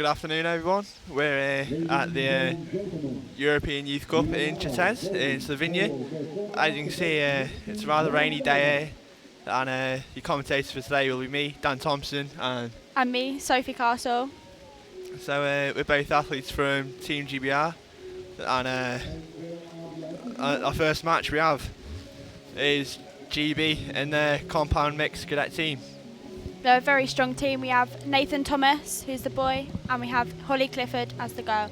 Good afternoon, everyone. We're at the European Youth Cup in Catez in Slovenia. As you can see, it's a rather rainy day here, and your commentators for today will be me, Dan Thompson, and me, Sophie Castle. So we're both athletes from Team GBR, and our first match we have is GB in the compound mixed cadet team. They're a very strong team. We have Nathan Thomas, who's the boy, and we have Holly Clifford as the girl.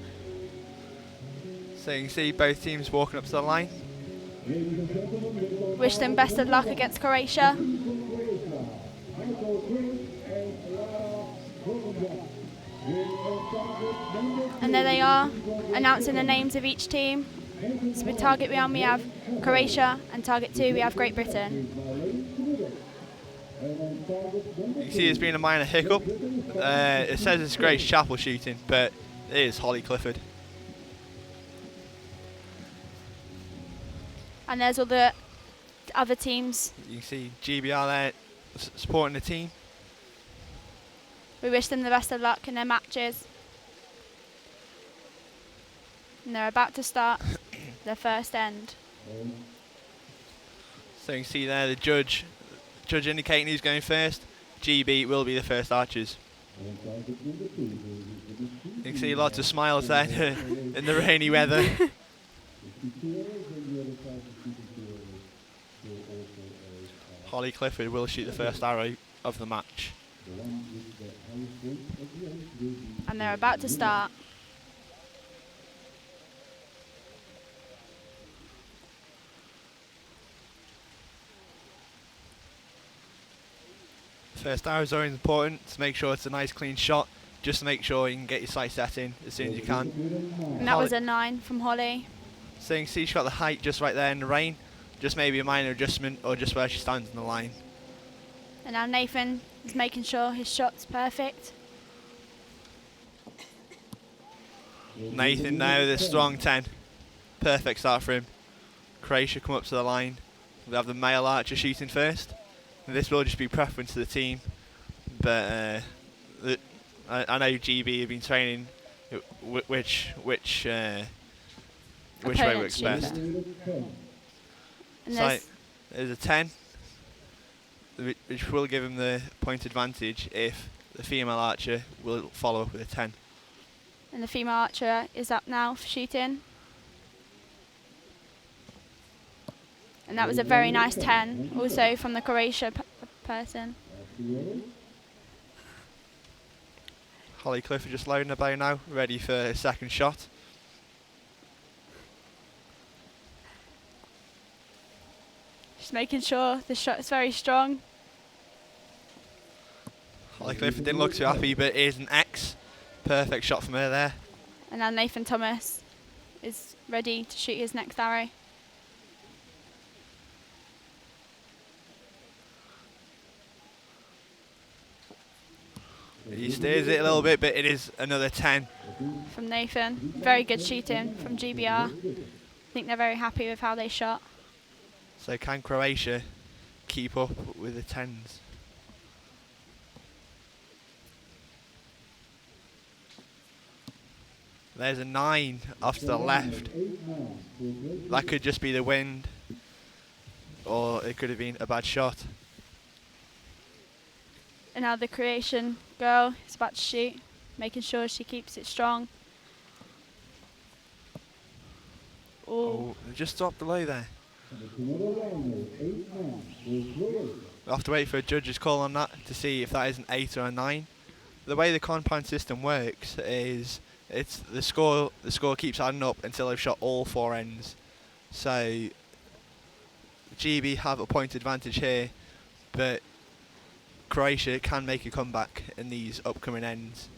So you can see both teams walking up to the line. Wish them best of luck against Croatia. And there they are, announcing the names of each team. So with target 1 we have Croatia, and target 2 we have Great Britain. You can see there's been a minor hiccup. It says it's Grace Chapel shooting, but it is Holly Clifford. And there's all the other teams. You can see GBR there supporting the team. We wish them the best of luck in their matches. And they're about to start their first end. So you can see there the judge indicating who's going first. GB will be the first archers. You can see lots of smiles there in the rainy weather. Holly Clifford will shoot the first arrow of the match. And they're about to start. First arrow is always important to make sure it's a nice clean shot, just to make sure you can get your sight set in as soon as you can. And that was a 9 from Holly. So you can see she's got the height just right there in the rain, just maybe a minor adjustment or just where she stands in the line. And now Nathan is making sure his shot's perfect. Nathan now with a strong 10. Perfect start for him. Croatia come up to the line. We have the male archer shooting first. This will just be preference to the team, but I know GB have been training which way works best. And So there's a 10, which will give him the point advantage if the female archer will follow up with a 10. And the female archer is up now for shooting. And that was a very nice 10, also from the Croatia person. Holly Clifford just loading her bow now, ready for her second shot. Just making sure the shot is very strong. Holly Clifford didn't look too happy, but it is an X. Perfect shot from her there. And now Nathan Thomas is ready to shoot his next arrow. He steers it a little bit, but it is another 10. From Nathan. Very good shooting from GBR. I think they're very happy with how they shot. So can Croatia keep up with the 10s? There's a 9 off to the left. That could just be the wind, or it could have been a bad shot. And now the Croatian girl is about to shoot, making sure she keeps it strong. Oh, just dropped below there. We'll have to wait for a judge's call on that to see if that is an 8 or a 9. The way the compound system works is it's the score keeps adding up until they've shot all 4 ends. So GB have a point advantage here, but Croatia can make a comeback in these upcoming ends.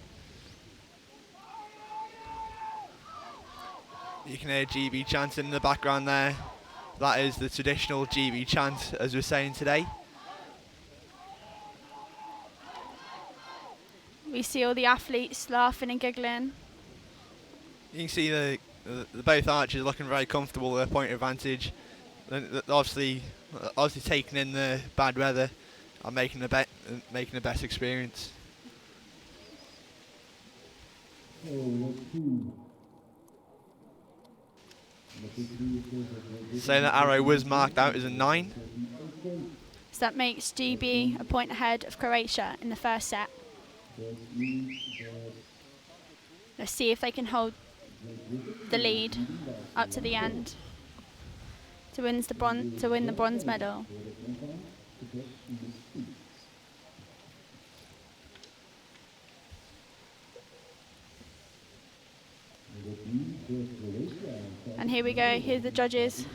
You can hear GB chanting in the background there. That is the traditional GB chant, as we're saying today. We see all the athletes laughing and giggling. You can see the both archers looking very comfortable with their point advantage. Obviously taking in the bad weather and making the best experience. So the arrow was marked out as a 9. So that makes GB a point ahead of Croatia in the first set. Let's see if they can hold the lead up to the end to win the bronze medal. And here we go, here are the judges.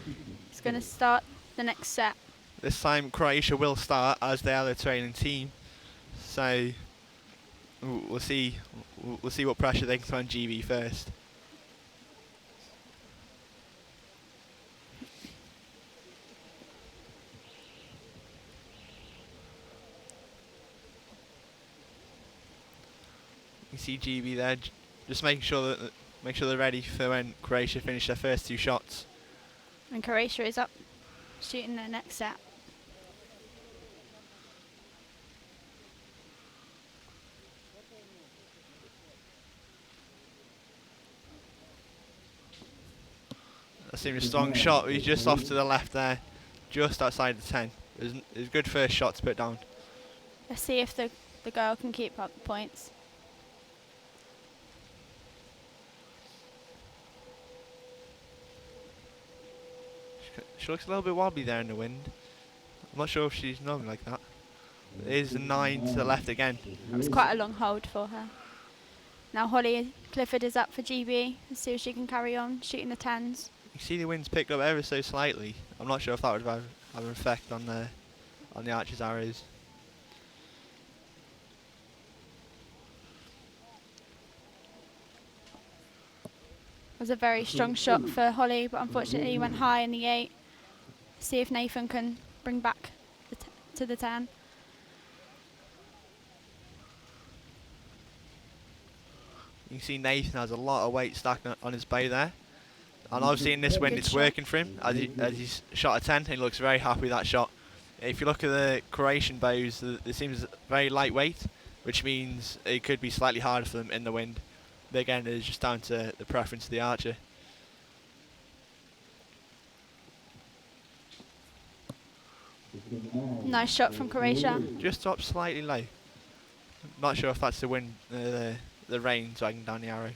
It's going to start the next set. This time Croatia will start as they are the trailing team. So we'll see what pressure they can put on GB first. You see GB there, just making sure they're ready for when Croatia finish their first 2 shots. And Croatia is up, shooting their next set. That seemed a strong shot. He's just off to the left there, just outside the 10. It was a good first shot to put down. Let's see if the girl can keep up the points. She looks a little bit wobbly there in the wind. I'm not sure if she's known like that. It is a 9 to the left again. That was quite a long hold for her. Now Holly Clifford is up for GB. Let's see if she can carry on shooting the 10s. You see the wind's picked up ever so slightly. I'm not sure if that would have an effect on the archer's arrows. It was a very strong shot for Holly, but unfortunately he went high in the 8. See if Nathan can bring back to the 10. You can see Nathan has a lot of weight stacked on his bow there. And obviously in this wind it's working for him as he's shot a 10 and he looks very happy with that shot. If you look at the Croatian bows, it seems very lightweight, which means it could be slightly harder for them in the wind. But again, it's just down to the preference of the archer. Nice shot from Croatia. Just dropped slightly low. Not sure if that's the wind, the rain dragging down the arrow.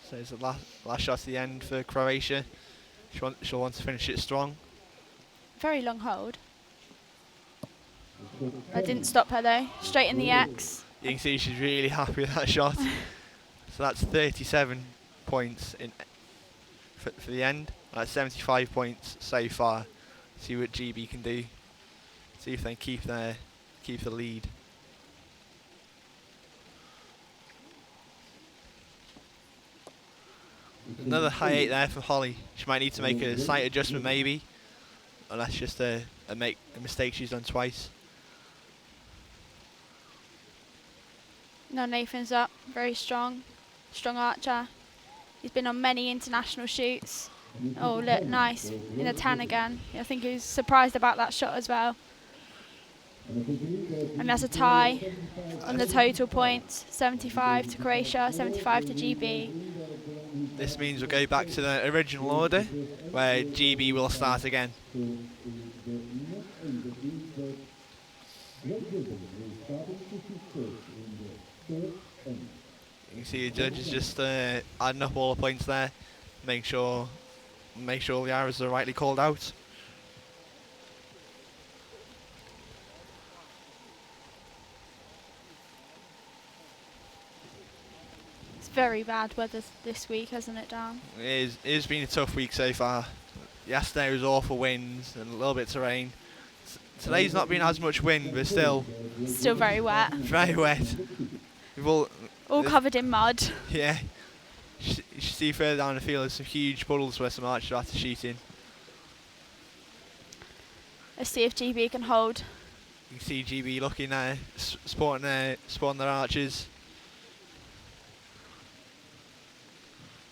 So it's the last shot at the end for Croatia. She'll want to finish it strong. Very long hold. That didn't stop her though. Straight in the X. You can see she's really happy with that shot. So that's 37 points for the end. That's 75 points so far. See what GB can do. See if they keep the lead. Another high 8 there for Holly. She might need to make a slight adjustment maybe. Or that's just a mistake she's done twice. No, Nathan's up. Very strong. Strong archer. He's been on many international shoots. Oh, look, nice. In a 10 again. I think he was surprised about that shot as well. And that's a tie on the total points. 75 to Croatia, 75 to GB. This means we'll go back to the original order, where GB will start again. You can see the judges just adding up all the points there, make sure the arrows are rightly called out. It's very bad weather this week, hasn't it, Dan? It has been a tough week so far. Yesterday was awful winds and a little bit of rain. Today's not been as much wind, but still very wet. Very wet. We've all covered in mud. Yeah. You should see further down the field there's some huge puddles where some archers have to shoot in. Let's see if GB can hold. You can see GB looking there, spotting their archers.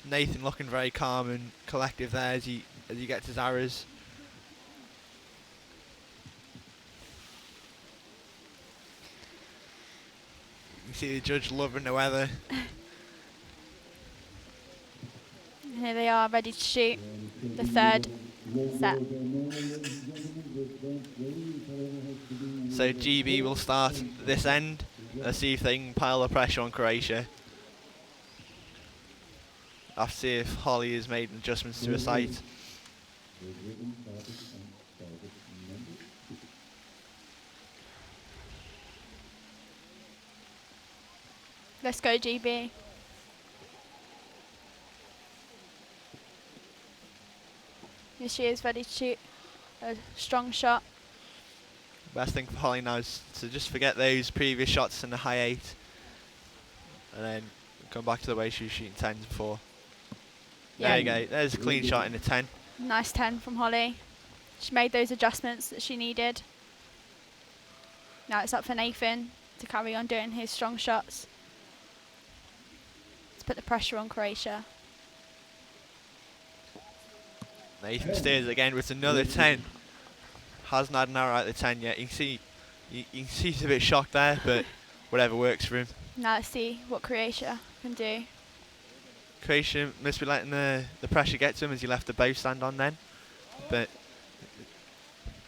Nathan looking very calm and collective there as he gets his arrows. see the judge loving the weather. Here they are, ready to shoot the third set. So GB will start this end. Let's see if they can pile the pressure on Croatia. I'll see if Holly has made adjustments to her sight. Let's go, GB. Here she is, ready to shoot a strong shot. Best thing for Holly now is to just forget those previous shots in the high 8 and then come back to the way she was shooting 10s before. Yeah. There you go, there's a clean shot in the 10. Nice 10 from Holly. She made those adjustments that she needed. Now it's up for Nathan to carry on doing his strong shots. To put the pressure on Croatia. Nathan steers again with another 10. Hasn't had an arrow out of the 10 yet. You can see he's a bit shocked there, but whatever works for him. Now let's see what Croatia can do. Croatia must be letting the pressure get to him as he left the bow stand on then. But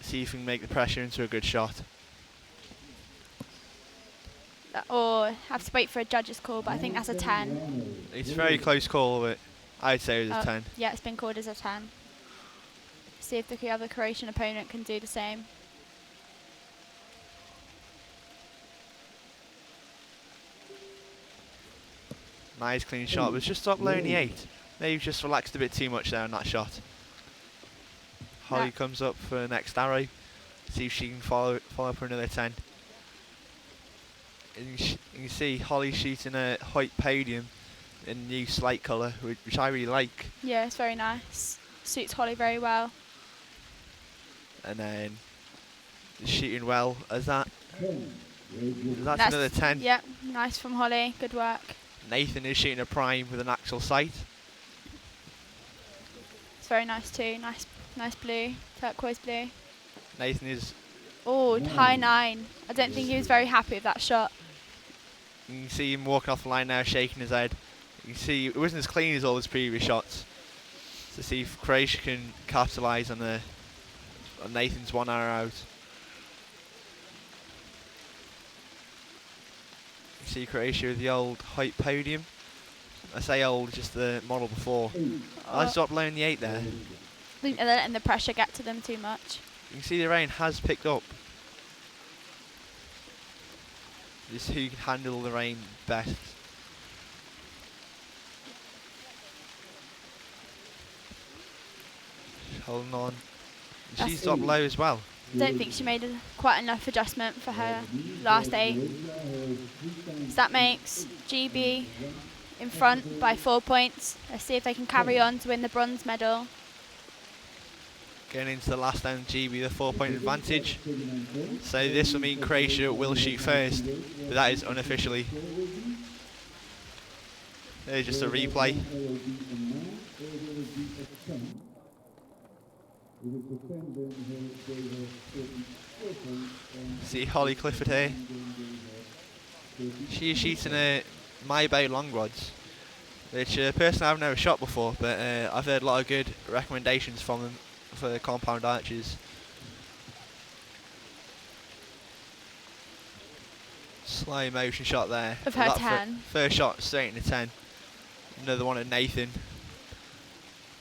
see if he can make the pressure into a good shot. Or have to wait for a judge's call, but I think that's a 10. It's a very close call, but I'd say it was a 10. Yeah, it's been called as a 10. See if the other Croatian opponent can do the same. Nice clean shot, but just stopped low in the 8. Maybe just relaxed a bit too much there on that shot. Holly comes up for the next arrow. See if she can follow up for another 10. And you can see Holly shooting a white podium in new slate colour, which I really like. Yeah, it's very nice. Suits Holly very well. And then shooting well as that. That's another 10. Yeah, nice from Holly. Good work. Nathan is shooting a prime with an actual sight. It's very nice too. Nice blue, turquoise blue. Nathan is. Oh, high 9. I don't think he was very happy with that shot. You can see him walking off the line now, shaking his head. You can see it wasn't as clean as all his previous shots. To see if Croatia can capitalise on Nathan's one arrow out. You see Croatia with the old height podium. I say old, just the model before. I stopped low in the 8 there. I think they're letting the pressure get to them too much. You can see the rain has picked up. Just who can handle the rain best. Holding on. She's dropped low as well. Don't think she made quite enough adjustment for her last 8. So that makes GB in front by 4 points. Let's see if they can carry on to win the bronze medal. Going into the last end, GB the 4-point advantage. So this will mean Croatia will shoot first, but that is unofficially. There's just a replay. See Holly Clifford here. She is shooting a My Bay long rods, which personally I've never shot before, but I've heard a lot of good recommendations from them for the compound arches. Slow motion shot there. Of her 10. First shot straight into 10. Another one at Nathan.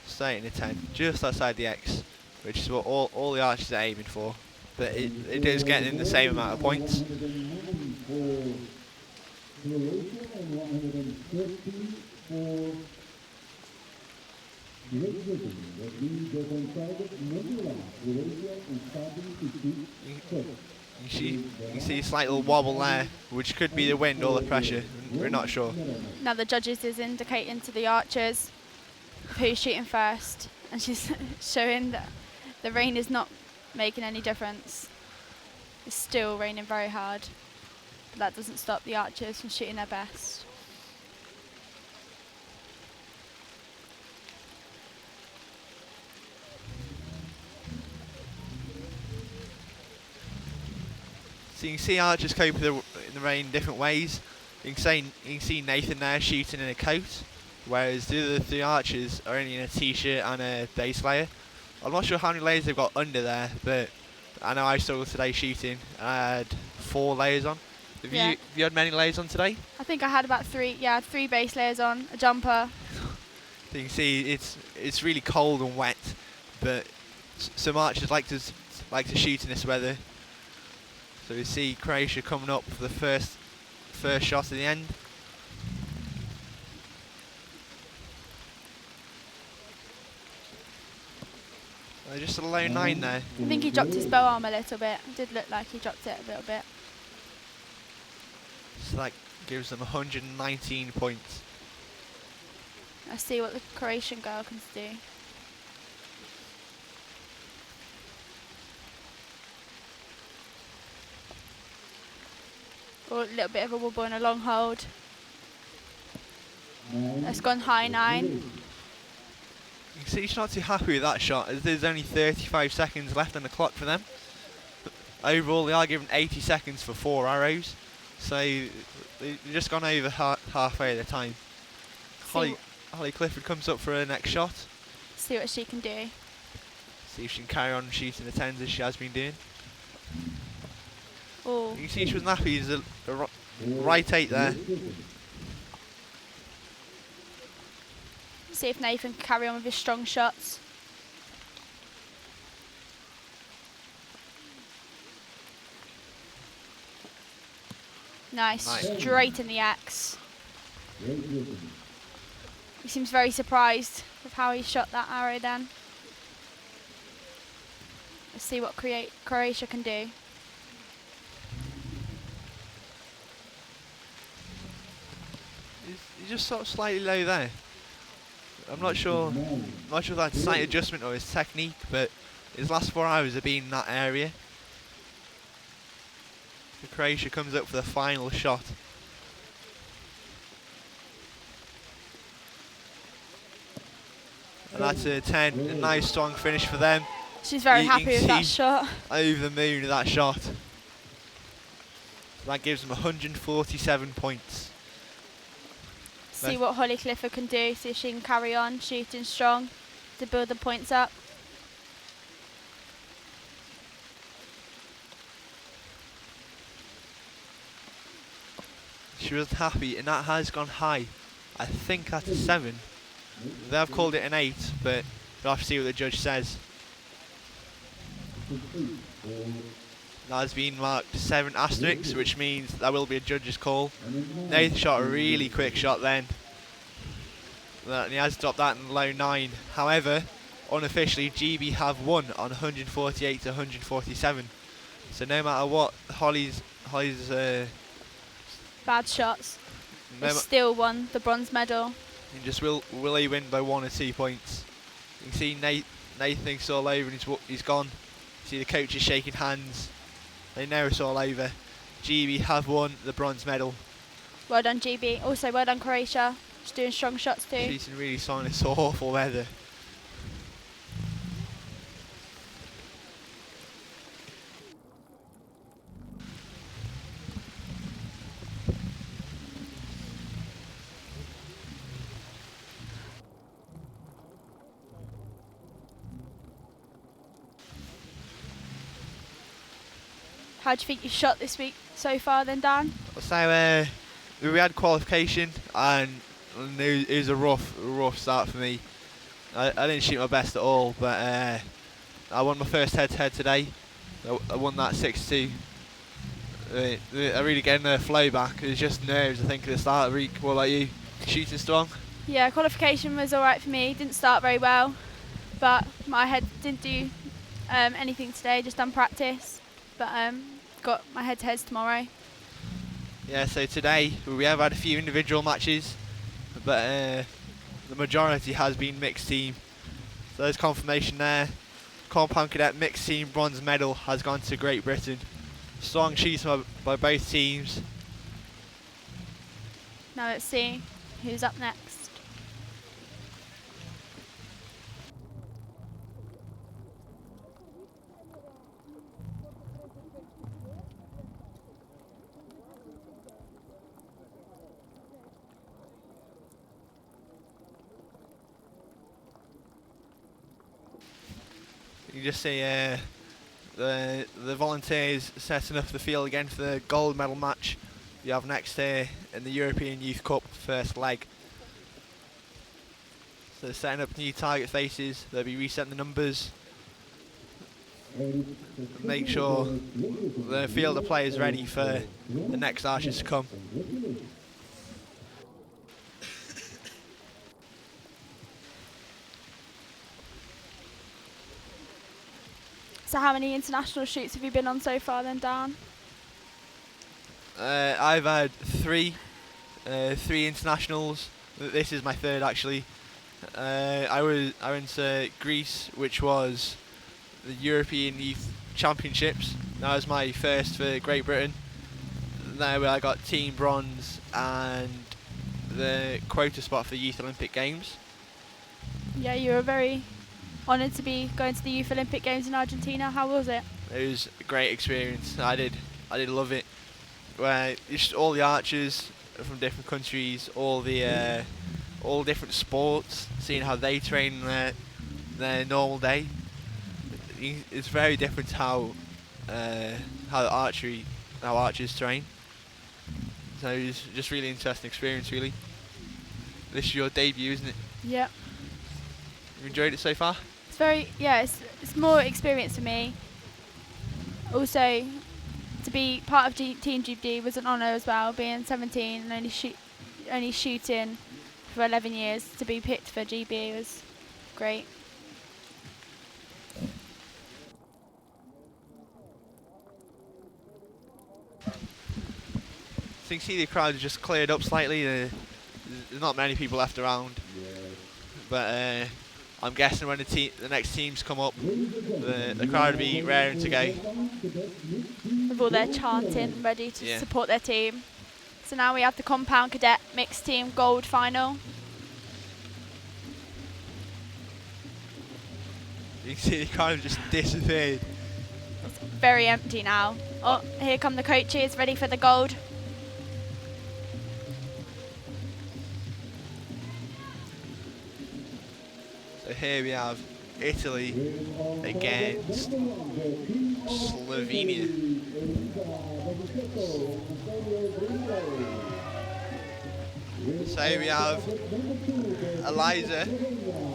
Straight into 10. Just outside the X, which is what all the archers are aiming for. But it is getting in the same amount of points. You see a slight little wobble there, which could be the wind or the pressure. We're not sure. Now the judges is indicating to the archers who's shooting first, and she's showing that the rain is not making any difference. It's still raining very hard, but that doesn't stop the archers from shooting their best. So you can see archers cope with the rain in different ways. You can see Nathan there shooting in a coat, whereas the other three archers are only in a t-shirt and a base layer. I'm not sure how many layers they've got under there, but I know I struggled today shooting. I had 4 layers on. Have you had many layers on today? I think I had about 3. Yeah, 3 base layers on, a jumper. So you can see it's really cold and wet, but some archers like to shoot in this weather. So we see Croatia coming up for the first shot at the end. Just a low 9 there. I think he dropped his bow arm a little bit. It did look like he dropped it a little bit. So that gives them 119 points. Let's see what the Croatian girl can do. Oh, a little bit of a wobble and a long hold. That's gone high 9. You can see she's not too happy with that shot, as there's only 35 seconds left on the clock for them. Overall, they are given 80 seconds for 4 arrows, so they've just gone over halfway of the time. Holly Clifford comes up for her next shot. See what she can do. See if she can carry on shooting the 10s as she has been doing. Oh. You can see she wasn't happy. There's a right 8 there. See if Nathan can carry on with his strong shots. Nice. Straight in the axe. He seems very surprised with how he shot that arrow then. Let's see what Croatia can do. He's just sort of slightly low there. I'm not sure if that's sight adjustment or his technique, but his last 4 hours have been in that area. So Croatia comes up for the final shot. And that's a 10, a nice strong finish for them. She's very happy with that shot. Over the moon with that shot. That gives them 147 points. See what Holly Clifford can do, see if she can carry on shooting strong to build the points up. She was happy, and that has gone high. I think that's a 7. They have called it an 8, but we'll have to see what the judge says. That has been marked 7 asterisks, which means that will be a judge's call. Nathan shot a really quick shot then. And he has dropped that in low 9. However, unofficially, GB have won on 148 to 147. So no matter what Holly's bad shots, they still won the bronze medal. And just will he win by 1 or 2 points? You can see Nathan's all over and he's gone. See the coaches shaking hands. They know it's all over. GB have won the bronze medal. Well done, GB. Also, well done, Croatia. Just doing strong shots too. She's really strong in this awful weather. How do you think you shot this week so far then, Dan? So we had qualification and it was a rough start for me. I didn't shoot my best at all, but I won my first head-to-head today. I won that 6-2. I really getting the flow back. It was just nerves, I think, at the start. Reek, what about you? Shooting strong? Yeah, qualification was alright for me. Didn't start very well, but my head didn't do anything today, just done practice. But got my head-to-heads tomorrow. Yeah, so today we have had a few individual matches, but the majority has been mixed team. So there's confirmation there. Compound Cadet mixed team bronze medal has gone to Great Britain. Strong shooting by both teams. Now let's see who's up next. You just see the volunteers setting up the field again for the gold medal match you have next here in the European Youth Cup first leg. So they're setting up new target faces, they'll be resetting the numbers. Make sure the field of play is ready for the next archers to come. So how many international shoots have you been on so far then, Dan? I've had three internationals. This is my third actually. I went to Greece, which was the European Youth Championships. That was my first for Great Britain. There I got team bronze and the quota spot for the Youth Olympic Games. Yeah, you were very honoured to be going to the Youth Olympic Games in Argentina. How was it? It was a great experience. I did love it. Where just all the archers from different countries, all different sports, seeing how they train their normal day. It's very different to how archers train. So it was just really interesting experience, really. This is your debut, isn't it? Yeah. You enjoyed it so far? It's very, yeah, it's more experience for me. Also, to be part of Team GB was an honour as well, being 17 and only shooting for 11 years. To be picked for GB was great. So you can see the crowd has just cleared up slightly. There's not many people left around, but I'm guessing when the next teams come up, the crowd will be raring to go. With all their chanting, ready to support their team. So now we have the compound cadet mixed team gold final. You can see the crowd just disappeared. It's very empty now. Oh, here come the coaches ready for the gold. So here we have Italy against Slovenia. So we have Eliza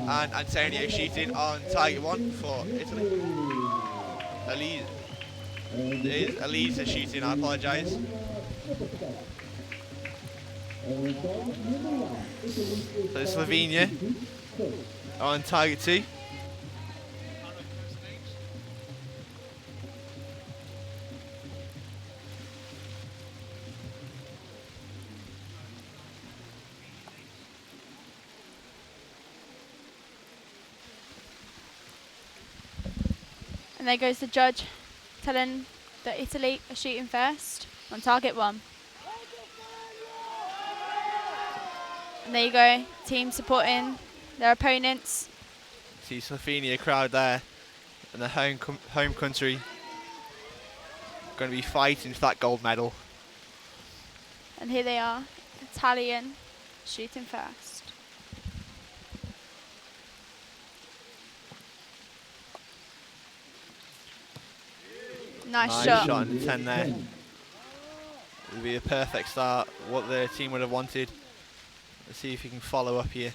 and Antonio shooting on target one for Italy. Eliza shooting, I apologise. So Slovenia on target two. And there goes the judge telling that Italy are shooting first on target one. And there you go, team supporting their opponents. See Slovenia crowd there, and the home country going to be fighting for that gold medal. And here they are, Italian shooting first. Nice shot. On the 10 there. It would be a perfect start, what the team would have wanted. Let's see if he can follow up here.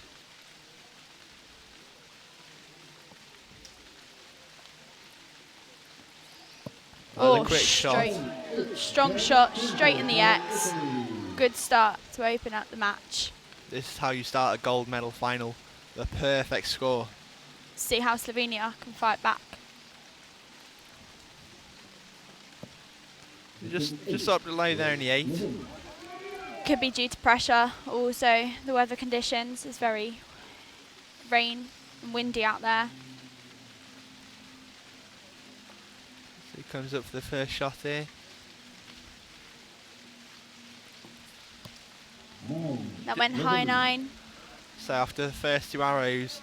Oh, quick shot. Strong shot, straight in the X. Good start to open up the match. This is how you start a gold medal final. The perfect score. See how Slovenia can fight back. Just up below there in the 8. Could be due to pressure. Also, the weather conditions is very rain and windy out there. So he comes up for the first shot here. That went high 9. So after the first 2 arrows,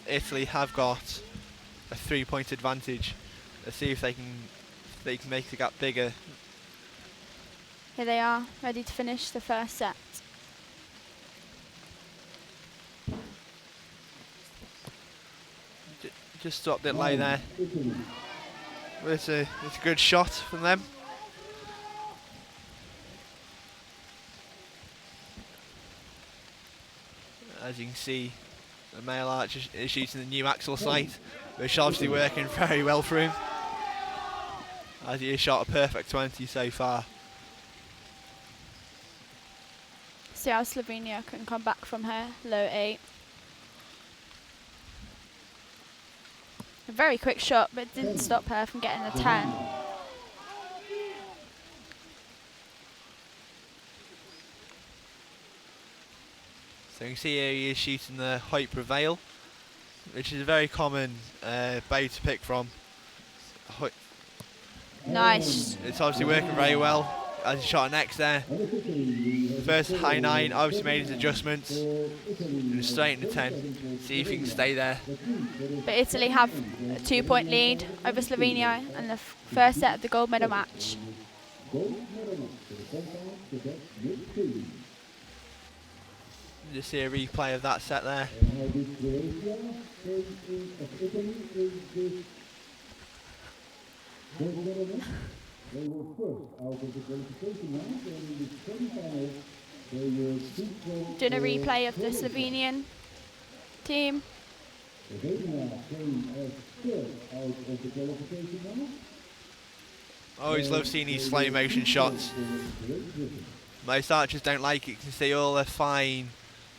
Italy have got a 3-point advantage. Let's see if they can make the gap bigger. Here they are, ready to finish the first set. Just stopped it low there. But it's a good shot from them. As you can see, the male archer is shooting the new axle sight, which is obviously working very well for him, as he has shot a perfect 20 so far. See how Slovenia can come back from her low 8. A very quick shot, but it didn't stop her from getting a 10. So you can see here he is shooting the height prevail, which is a very common bow to pick from. Nice. It's obviously working very well, as he shot an X there. First high 9, obviously made his adjustments, and straight into 10. See if he can stay there. But Italy have a 2-point lead over Slovenia in the first set of the gold medal match. Just see a replay of that set there. Doing a replay of the Slovenian team. Always love seeing these slow motion shots. Most archers don't like it. You can see all the fine,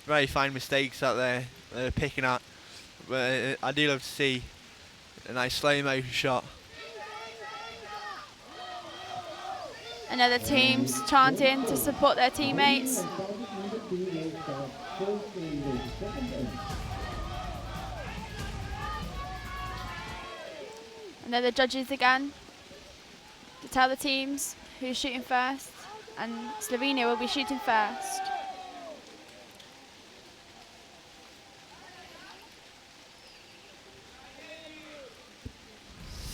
very fine mistakes that they're picking at. But I do love to see a nice slow motion shot. And other teams chanting to support their teammates. And they're the judges again to tell the teams who's shooting first, and Slovenia will be shooting first.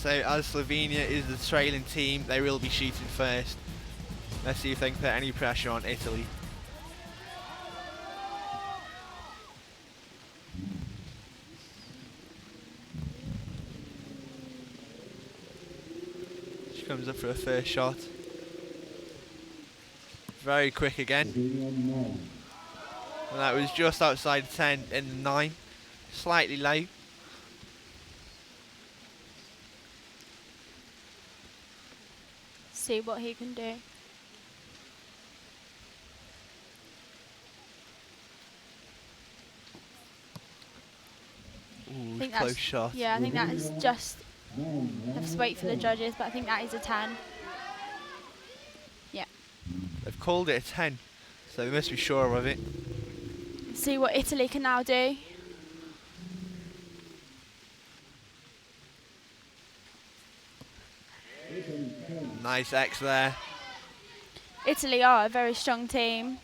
So as Slovenia is the trailing team, they will be shooting first. Let's see if they can put any pressure on Italy. She comes up for her first shot. Very quick again. And that was just outside 10 in the 9. Slightly low. See what he can do. Ooh, I think close that's, shot. yeah, I think that is just, have to wait for the judges, but I think that is a 10. Yeah. They've called it a 10, so they must be sure of it. See what Italy can now do. Nice X there. Italy are a very strong team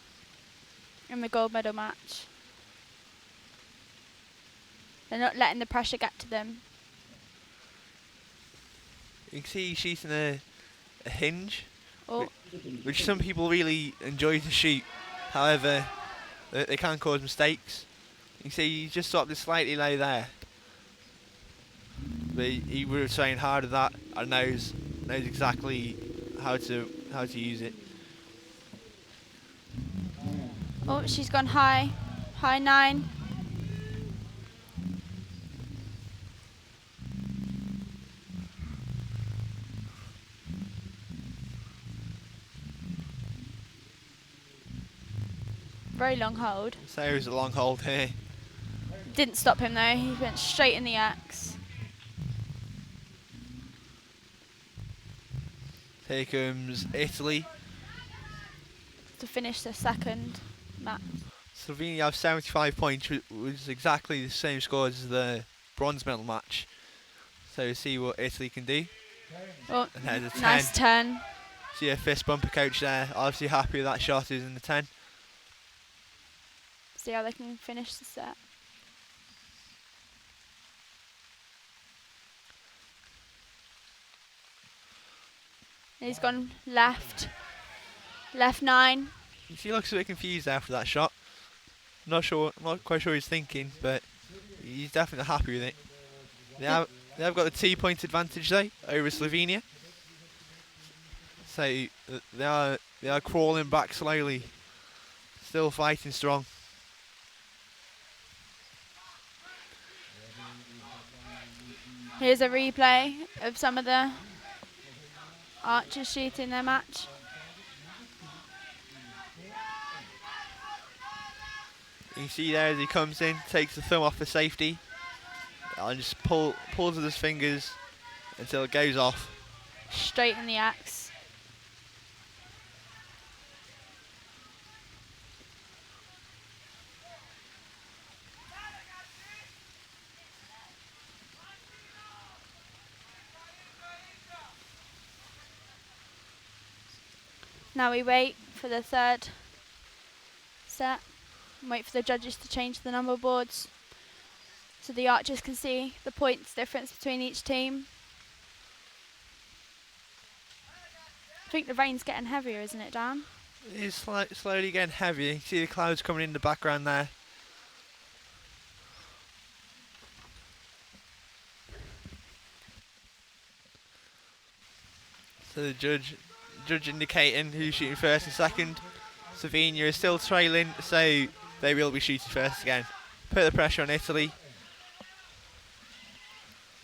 in the gold medal match. They're not letting the pressure get to them. You can see she's in a hinge, Oh, which some people really enjoy to shoot. However, they can cause mistakes. You can see he just dropped it slightly low there. But he would have trained hard at that and knows exactly how to use it. oh, she's gone high 9. Very long hold. So it was a long hold here. Didn't stop him though, he went straight in the axe. Here comes Italy. To finish the second match. Slovenia have 75 points, which was exactly the same score as the bronze medal match. So we'll see what Italy can do. Oh, And there's a 10. nice 10. See a fist bumper coach there. Obviously happy with that shot is in the 10. See how they can finish the set. He's gone left 9. He looks a bit confused after that shot. Not quite sure what he's thinking, but he's definitely happy with it. They have got the 2-point advantage though over Slovenia. So they are crawling back slowly, still fighting strong. Here's a replay of some of the archers shooting their match. You can see there as he comes in, takes the thumb off for safety, and just pulls with his fingers until it goes off. Straight in the axe. Now we wait for the third set and wait for the judges to change the number boards so the archers can see the points difference between each team. I think the rain's getting heavier, isn't it, Dan? It is slowly getting heavier. You can see the clouds coming in the background there. So the judge indicating who's shooting first and second. Slovenia is still trailing, so they will be shooting first again. Put the pressure on Italy.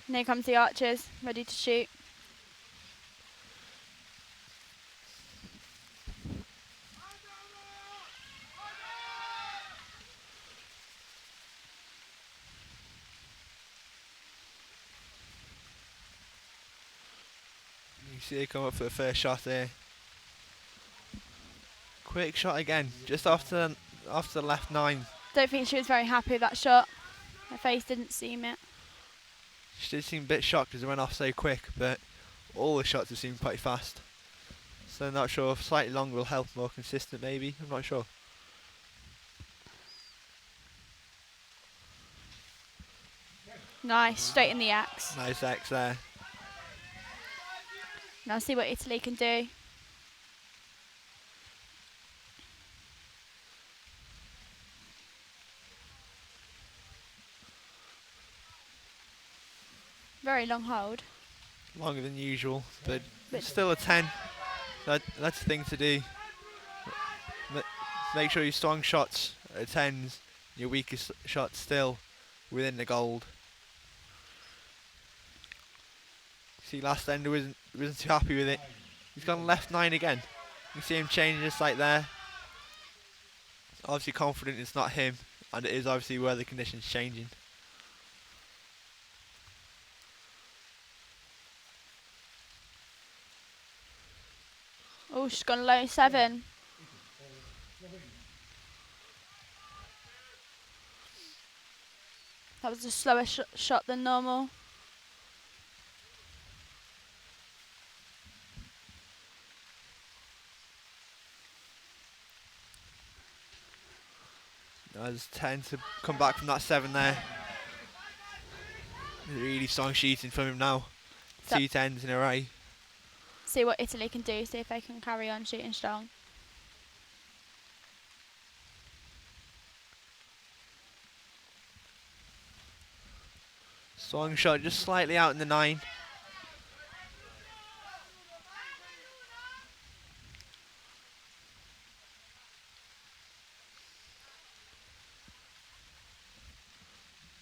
And here comes the archers, ready to shoot. You see they come up for the first shot there. Quick shot again, just after the left 9. Don't think she was very happy with that shot. Her face didn't seem it. She did seem a bit shocked as it went off so quick, but all the shots have seemed quite fast. So I'm not sure if slightly longer will help, more consistent maybe, I'm not sure. Nice, straight in the axe. Nice X there. Now see what Italy can do. Very long hold. Longer than usual, but still a 10. That's the thing to do. Make sure your strong shots are 10s, your weakest shots still within the gold. See, last ender wasn't too happy with it. He's gone left 9 again. You see him changing just like there. Obviously confident it's not him, and it is obviously where the conditions changing. Oh, she's gone low 7. That was a slower shot than normal. There's 10 to come back from that 7 there. Really strong shooting from him now. 2 10s in a row. See what Italy can do, see if they can carry on shooting strong. Strong shot, just slightly out in the 9.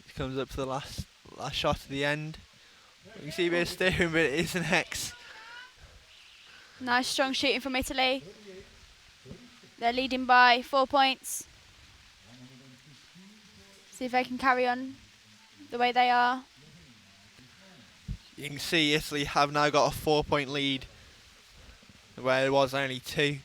He comes up to the last shot at the end. You can see a bit of steering, but it is an X. Nice strong shooting from Italy. They're leading by 4 points. See if they can carry on the way they are. You can see Italy have now got a 4-point lead, where it was only 2.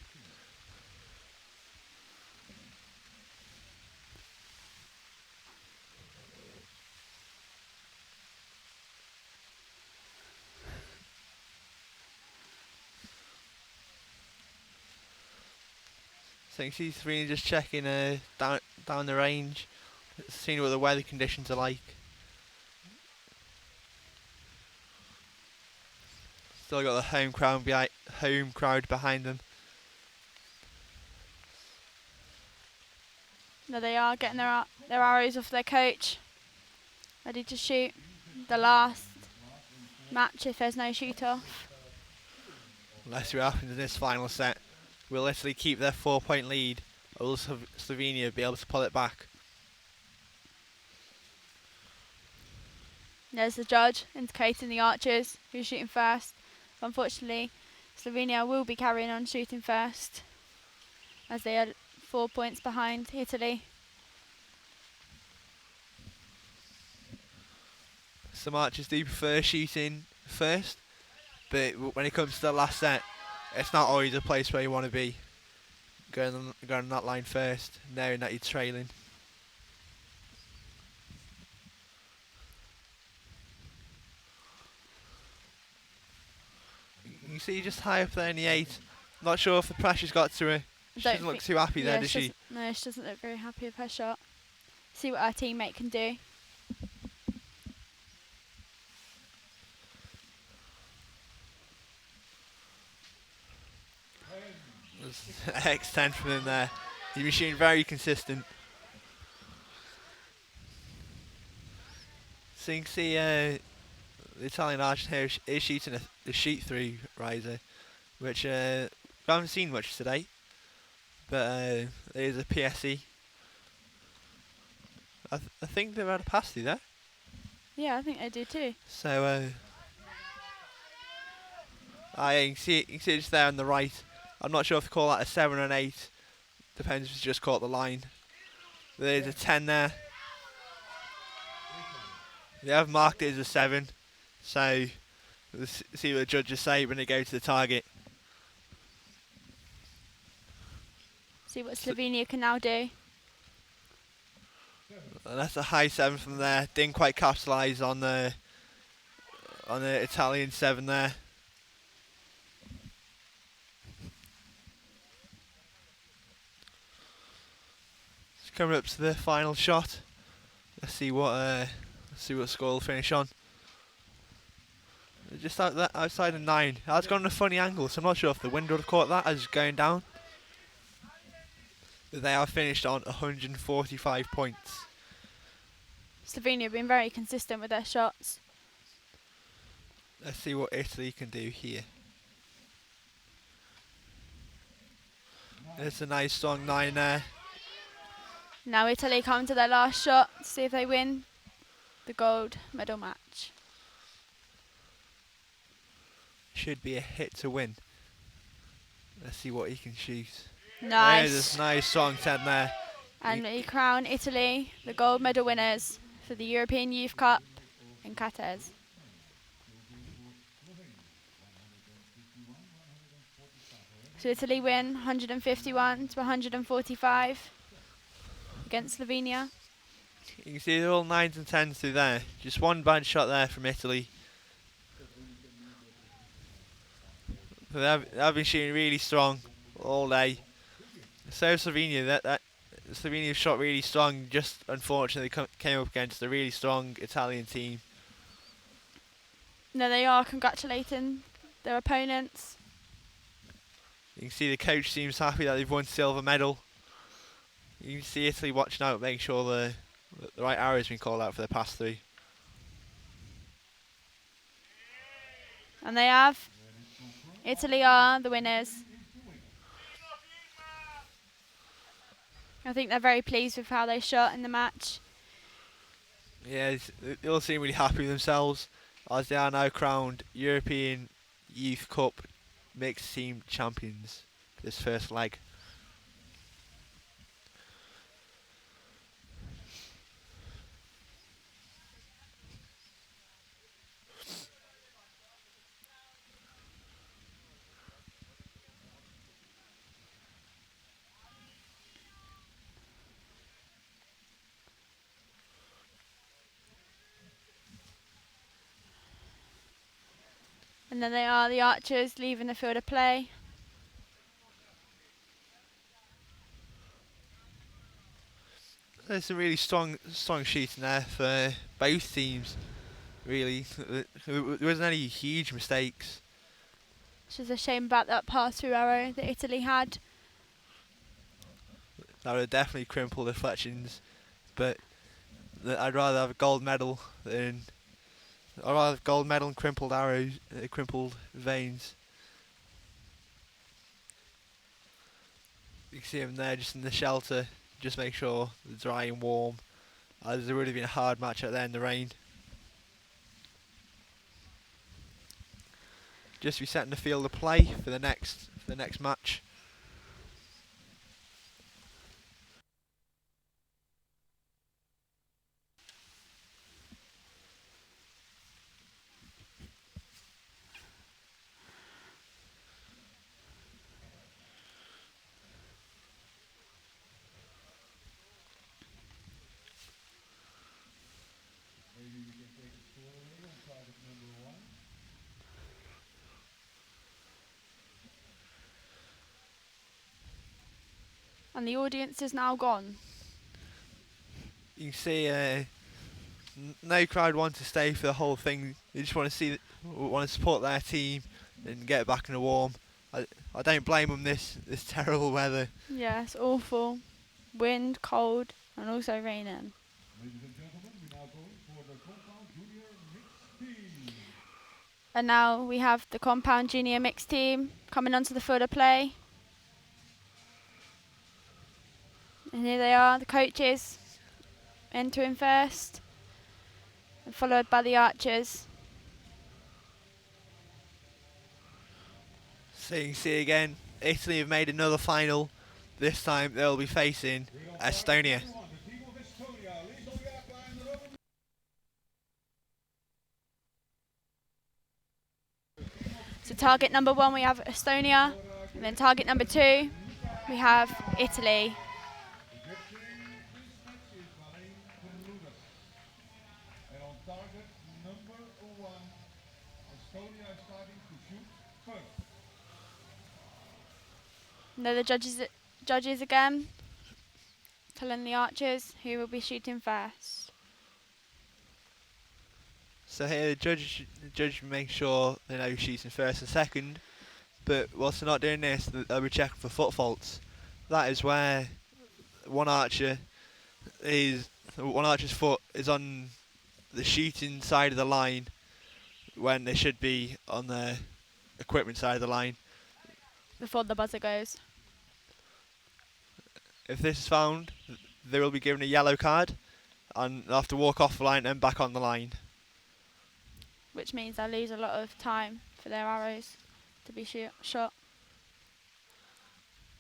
So you can see Serena just checking down the range, seeing what the weather conditions are like. Still got the home crowd behind them. There they are, getting their arrows off their coach. Ready to shoot. the last match if there's no shoot-off. Let's see what happens in this final set. Will Italy keep their 4-point lead, or will Slovenia be able to pull it back? There's the judge indicating the archers who's shooting first. Unfortunately, Slovenia will be carrying on shooting first as they are 4 points behind Italy. Some archers do prefer shooting first, but when it comes to the last set, it's not always a place where you want to be. Going on that line first, knowing that you're trailing. You see just high up there in the 8. Not sure if the pressure's got to her. She doesn't look too happy there, does she? No, she doesn't look very happy with her shot. See what our teammate can do. X10 from him there. He's been shooting very consistent. So you can see the Italian archer here is shooting a shoot-through riser, which we haven't seen much today. But there's a PSE. I think they've had a pass through there. Yeah, I think they do too. So you can see it just there on the right. I'm not sure if they call that a 7 or an 8. Depends if you just caught the line. There's a 10 there. They have marked it as a 7. So let's see what the judges say when they go to the target. See what Slovenia can now do. And that's a high 7 from there. Didn't quite capitalise on the Italian 7 there. Coming up to the final shot. Let's see what score will finish on. Just outside of 9. That's gone on a funny angle, so I'm not sure if the wind would have caught that as going down. But they are finished on 145 points. Slovenia have been very consistent with their shots. Let's see what Italy can do here. There's a nice strong 9 there. Now Italy come to their last shot to see if they win the gold medal match. Should be a hit to win. Let's see what he can shoot. Nice. There's a nice strong 10 there. And we crown Italy the gold medal winners for the European Youth Cup in Catez. So Italy win 151 to 145 against Slovenia. You can see they're all 9s and 10s through there. Just one bad shot there from Italy. But they've been shooting really strong all day. So Slovenia, that Slovenia shot really strong. Just unfortunately came up against a really strong Italian team. No, they are congratulating their opponents. You can see the coach seems happy that they've won silver medal. You can see Italy watching out, making sure the right arrow has been called out for their pass through. And they have. Italy are the winners. I think they're very pleased with how they shot in the match. Yeah, they all seem really happy with themselves as they are now crowned European Youth Cup mixed team champions for this first leg. And then they are the archers leaving the field of play. There's some really strong shooting there for both teams, really. There wasn't any huge mistakes. Which is a shame about that pass-through arrow that Italy had. That would definitely cripple deflections, but I'd rather have a gold medal than or rather gold medal and crimpled arrows, crimpled veins. You can see him there just in the shelter, just make sure they're dry and warm, as there would have been a hard match out there in the rain. Just be setting the field of play for the next match. And the audience is now gone. You can see no crowd want to stay for the whole thing. They just want to support their team and get back in the warm. I don't blame them this terrible weather. Yeah, it's awful. Wind, cold, and also raining. Ladies and gentlemen, we now go for the compound junior mixed team. And now we have the compound junior mixed team coming onto the field of play. And here they are, the coaches entering first, and followed by the archers. So you can see again, Italy have made another final. This time they'll be facing Estonia. The team of Estonia leads on the outline, the Roman. So target number 1 we have Estonia, and then target number 2 we have Italy. And on target number 1, Estonia is starting to shoot first. And they're the judges again, telling the archers who will be shooting first. So here the judge make sure they know who's shooting first and second, but whilst they're not doing this, they'll be checking for foot faults. That is where one archer's foot is on the shooting side of the line when they should be on the equipment side of the line. Before the buzzer goes. If this is found, they will be given a yellow card and they'll have to walk off the line and back on the line. Which means they'll lose a lot of time for their arrows to be shot.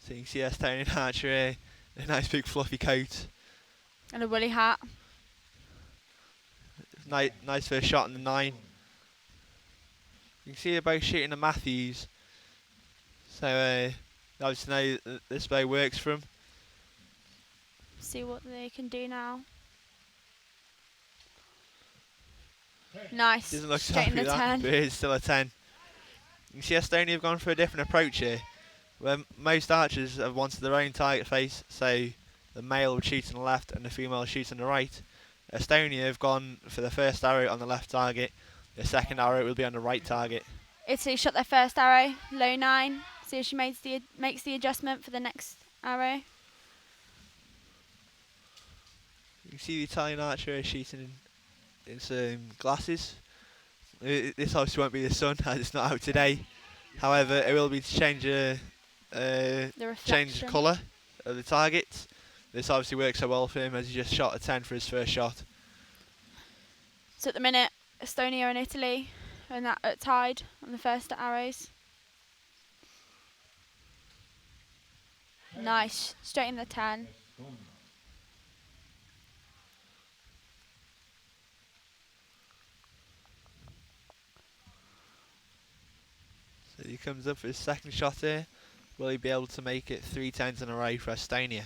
So you can see Estonian archery, a nice big fluffy coat. And a woolly hat. Nice first shot in the 9. You can see they're both shooting the Matthews. So obviously know that this way works for them. See what they can do now. Nice. Doesn't look so Straight in happy the with that, 10. but it is still a 10. You can see Estonia have gone for a different approach here, where most archers have wanted their own target face, so the male would shoot on the left and the female would shoot on the right. Estonia have gone for the first arrow on the left target, the second arrow will be on the right target. Italy shot their first arrow, low 9. See if she makes the adjustment for the next arrow. You can see the Italian archer shooting in some glasses. This obviously won't be the sun as it's not out today. However, it will be to change the colour of the target. This obviously works so well for him as he just shot a 10 for his first shot. So at the minute, Estonia and Italy are tied on the first arrows. Nice, straight in the 10. So he comes up for his second shot here. Will he be able to make it 3 10s in a row for Estonia?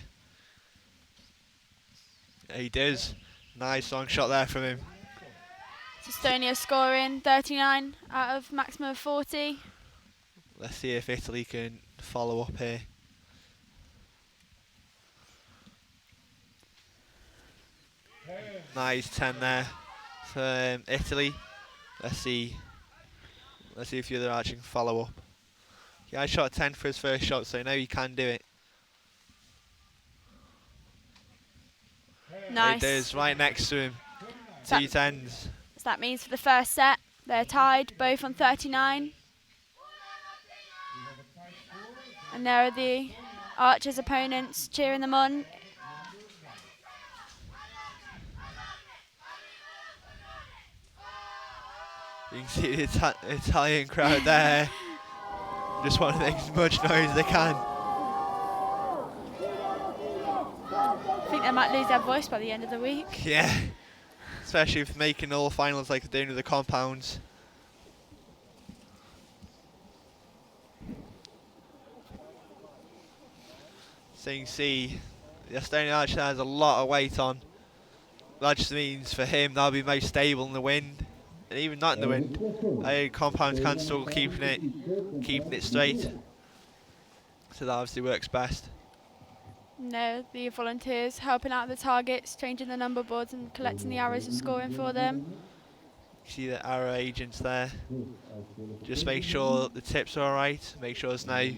He does. Nice long shot there from him. So Estonia scoring 39 out of maximum of 40. Let's see if Italy can follow up here. Nice 10 there for Italy. Let's see if the other archer can follow up. Yeah, I shot a 10 for his first shot, so I know he can do it. Nice. He does, right next to him. That- 2 10s. So that means for the first set, they're tied, both on 39. And there are the Archers' opponents cheering them on. You can see the Italian crowd there. Just want to make as much noise as they can. I think they might lose their voice by the end of the week. Yeah. Especially if making all finals like they're doing with the compounds. So you can see the Estonian Archer has a lot of weight on. That just means for him that'll be most stable in the wind. And even not in the wind, compounds can still keeping it straight. So that obviously works best. No, the volunteers helping out the targets, changing the number boards and collecting the arrows and scoring for them. You see the arrow agents there. Just make sure the tips are alright. Make sure there's no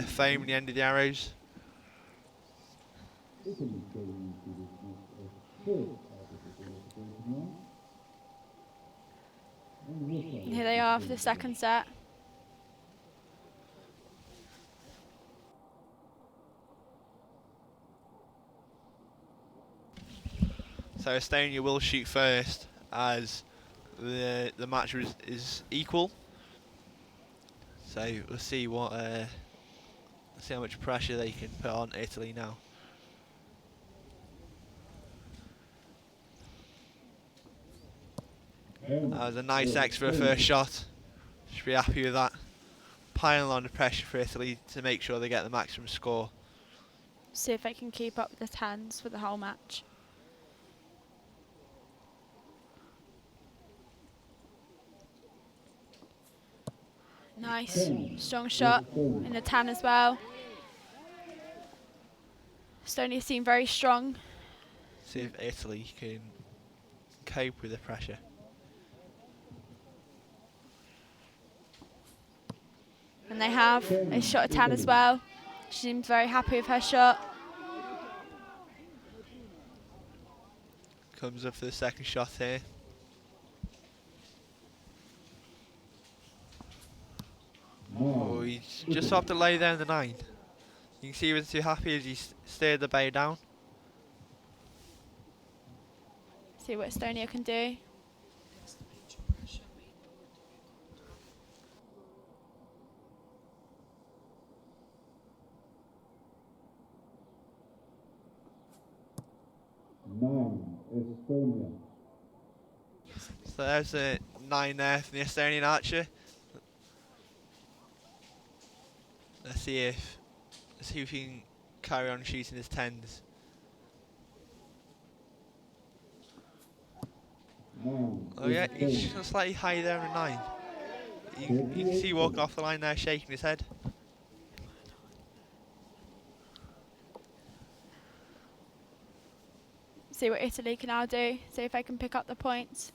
foam in the end of the arrows. And here they are for the second set. So Estonia will shoot first as the match is equal. So we'll see what see how much pressure they can put on Italy now. That was a nice X for a first shot. Should be happy with that. Piling on the pressure for Italy to make sure they get the maximum score. See if they can keep up the tens for the whole match. Nice, strong shot in the tan as well. Estonia seem very strong. See if Italy can cope with the pressure. And they have. They shot a tan as well. She seems very happy with her shot. Comes up for the second shot here. Oh, he's just off the lay there in the 9. You can see he wasn't too happy as he steered the bay down. See what Estonia can do. Estonia. So there's a 9 there from the Estonian Archer. Let's see if he can carry on shooting his 10s. Oh yeah, he's just slightly high there in 9. You can see walking off the line there, shaking his head. See what Italy can now do. See if they can pick up the points.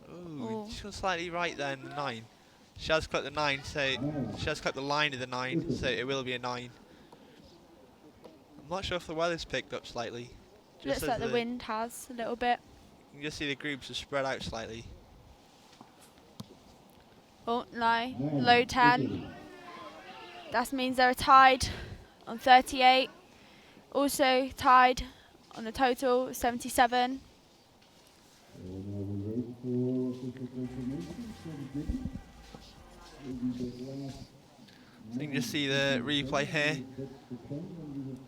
Ooh, just slightly right there in the 9. She has clipped the 9, so she has clipped the line of the 9, so it will be a 9. I'm not sure if the weather's picked up slightly. Looks like the wind has a little bit. You can just see the groups are spread out slightly. Oh, no. Low 10. That means they're tied on 38. Also tied on the total 77. So you can just see the replay here.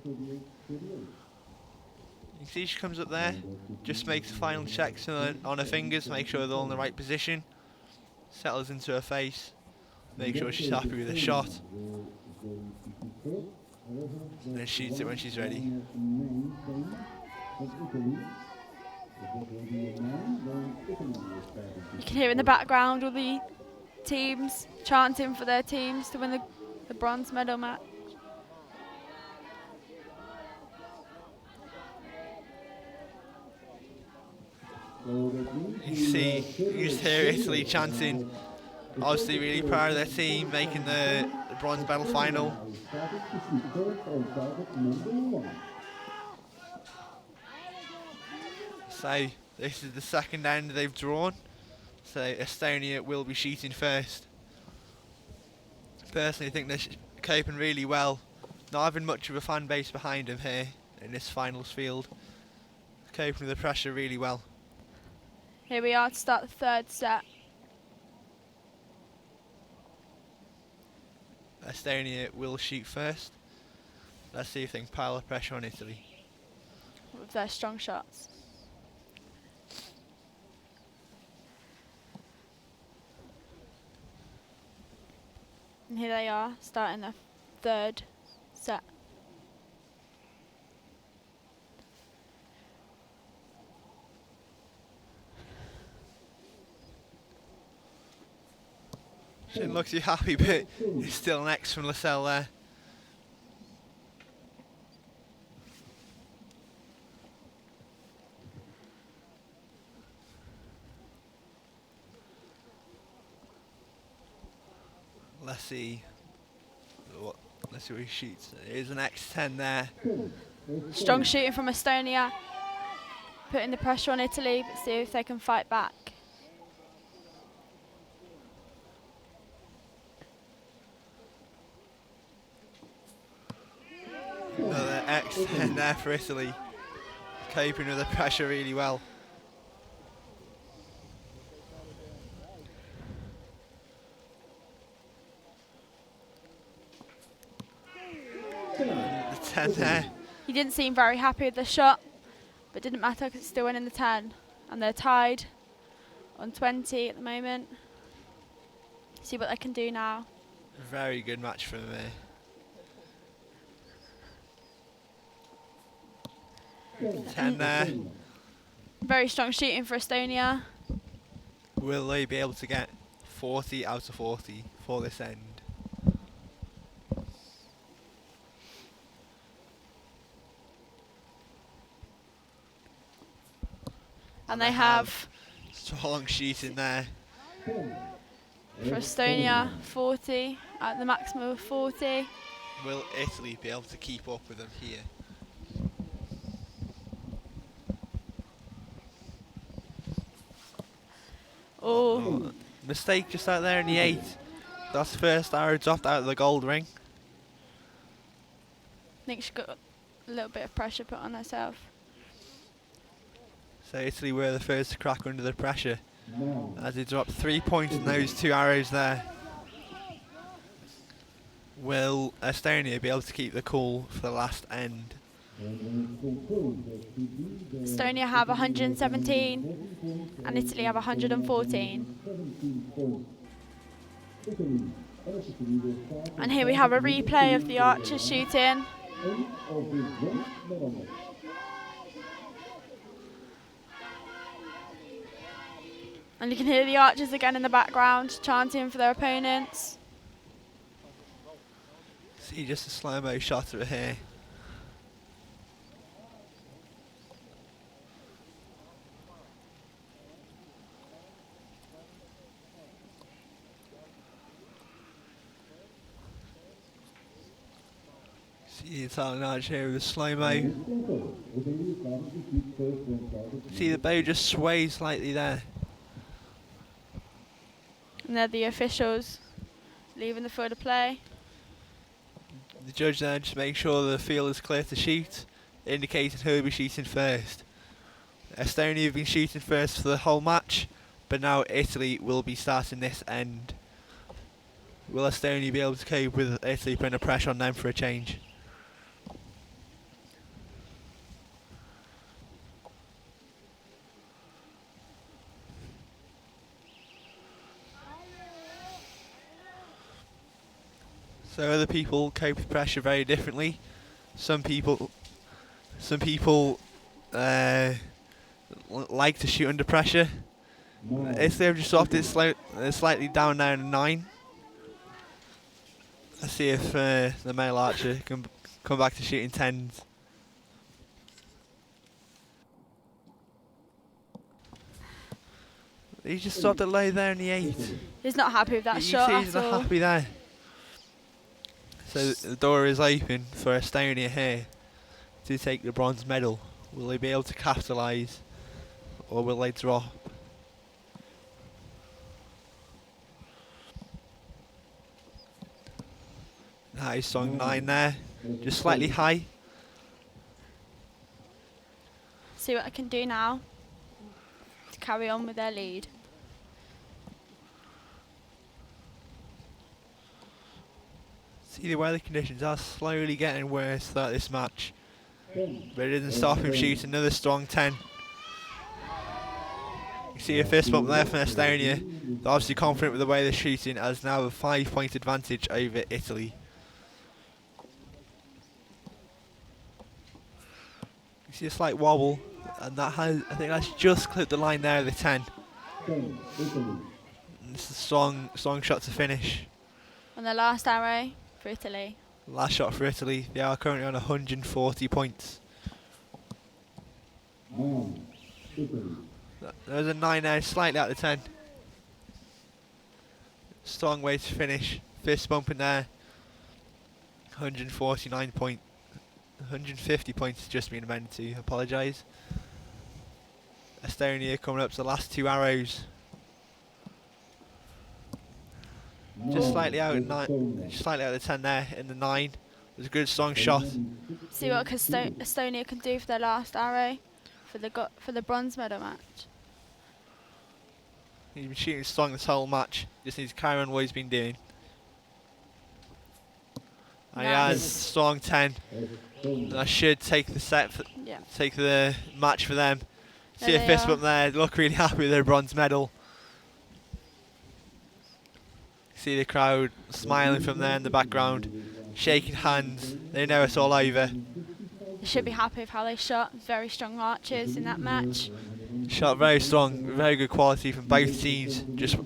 You can see she comes up there, just makes the final checks on her fingers, make sure they're all in the right position. Settles into her face, make sure she's happy with the shot. And then shoots it when she's ready. You can hear in the background all the teams chanting for their teams to win the bronze medal match. You just hear Italy chanting, obviously really proud of their team, making the bronze medal final. So This is the second end they've drawn, so Estonia will be shooting first. Personally, I think they're coping really well. Not having much of a fan base behind them here in this finals field. Coping with the pressure really well. Here we are to start the third set. Estonia will shoot first. Let's see if they can pile the pressure on Italy. With their strong shots. And here they are, starting the third set. Shouldn't look too happy, but he's still next from Lascelles there. Let's see what he shoots. There's an X10 there. Strong shooting from Estonia, putting the pressure on Italy, but see if they can fight back. Another X10 there for Italy. Coping with the pressure really well. The 10 there. He didn't seem very happy with the shot, but didn't matter because it's still winning the 10. And they're tied on 20 at the moment. See what they can do now. Very good match from me. Ten there. Very strong shooting for Estonia. Will they be able to get 40 out of 40 for this end? And they have, strong shooting there. for Estonia, 40 at the maximum of 40. Will Italy be able to keep up with them here? Oh, Mistake just out there in the 8. That's the first arrow dropped out of the gold ring. I think she got a little bit of pressure put on herself. So Italy were the first to crack under the pressure as they dropped 3 points in those 2 arrows there. Will Estonia be able to keep the cool for the last end? Estonia have 117 and Italy have 114. And here we have a replay of the archers shooting. And you can hear the archers again in the background chanting for their opponents. See just a slow-mo shot of it here. See the Italian archer here with a slow-mo. See the bow just sways slightly there. And they're the officials leaving the field of play. The judge there just makes sure the field is clear to shoot, indicating who will be shooting first. Estonia have been shooting first for the whole match, but now Italy will be starting this end. Will Estonia be able to cope with Italy putting the pressure on them for a change? So other people cope with pressure very differently. Some people like to shoot under pressure. Italy have just dropped it slightly down now to 9. Let's see if the male archer can come back to shooting 10s. He just dropped it low there in the 8. He's not happy with that shot You see he's at not all. happy there. So the door is open for Estonia here to take the bronze medal. Will they be able to capitalise or will they drop? Nice song 9 there, just slightly high. See what I can do now to carry on with their lead. See, the weather conditions are slowly getting worse throughout this match, but it doesn't stop him shooting another strong 10. You see a fist bump there from Estonia. They're obviously confident with the way they're shooting, as now a 5-point advantage over Italy. You see a slight wobble, and that has, I think that's just clipped the line there of the 10. And it's a strong shot to finish. On the last arrow for Italy. Last shot for Italy. They are currently on 140 points. There's a 9 there, slightly out of 10. Strong way to finish. Fist bumping there. 149 point. 150 points just been amended to. Apologise. Estonia coming up to the last 2 arrows. Just slightly out of 9. Slightly out of 10 there in the 9. It was a good strong shot. See what Estonia can do for their last arrow for the bronze medal match. He's been shooting strong this whole match. Just needs to carry on what he's been doing. And he has strong 10. That should take the set, take the match for them. See a fist bump there. They look really happy with their bronze medal. See the crowd smiling from there in the background, shaking hands. They know it's all over. They should be happy with how they shot. Very strong archers in that match. Shot very strong, very good quality from both teams. Just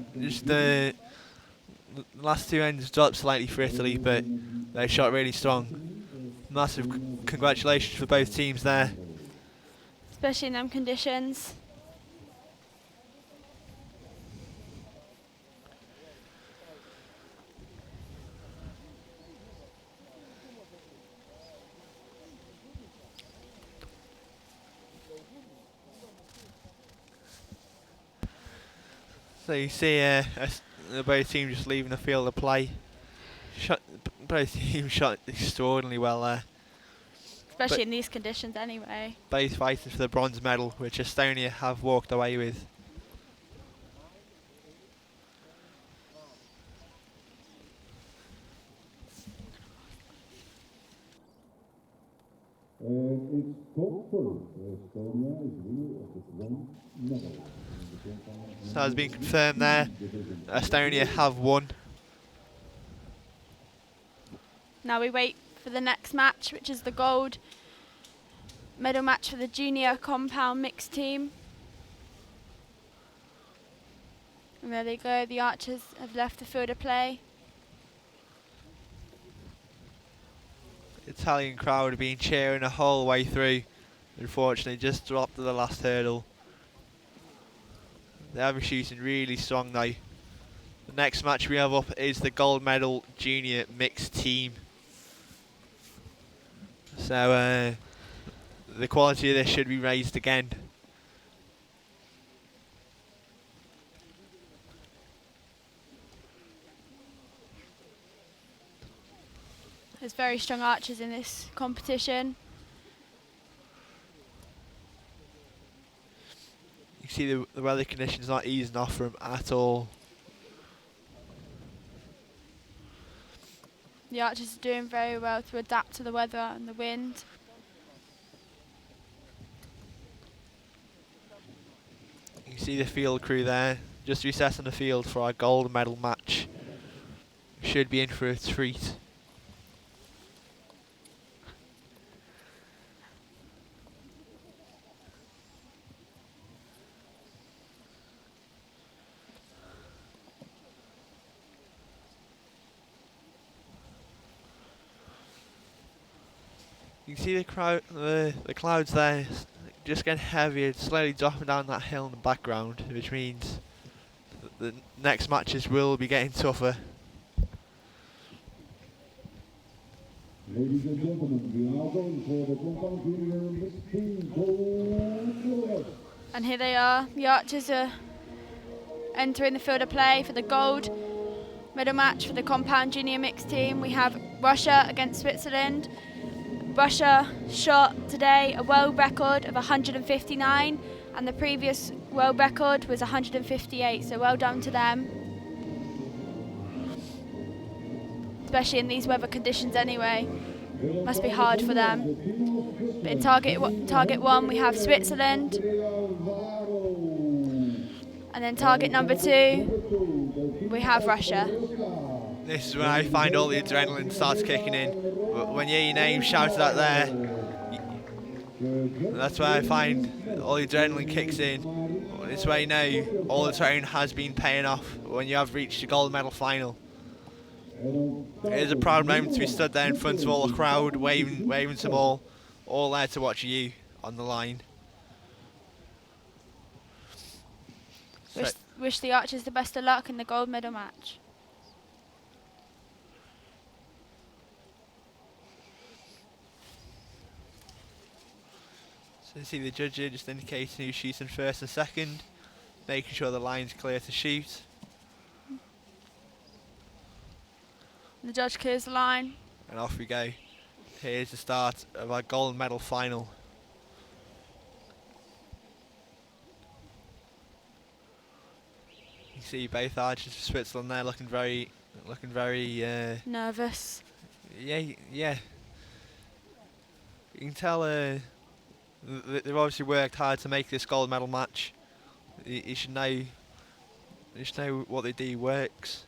the last 2 ends dropped slightly for Italy, but they shot really strong. Massive congratulations for both teams there. Especially in them conditions. So you see both teams just leaving the field of play. Both teams shot extraordinarily well there. Especially in these conditions anyway. Both fighting for the bronze medal, which Estonia have walked away with. It's hopeful Estonia is really of the bronze medal. So has been confirmed there. Estonia have won. Now we wait for the next match, which is the gold medal match for the junior compound mixed team. And there they go, the archers have left the field of play. Italian crowd have been cheering the whole way through. Unfortunately, just dropped at the last hurdle. They have been shooting really strong now. The next match we have up is the gold medal junior mixed team. So the quality of this should be raised again. There's very strong archers in this competition. You can see the weather conditions not easing off for them at all. The archers are doing very well to adapt to the weather and the wind. You can see the field crew there, just resetting the field for our gold medal match. Should be in for a treat. You can see the crowd, the clouds there, just getting heavier, slowly dropping down that hill in the background, which means the next matches will be getting tougher. Ladies and gentlemen, we are going for the compound junior mixed team gold medal. And here they are. The Archers are entering the field of play for the gold medal match for the compound junior mixed team. We have Russia against Switzerland. Russia shot today a world record of 159, and the previous world record was 158, so well done to them. Especially in these weather conditions anyway. Must be hard for them. But in target 1 we have Switzerland. And then target number 2 we have Russia. This is when I find all the adrenaline starts kicking in. When you hear your name shouted out there, that's where I find all the adrenaline kicks in. It's where you know all the training has been paying off when you have reached the gold medal final. It is a proud moment to be stood there in front of all the crowd, waving to them all there to watch you on the line. Wish the Archers the best of luck in the gold medal match. So you see the judge here just indicating who's shooting first and second, making sure the line's clear to shoot. The judge clears the line. And off we go. Here's the start of our gold medal final. You can see both archers for Switzerland there looking very Nervous. Yeah. You can tell they've obviously worked hard to make this gold medal match. You should know what they do works.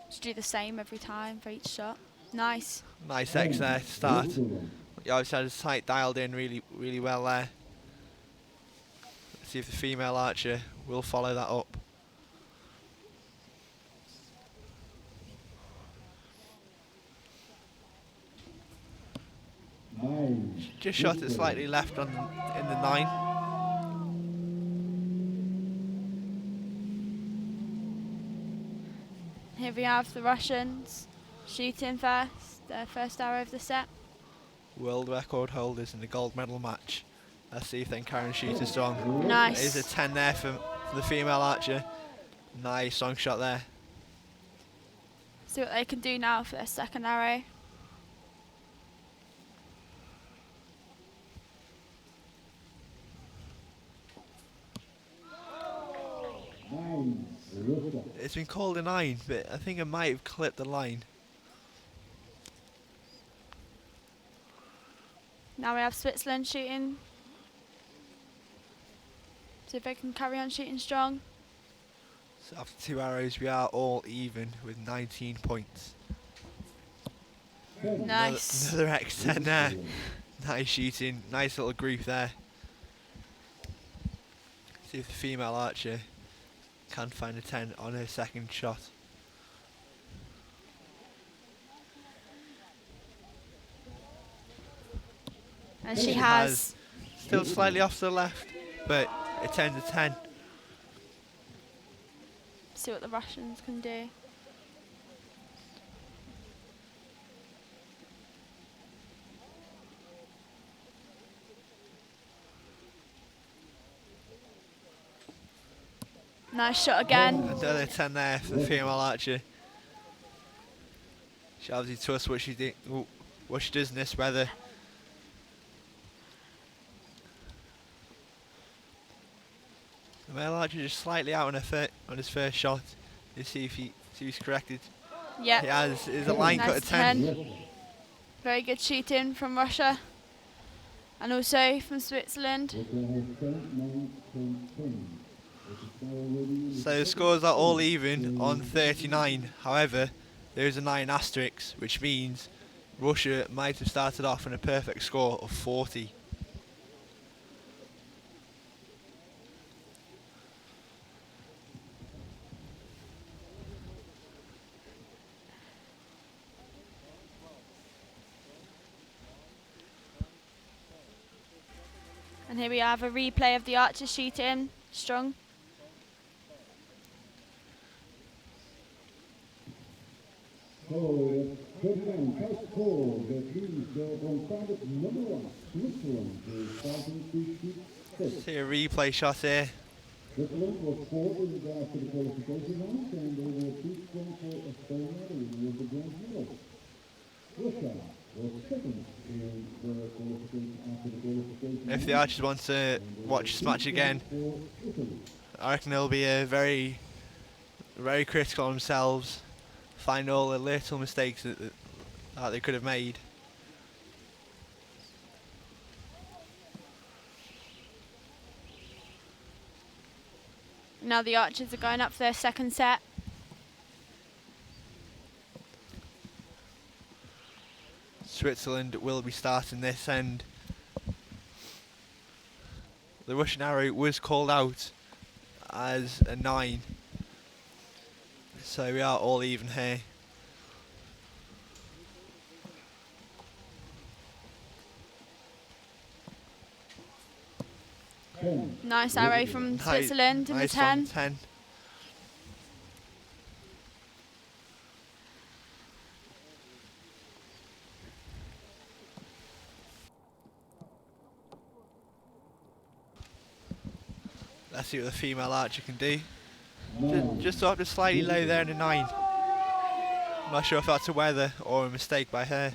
Just do the same every time for each shot. Nice. Nice X there to start. You obviously had his sight dialed in really well there. Let's see if the female archer will follow that up. Just shot it slightly left in the 9. Here we have the Russians shooting first, their first arrow of the set. World record holders in the gold medal match. Let's see if they can carry on shooting strong. Nice. There's a 10 there for the female archer. Nice strong shot there. See what they can do now for their second arrow. It's been called a 9, but I think it might have clipped the line. Now we have Switzerland shooting. See if they can carry on shooting strong. So after 2 arrows, we are all even with 19 points. Nice. Another X10 there. Nice shooting, nice little group there. See if the female archer can find a 10 on her second shot. And she has. Still slightly off to the left, but a 10 to 10. See what the Russians can do. Nice shot again. Another 10 there for the female archer. She obviously trusts what she does in this weather. The male archer just slightly out on his first shot. Let's see if he's corrected. Yeah. He has. Is a line Nice cut at 10. 10. Very good shooting from Russia. And also from Switzerland. So the scores are all even on 39. However, there is a 9 asterisk, which means Russia might have started off on a perfect score of 40. And here we have a replay of the archers shooting strong. So, President has called that he is on target number 1, Switzerland, starting to shoot See a replay shot here. Switzerland was fourth in regards to the qualification round, and they were too strong for Estonia to remove the bronze medal. Russia was second in the qualification after the qualification. If the Archers want to watch this match again, I reckon they'll be very critical of themselves, find all the little mistakes that they could have made. Now the Archers are going up for their second set. Switzerland will be starting this end. The Russian arrow was called out as a 9. So we are all even here. Nice arrow from Switzerland in the 10. 10. Let's see what the female archer can do. Just up to slightly low there in a 9. I'm not sure if that's a weather or a mistake by her.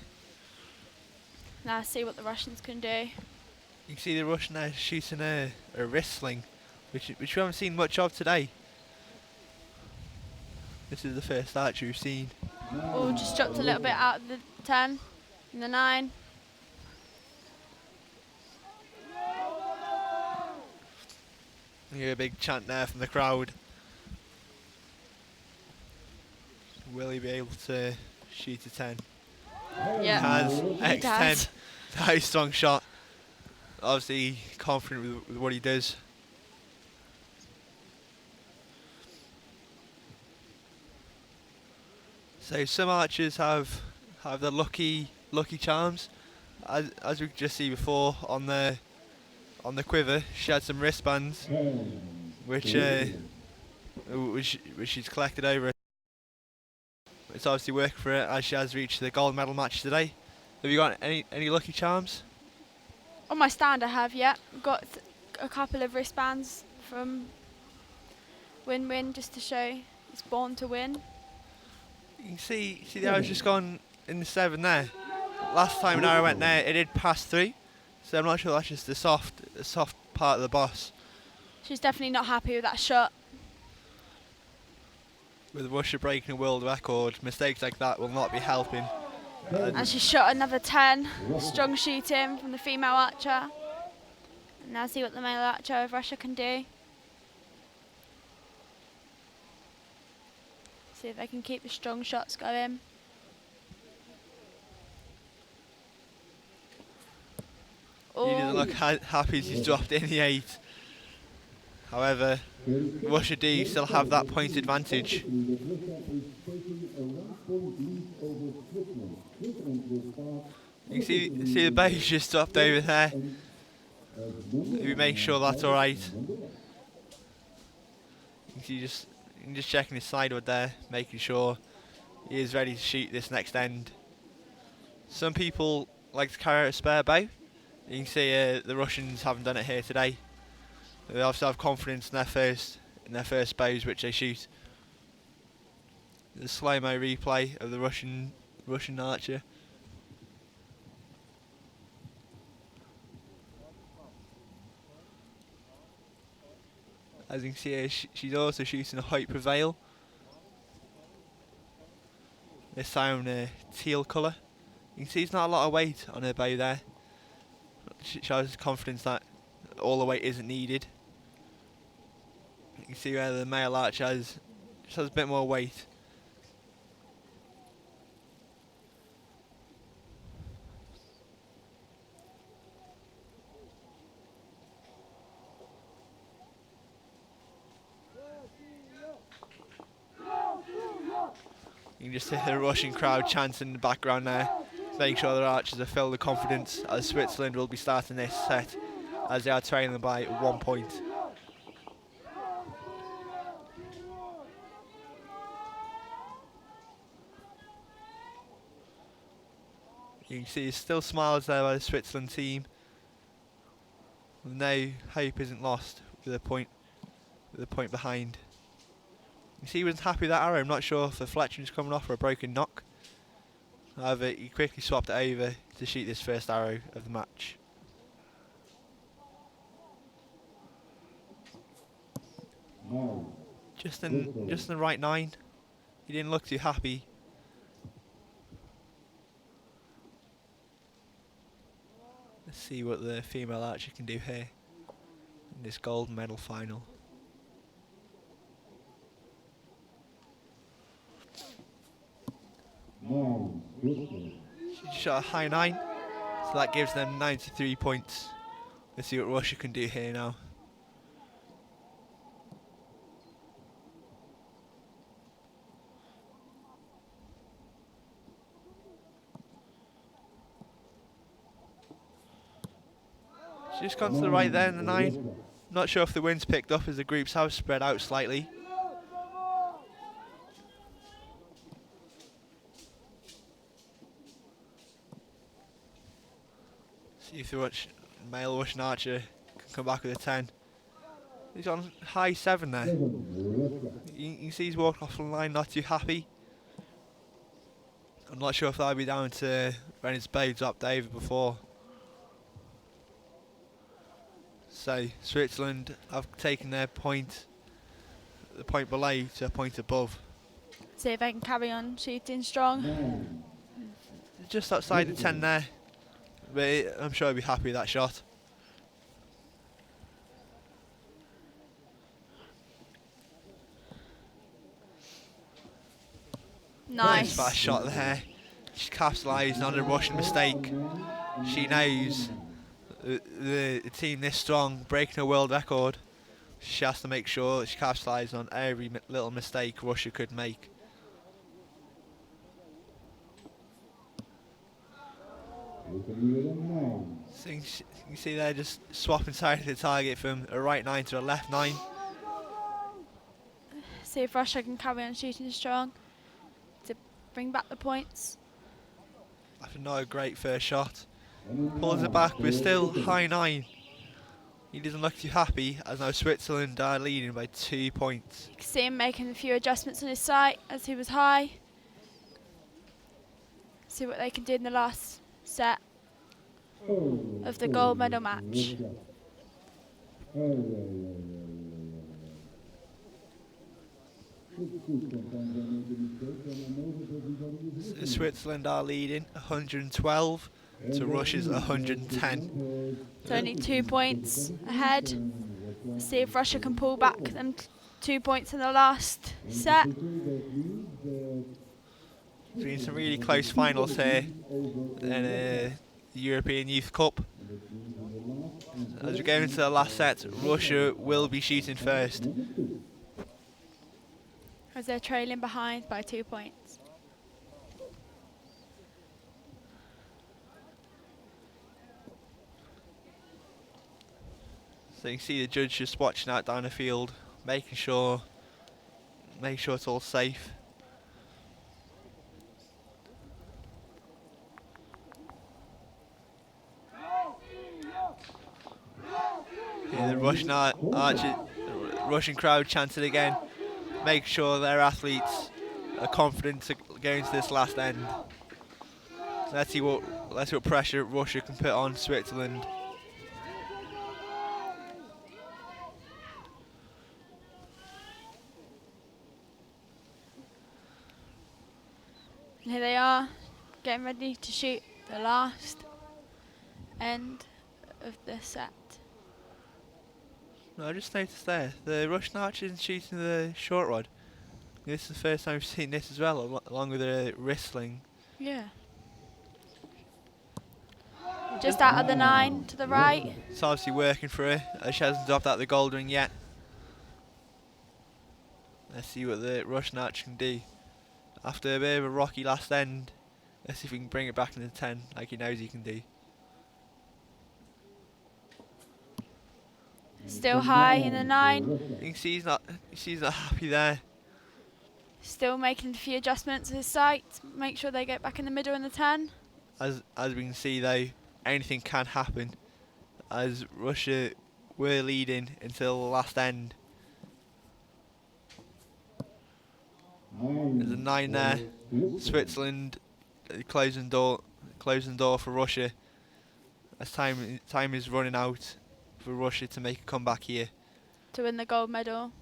Now let's see what the Russians can do. You can see the Russian there shooting a wrist sling, which we haven't seen much of today. This is the first archer we've seen. Oh, just dropped a little bit out of the 10 in the 9. You hear a big chant there from the crowd. Will he be able to shoot a 10? Yeah, Has he X10. does. Very strong shot. Obviously confident with what he does. So some archers have the lucky charms, as we could just see before on the quiver. She had some wristbands, which she's collected over. It's obviously worked for her as she has reached the gold medal match today. Have you got any lucky charms? On my stand I have, yeah. Got a couple of wristbands from Win-Win just to show it's born to win. You can see the arrow's just gone in the 7 there. Last time an arrow went there, it did pass through. So I'm not sure that's just the soft part of the boss. She's definitely not happy with that shot. With Russia breaking a world record, mistakes like that will not be helping. And she shot another 10. Strong shooting from the female archer. And now see what the male archer of Russia can do. See if they can keep the strong shots going. He doesn't look happy as he's dropped in the 8. However, Russia do still have that point advantage. You can see the base just dropped over there. We make sure that's alright. You can just checking his sidewood there, making sure he is ready to shoot this next end. Some people like to carry out a spare bow. You can see the Russians haven't done it here today. They obviously have confidence in their first bows which they shoot. The slow-mo replay of the Russian archer. As you can see here, she's also shooting a height prevail. This time in a teal colour. You can see there's not a lot of weight on her bow there. She shows confidence that all the weight isn't needed. You can see where the male archer has a bit more weight. You can just hear the Russian crowd chanting in the background there, making sure their archers are filled with confidence as Switzerland will be starting this set as they are trailing by 1 point. You can see still smiles there by the Switzerland team. No hope isn't lost with a point behind. You see he wasn't happy with that arrow. I'm not sure if the fletching's coming off or a broken knock. However, he quickly swapped it over to shoot this first arrow of the match. Just in the right 9. He didn't look too happy. Let's see what the female archer can do here in this gold medal final. She shot a high 9, so that gives them 93 points. Let's see what Russia can do here now. She's just gone to the right there in the 9. Not sure if the wind's picked up as the groups have spread out slightly. See if the male Russian archer can come back with a 10. He's on high 7 there. You can see he's walking off the line not too happy. I'm not sure if that'll be down to when his blade dropped over before. So Switzerland have taken their point, the point below to a point above. See if they can carry on shooting strong. Just outside the 10 there, but I'm sure he'll be happy with that shot. Nice. Fast shot there. She's capitalised on a Russian mistake. She knows the team this strong, breaking a world record. She has to make sure that she capitalises on every little mistake Russia could make. So you can see they're just swapping side of the target from a right 9 to a left 9. See if Russia can carry on shooting strong to bring back the points. After not a great first shot. Pulls it back, but still high 9. He doesn't look too happy, as now Switzerland are leading by 2 points. You can see him making a few adjustments on his sight as he was high. See what they can do in the last set of the gold medal match. Switzerland are leading 112 to Russia's 110. It's only 2 points ahead. Let's see if Russia can pull back them 2 points in the last set. Been some really close finals here in the European Youth Cup. As we go into the last set, Russia will be shooting first. As they're trailing behind by 2 points. So you can see the judge just watching out down the field, making sure it's all safe. Yeah, the Russian crowd chanted again, make sure their athletes are confident to go into this last end. So let's see what pressure Russia can put on Switzerland. And here they are, getting ready to shoot the last end of the set. No, I just noticed there, the Russian archer isn't shooting the short rod. This is the first time I've seen this as well, along with the wrist sling. Yeah. Just out of the 9 to the right. It's obviously working for her, as she hasn't dropped out the gold ring yet. Let's see what the Russian archer can do. After a bit of a rocky last end, let's see if we can bring it back into 10 like he knows he can do. Still high in the 9. You can see she's not happy there. Still making a few adjustments to his sight. Make sure they get back in the middle in the 10. As we can see though, anything can happen as Russia were leading until the last end. There's a 9 there. Switzerland closing door for Russia. As time is running out for Russia to make a comeback here. To win the gold medal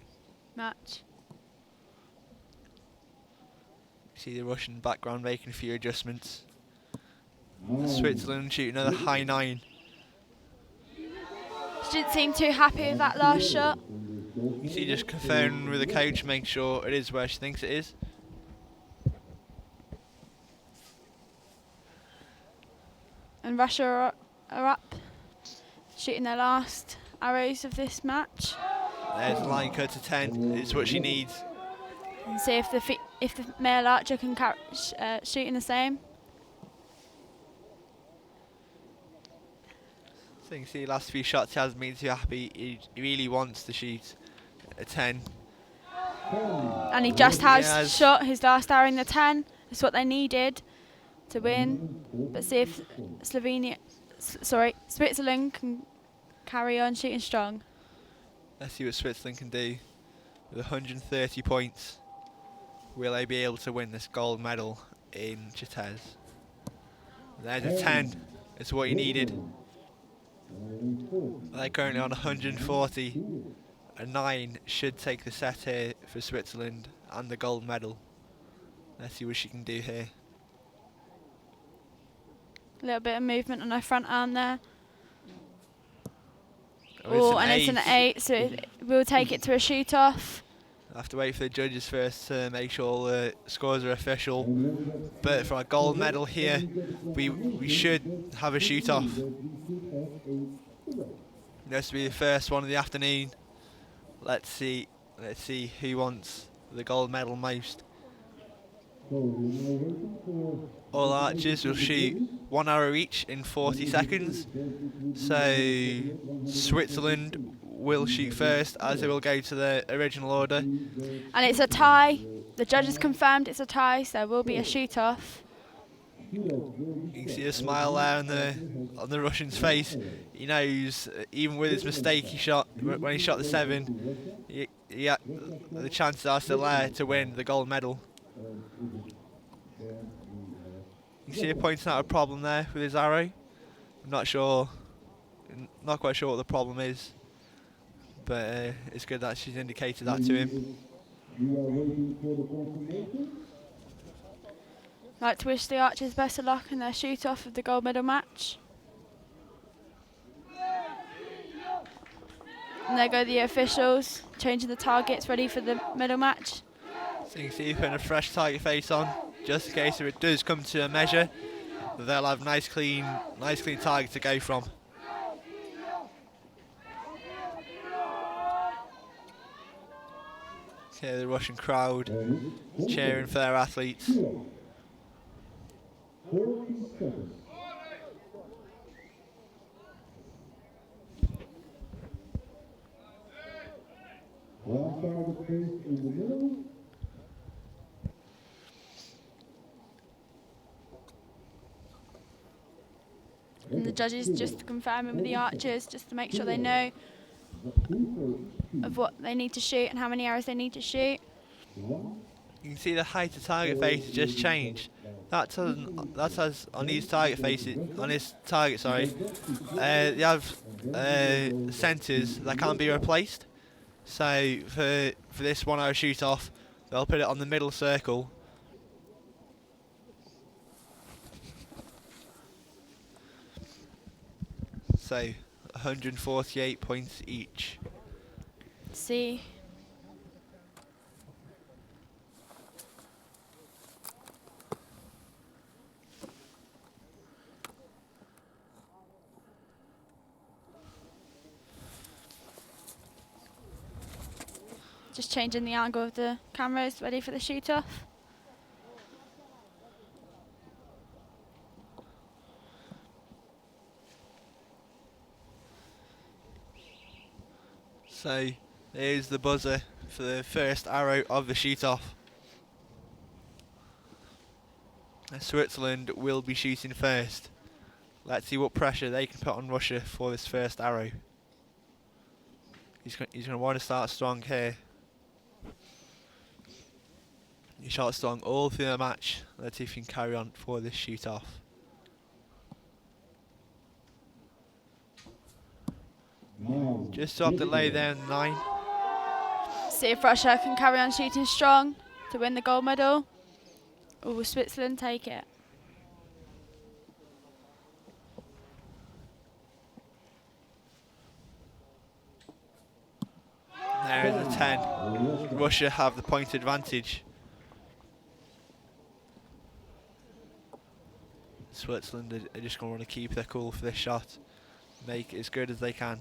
match. See the Russian background making a few adjustments. Switzerland shooting another high 9. She didn't seem too happy with that last shot. You see, just conferring with the coach, make sure it is where she thinks it is. And Russia are up, shooting their last arrows of this match. There's a line cut to 10. It's what she needs. And see if the male archer can shoot in the same. So you can see the last few shots he hasn't been too happy. He really wants to shoot a 10. And he just has shot his last arrow in the 10. That's what they needed to win. But see if Switzerland can carry on shooting strong. Let's see what Switzerland can do. With 130 points, will they be able to win this gold medal in Catez? There's a 10. It's what he needed. They're currently on 140. A 9 should take the set here for Switzerland and the gold medal. Let's see what she can do here. A little bit of movement on her front arm there. Oh, and it's an 8, so it will take it to a shoot off. I'll have to wait for the judges first to make sure all the scores are official. But for our gold medal here, we should have a shoot off. This will be the first one of the afternoon. Let's see who wants the gold medal most. All archers will shoot 1 arrow each in 40 seconds. So Switzerland will shoot first, as they will go to the original order. And it's a tie. The judges confirmed it's a tie, so there will be a shoot off. You can see a smile there on the Russian's face. He knows, even with his mistake when he shot the 7, the chances are still there to win the gold medal. You see her pointing out a problem there with his arrow. I'm not quite sure what the problem is, but it's good that she's indicated that to him. I'd like to wish the archers best of luck in their shoot off of the gold medal match. And there go the officials, changing the targets, ready for the medal match. So you can see putting a fresh target face on, just in case if it does come to a measure, they'll have nice clean target to go from. See the Russian crowd cheering for their athletes. And the judges just confirming with the archers, just to make sure they know of what they need to shoot and how many arrows they need to shoot. You can see the height of target face just changed. That has on these target faces, on his target, sorry. They have centres that can't be replaced. So for this 1 arrow shoot off, they'll put it on the middle circle. So 148 points each. See. Just changing the angle of the cameras, ready for the shoot off. So there's the buzzer for the first arrow of the shoot off. Switzerland will be shooting first. Let's see what pressure they can put on Russia for this first arrow. He's going to want to start strong here. He shot strong all through the match. Let's see if he can carry on for this shoot off. Just off the lay there in 9. See if Russia can carry on shooting strong to win the gold medal. Or will Switzerland take it? There's a 10. Russia have the point advantage. Switzerland are just going to want to keep their cool for this shot. Make it as good as they can.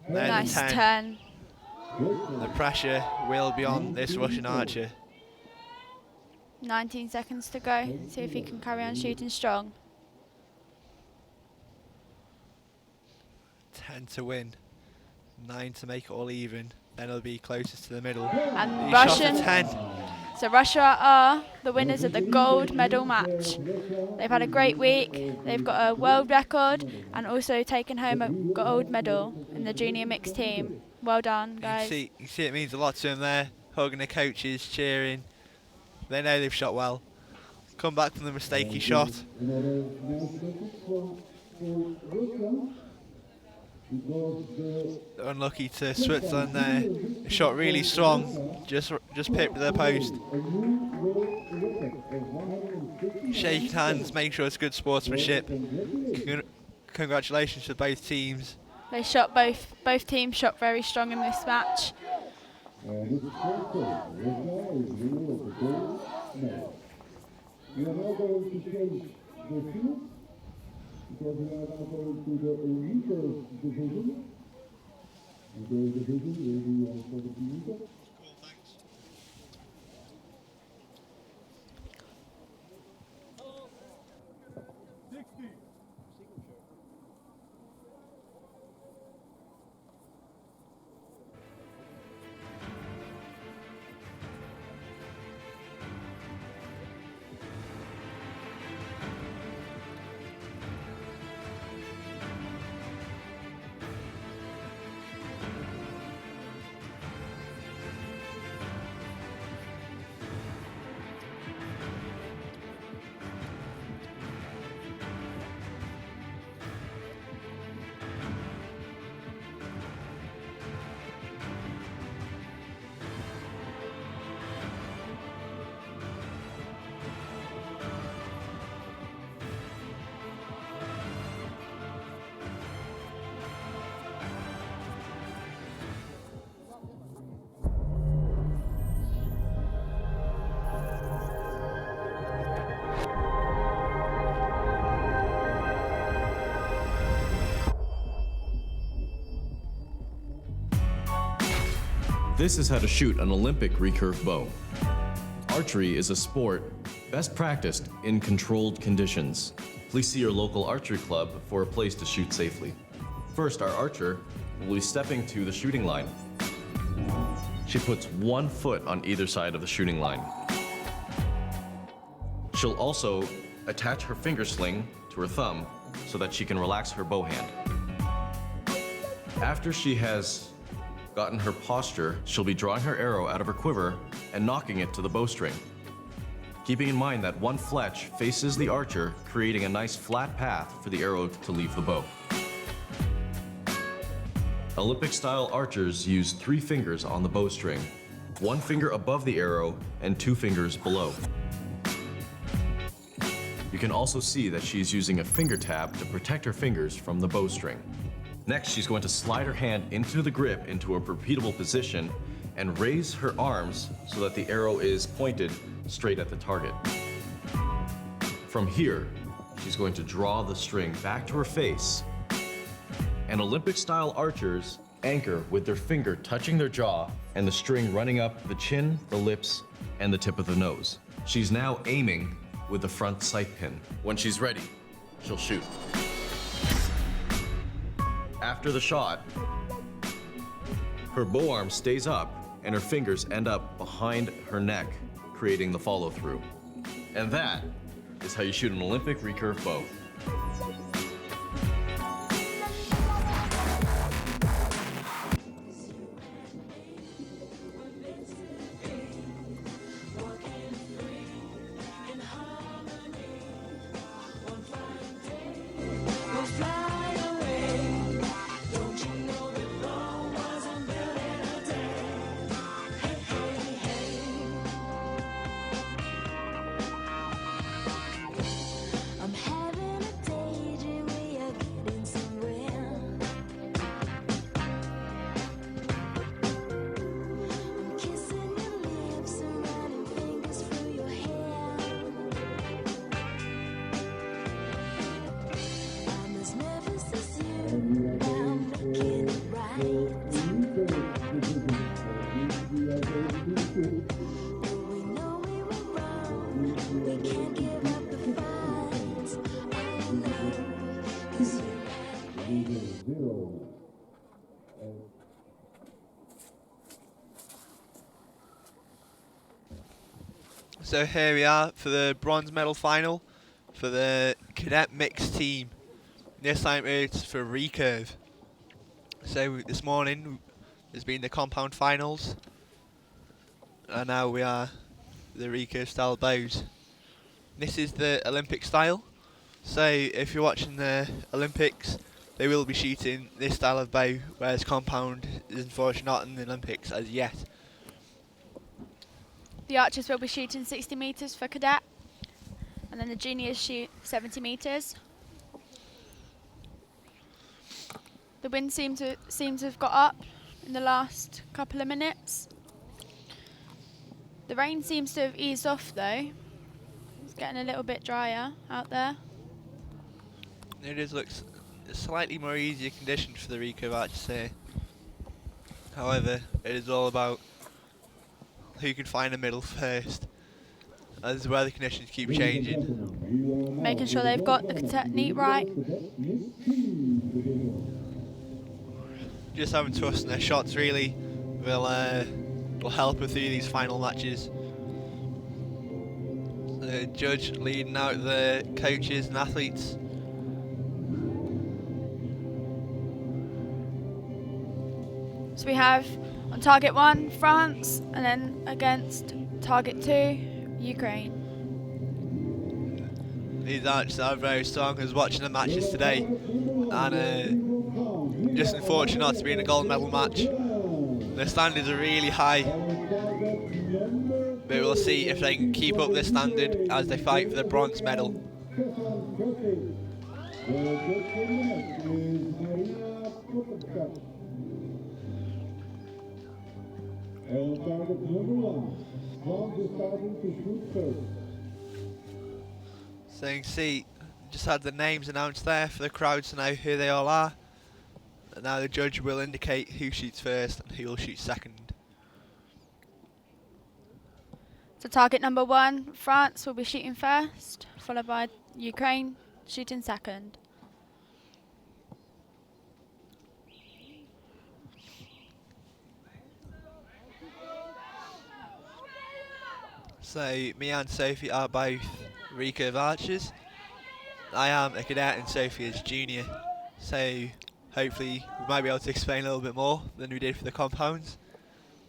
Nice 10. The pressure will be on this Russian archer. 19 seconds to go. See if he can carry on shooting strong. 10 to win. 9 to make it all even. Then it'll be closest to the middle. And He Russian. shot a 10. So Russia are the winners of the gold medal match. They've had a great week. They've got a world record and also taken home a gold medal in the junior mixed team. Well done, guys. You can see it means a lot to them there. Hugging the coaches, cheering. They know they've shot well. Come back from the mistake he shot. Unlucky to Switzerland there. They shot really strong. Just pipped the post. Shake hands, make sure it's good sportsmanship. Congratulations to both teams. They shot both teams shot very strong in this match. We are now going to change the field because we are now going to the Recurve division. And the division will be for the meter. This is how to shoot an Olympic recurve bow. Archery is a sport best practiced in controlled conditions. Please see your local archery club for a place to shoot safely. First, our archer will be stepping to the shooting line. She puts 1 foot on either side of the shooting line. She'll also attach her finger sling to her thumb so that she can relax her bow hand. After she has gotten her posture, she'll be drawing her arrow out of her quiver and knocking it to the bowstring. Keeping in mind that one fletch faces the archer, creating a nice flat path for the arrow to leave the bow. Olympic-style archers use 3 fingers on the bowstring, 1 finger above the arrow and 2 fingers below. You can also see that she's using a finger tab to protect her fingers from the bowstring. Next, she's going to slide her hand into the grip into a repeatable position and raise her arms so that the arrow is pointed straight at the target. From here, she's going to draw the string back to her face. And Olympic-style archers anchor with their finger touching their jaw and the string running up the chin, the lips, and the tip of the nose. She's now aiming with the front sight pin. When she's ready, she'll shoot. After the shot, her bow arm stays up and her fingers end up behind her neck, creating the follow-through. And that is how you shoot an Olympic recurve bow. So here we are for the bronze medal final for the cadet mixed team. This time it's for recurve. So this morning has been the compound finals, and now we are the recurve style bows. This is the Olympic style. So if you're watching the Olympics, they will be shooting this style of bow, whereas compound is unfortunately not in the Olympics as yet. The archers will be shooting 60 metres for cadet, and then the juniors shoot 70 metres. The wind seems to have got up in the last couple of minutes. The rain seems to have eased off though. It's getting a little bit drier out there. It looks slightly more easier conditions for the recurve archers here. However, it is all about who can find the middle first, as the weather conditions keep changing. Making sure they've got the technique right. Just having trust in their shots really will help her through these final matches. The judge leading out the coaches and athletes. So we have on target 1 France, and then against target 2 Ukraine. These archers are very strong. I was watching the matches today, and just unfortunate not to be in a gold medal match. The standards are really high, but we'll see if they can keep up this standard as they fight for the bronze medal. And target number 1, France is starting to shoot first. So you can see, just had the names announced there for the crowd to know who they all are. And now the judge will indicate who shoots first and who will shoot second. So target number 1, France will be shooting first, followed by Ukraine shooting second. So me and Sophie are both recurve archers. I am a cadet and Sophie is junior. So hopefully we might be able to explain a little bit more than we did for the compounds.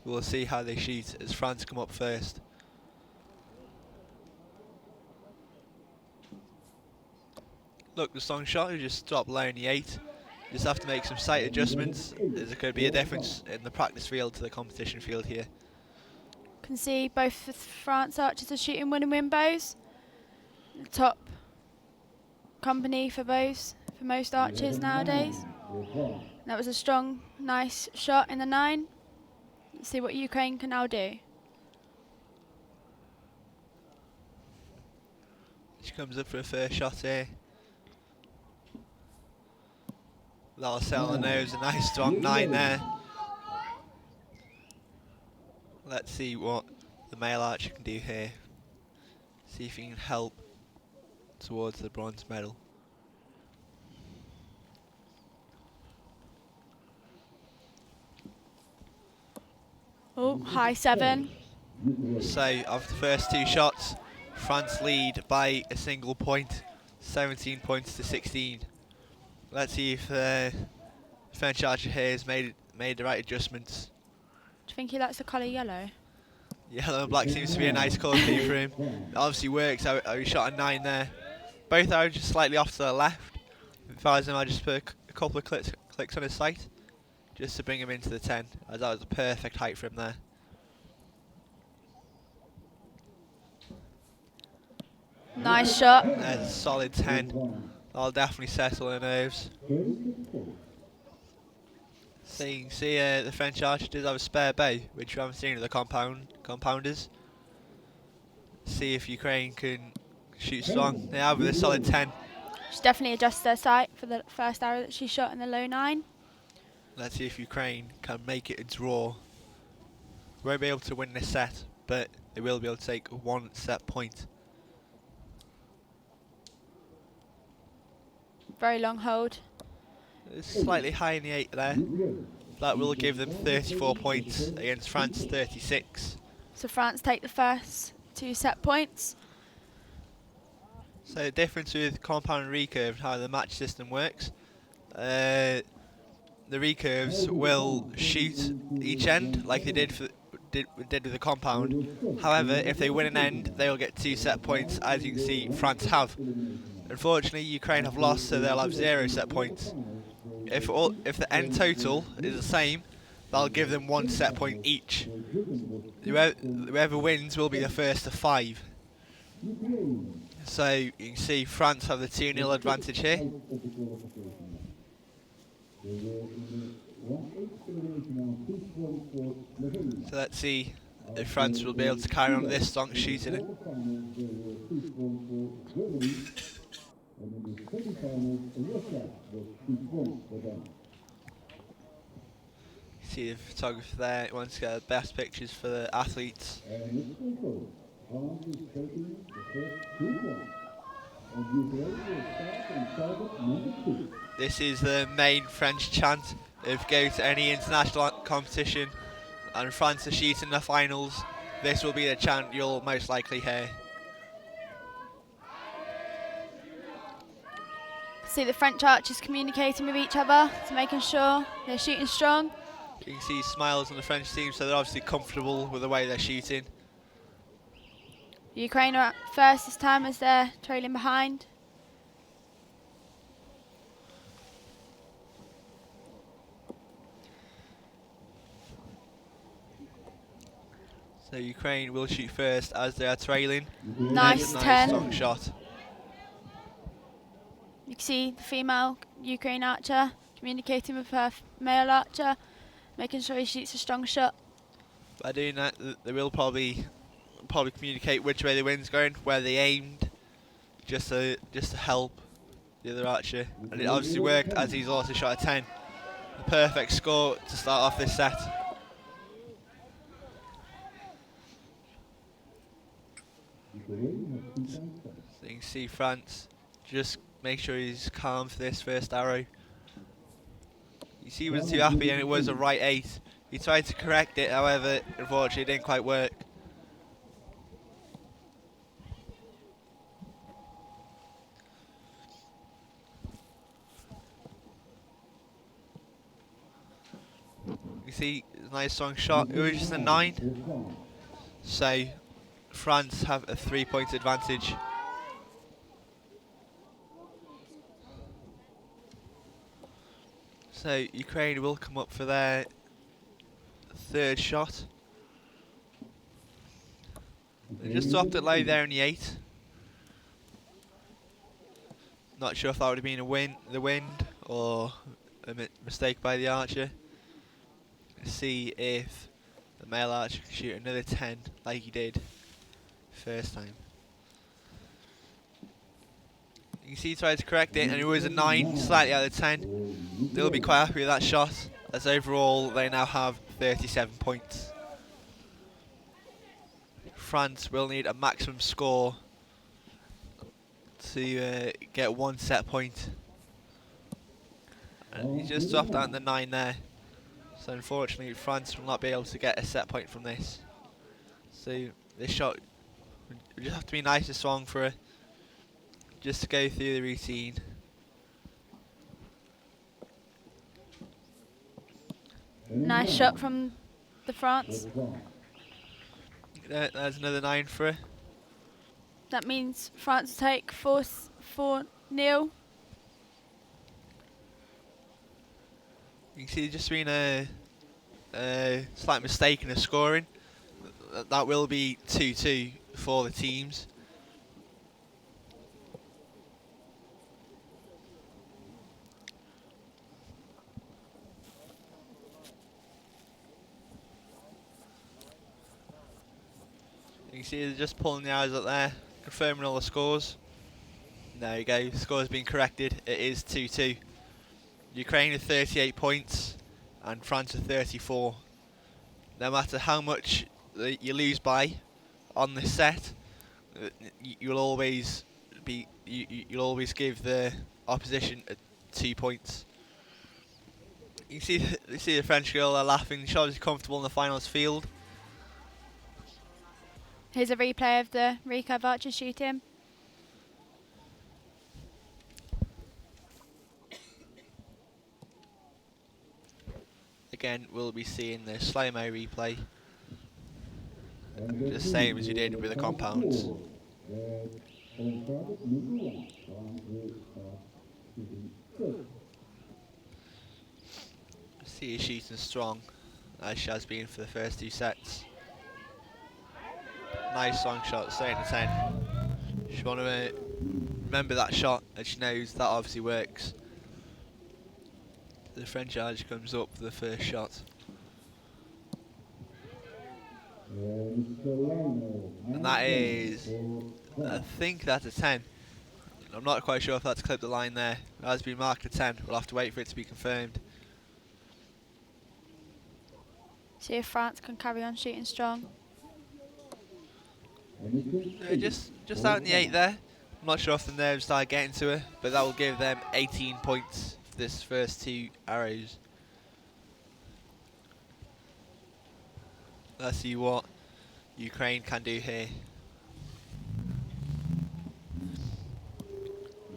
We'll see how they shoot as France come up first. Look, the strong shot, you just stop below in the 8. Just have to make some sight adjustments, as there could be a difference in the practice field to the competition field here. Can see both France archers are shooting win bows. The top company for bows for most archers nowadays. That was a strong, nice shot in the 9. Let's see what Ukraine can now do. She comes up for a first shot here. That'll sell the nose, a nice strong 9 there. Let's see what the male archer can do here. See if he can help towards the bronze medal. Oh, high 7. So after the first 2 shots, France lead by a single point, 17 points to 16. Let's see if French archer here has made the right adjustments. Do you think he likes the colour yellow? Yellow and black seems to be a nice colour theme for him. It obviously works. How he shot a 9 there. Both arrows just slightly off to the left. If I was him, I'd just put a couple of clicks on his sight, just to bring him into the 10, as that was the perfect height for him there. Nice shot. There's a solid 10. That'll definitely settle the nerves. So you can see the French archer does have a spare bow, which we haven't seen at the compounders. See if Ukraine can shoot strong. They have with a solid 10. She's definitely adjusted her sight for the first arrow that she shot in the low 9. Let's see if Ukraine can make it a draw. Won't be able to win this set, but they will be able to take 1 set point. Very long hold. It's slightly high in the 8 there. That will give them 34 points against France 36. So France take the first 2 set points. So the difference with compound and recurve and how the match system works, the recurves will shoot each end like they did with the compound. However, if they win an end, they will get 2 set points, as you can see France have. Unfortunately, Ukraine have lost, so they'll have 0 set points. If the end total is the same, that'll give them 1 set point each. Whoever wins will be the first to 5. So you can see France have the 2-0 advantage here. So let's see if France will be able to carry on this strong shooting it. See the photographer there wants to get the best pictures for the athletes. This is the main French chant if go to any international competition and France are shooting the finals. This will be the chant you'll most likely hear. See the French archers communicating with each other to making sure they're shooting strong. You can see smiles on the French team, so they're obviously comfortable with the way they're shooting. Ukraine are at first this time as they're trailing behind. So Ukraine will shoot first as they are trailing. Nice Nice 10. strong shot. You can see the female Ukraine archer communicating with her male archer, making sure he shoots a strong shot. By doing that, they will probably communicate which way the wind's going, where they aimed, just to help the other archer. And it obviously worked, as he's also shot a 10. The perfect score to start off this set. So you can see France just make sure he's calm for this first arrow. You see he was too happy and it was a right 8. He tried to correct it, however, unfortunately it didn't quite work. You see, a nice strong shot. It was just a 9. So France have a 3-point advantage. So Ukraine will come up for their 3rd shot. They just dropped it low there in the 8. Not sure if that would have been the wind or a mistake by the archer. See if the male archer can shoot another 10 like he did first time. You can see he tried to correct it and it was a 9, slightly out of 10. They'll be quite happy with that shot, as overall they now have 37 points. France will need a maximum score to get 1 set point. And he just dropped out the 9 there. So unfortunately, France will not be able to get a set point from this. So this shot would just have to be nice and strong for her, just to go through the routine. Nice shot from the France. There's another 9 for her. That means France take 4-0. You can see there's just been a slight mistake in the scoring. That will be 2-2 for the teams. You can see they're just pulling the eyes up there, confirming all the scores. There you go, the score has been corrected. It is 2-2. Ukraine with 38 points and France with 34. No matter how much you lose by on this set, you'll always you'll always give the opposition 2 points. You see the French girl laughing. She's obviously comfortable in the finals field. Here's a replay of the Recurve archer shooting. Again, we'll be seeing the slow-mo replay, the same as you did with the compounds. See her shooting strong, as she has been for the first 2 sets. Nice long shot, staying at 10. She want to remember that shot, and she knows that obviously works. The French judge comes up for the first shot. And that is, I think that's a 10. I'm not quite sure if that's clipped the line there. It has been marked a 10. We'll have to wait for it to be confirmed. See if France can carry on shooting strong. Just out in the 8 there. I'm not sure if the nerves start getting to her, but that will give them 18 points for this first 2 arrows. Let's see what Ukraine can do here.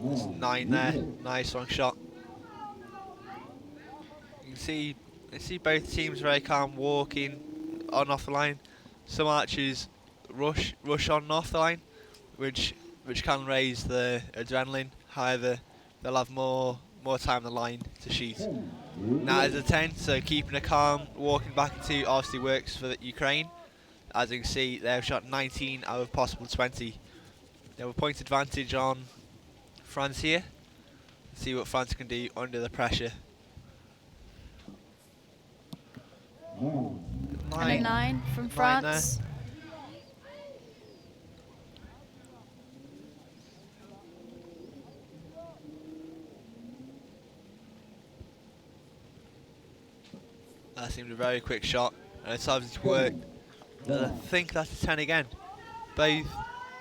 There's 9 there, nice long shot. You can see both teams very calm, walking on and off the line. Some archers rush on and off the line, which can raise the adrenaline. However, they'll have more time on the line to shoot. Now it's a 10, so keeping a calm, walking back into obviously works for the Ukraine. As you can see, they've shot 19 out of possible 20. They have a point advantage on France here. Let's see what France can do under the pressure. And a 9 from France. That seemed a very quick shot, and it's obviously worked. And I think that's a 10 again. Both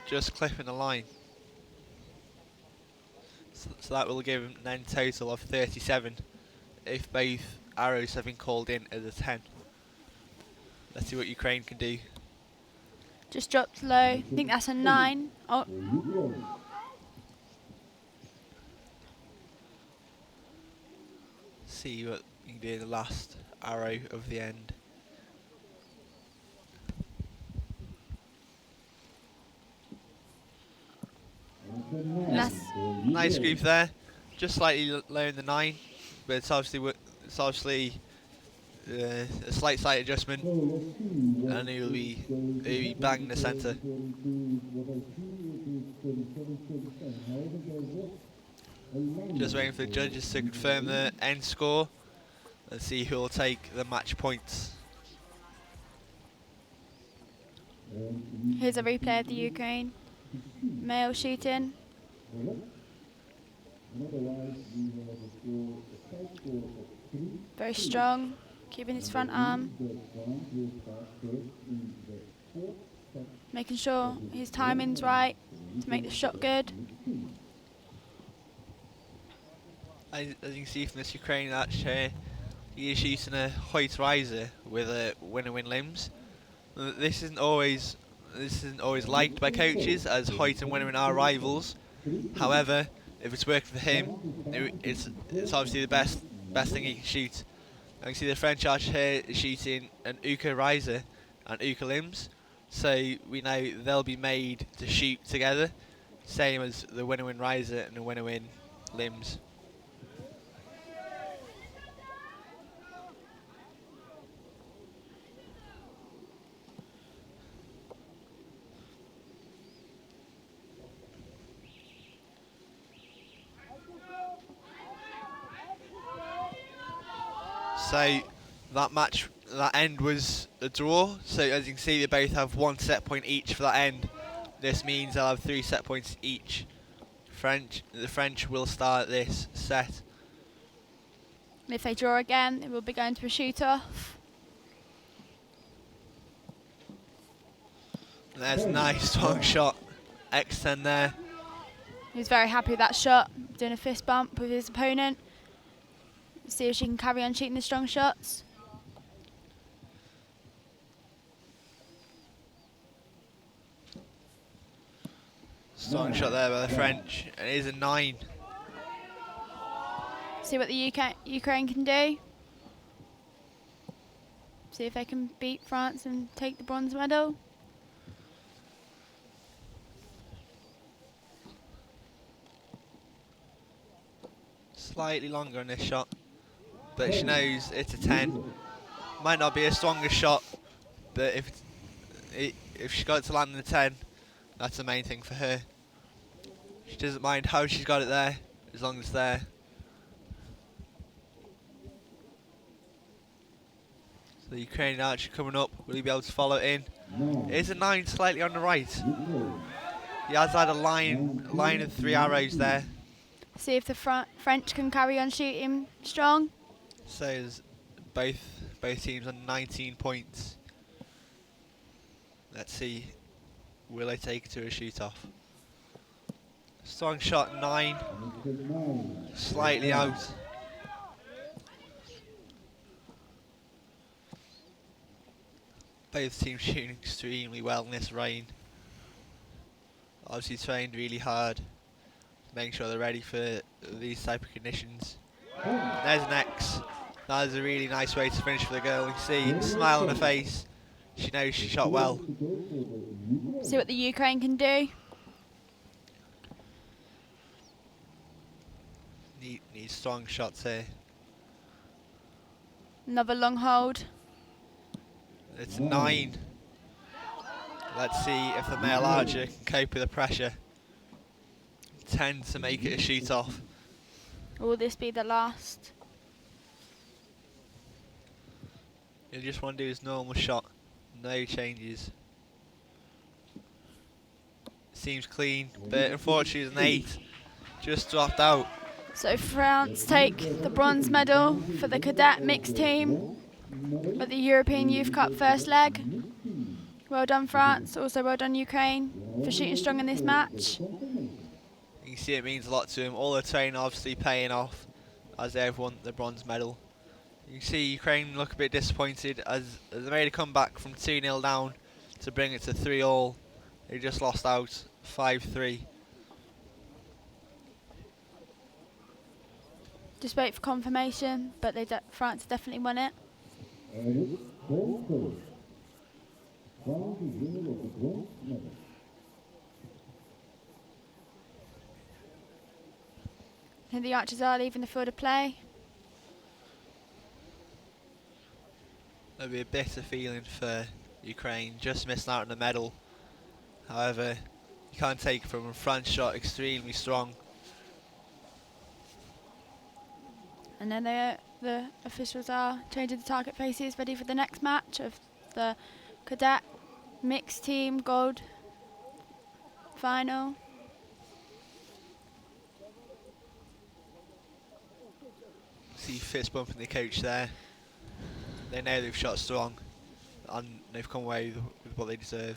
just clipping the line. So that will give them then a total of 37 if both arrows have been called in as a 10. Let's see what Ukraine can do. Just dropped low. I think that's a 9. Oh. See what you can do in the last arrow of the end. Nice group there, just slightly low in the 9, but it's obviously a slight adjustment, and he'll be bang in the centre. Just waiting for the judges to confirm the end score and see who will take the match points. Here's a replay of the Ukraine male shooting. Very strong, keeping his front arm. Making sure his timing's right to make the shot good. As you can see from this Ukrainian archer here, he is shooting a height riser with a win limbs. This isn't always liked by coaches, as height and win are rivals. However, if it's working for him, it's obviously the best thing he can shoot. You can see the French archer here is shooting an Uka riser and Uka limbs, so we know they'll be made to shoot together, same as the win riser and the win limbs. So that end was a draw. So as you can see, they both have 1 set point each for that end. This means they'll have 3 set points each. The French will start this set. And if they draw again, it will be going to a shoot-off. There's a nice strong shot. X10 there. He was very happy with that shot, doing a fist bump with his opponent. See if she can carry on shooting the strong shots. Strong shot there by the French, and it is a 9. See what the Ukraine can do. See if they can beat France and take the bronze medal. Slightly longer on this shot, but she knows it's a 10. Might not be a stronger shot, but if she got it to land in the 10, that's the main thing for her. She doesn't mind how she's got it there, as long as it's there. So the Ukrainian archer coming up, will he be able to follow it in? It is a 9, slightly on the right. He has had a line of 3 arrows there. See if the French can carry on shooting strong. So is both teams on 19 points. Let's see, will they take it to a shoot-off? Strong shot, 9. Slightly out. Both teams shooting extremely well in this rain. Obviously trained really hard, making sure they're ready for these type of conditions. There's an X. That is a really nice way to finish for the girl. You can see smile on her face. She knows she shot well. See what the Ukraine can do. Need strong shots here. Another long hold. It's a 9. Let's see if the male archer can cope with the pressure. 10 to make it a shoot off. Will this be the last? He'll just want to do his normal shot. No changes. Seems clean, but unfortunately it's an 8. Just dropped out. So France take the bronze medal for the cadet mixed team at the European Youth Cup first leg. Well done France, also well done Ukraine for shooting strong in this match. You can see it means a lot to him. All the training obviously paying off as they've won the bronze medal. You can see Ukraine look a bit disappointed as they made a comeback from 2-0 down to bring it to 3-all. They just lost out 5-3. Just wait for confirmation, but France definitely won it. And the archers are leaving the field of play. There'll be a bitter feeling for Ukraine, just missing out on the medal. However, you can't take it from them. France shot extremely strong. And then the officials are changing the target faces, ready for the next match of the cadet mixed team gold final. See fist bumping the coach there. They know they've shot strong and they've come away with what they deserve.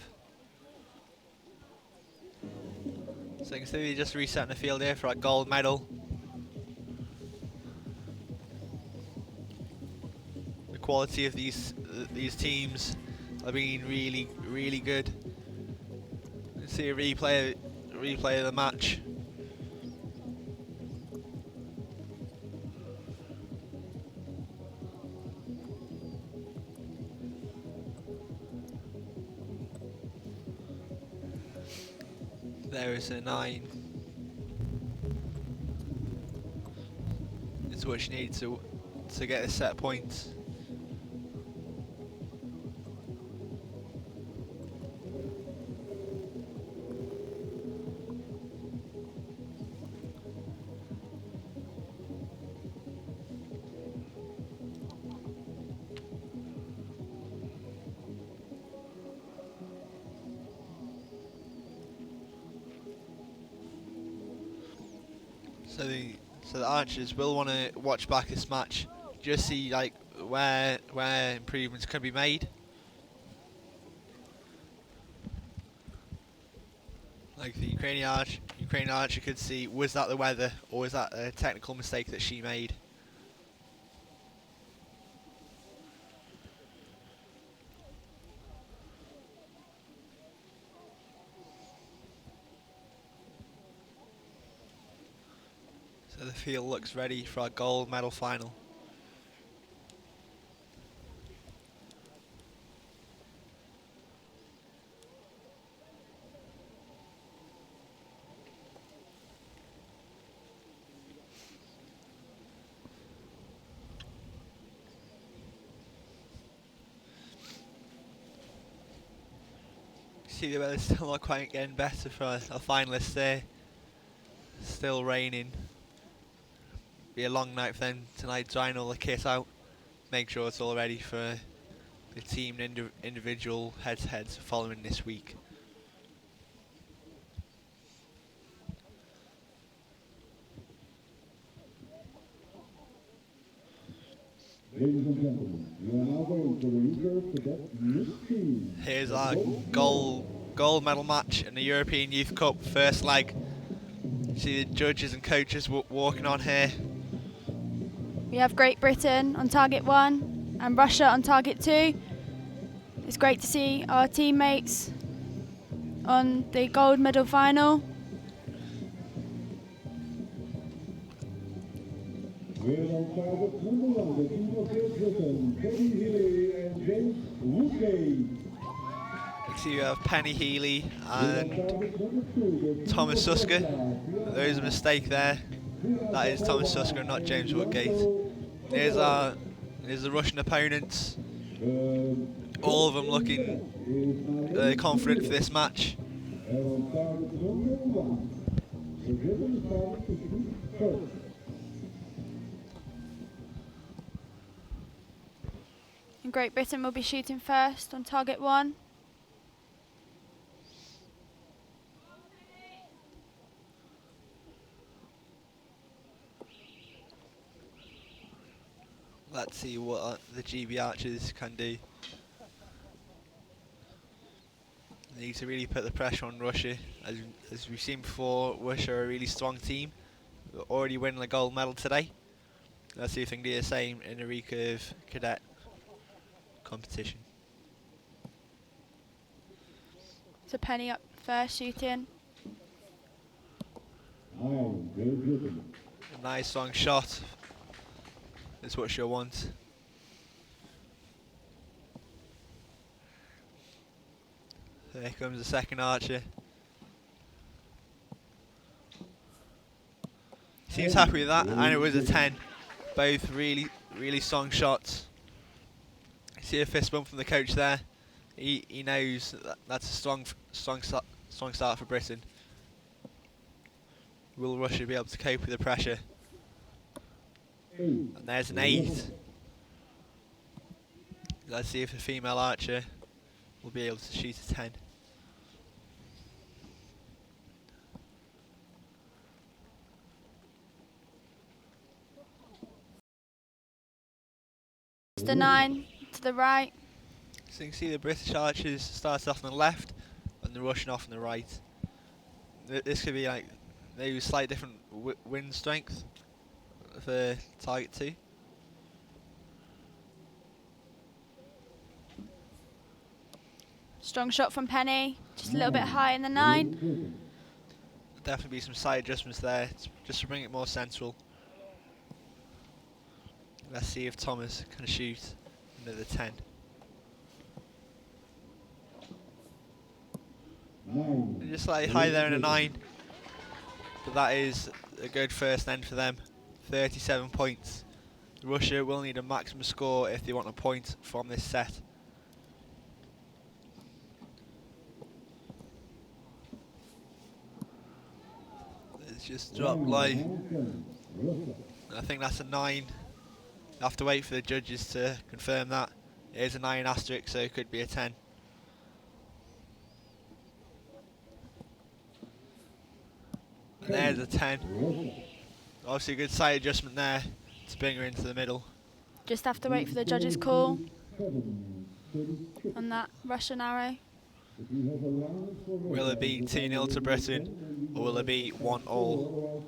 So you can see they're just resetting the field here for that gold medal. quality of these teams have been really good. Let's see a replay of the match. There is a 9. It's what she needs to get a set point. So the archers will want to watch back this match, just see like where improvements can be made. Like the Ukrainian archer could see, was that the weather or was that a technical mistake that she made? So the field looks ready for our gold medal final. See the weather's still not quite getting better for our finalists there. Still raining. Be a long night for them tonight, drying all the kit out. Make sure it's all ready for the team and individual head-to-heads following this week. Ladies and gentlemen, you are now going to the Recurve cadet youth team. Here's our gold medal match in the European Youth Cup first leg. See the judges and coaches walking on here. We have Great Britain on target 1 and Russia on target 2. It's great to see our teammates on the gold medal final. We're on target number 1, the team of Great Britain, Penny Healy and James Woodgate. You see we have Penny Healy We're on and target number 2, the Thomas team of Susker. Canada. There is a mistake there. That is Thomas Susker, not James Woodgate. Here's the Russian opponents. All of them looking confident for this match. And on target number 1, the Britain is starting to shoot first. And Great Britain will be shooting first on target 1. Let's see what the GB Archers can do. They need to really put the pressure on Russia. As we've seen before, Russia are a really strong team. They're already winning the gold medal today. Let's see if they can do the same in the Recurve cadet competition. So Penny up first shooting. Great Britain. A nice strong shot. That's what she'll want. There comes the second archer. Seems happy with that, and it was a 10. Both really strong shots. See a fist bump from the coach there. He knows that's a strong start for Britain. Will Russia be able to cope with the pressure? And there's an 8. Let's see if a female archer will be able to shoot a 10. It's the 9 to the right. So you can see the British archers start off on the left and the Russian off on the right. This could be like maybe slightly different wind strength for target 2. Strong shot from Penny, just a little bit high in the 9. Definitely be some side adjustments there, just to bring it more central. Let's see if Thomas can shoot another 10. Just slightly high there in a 9, but that is a good first end for them. 37 points. Russia will need a maximum score if they want a point from this set. It's just dropped low. I think that's a 9. I have to wait for the judges to confirm that. It is a 9 asterisk, so it could be a 10. And there's a 10. Obviously a good side adjustment there to bring her into the middle. Just have to wait for the judges' call on that Russian arrow. Will it be 2-0 to Britain, or will it be 1-1?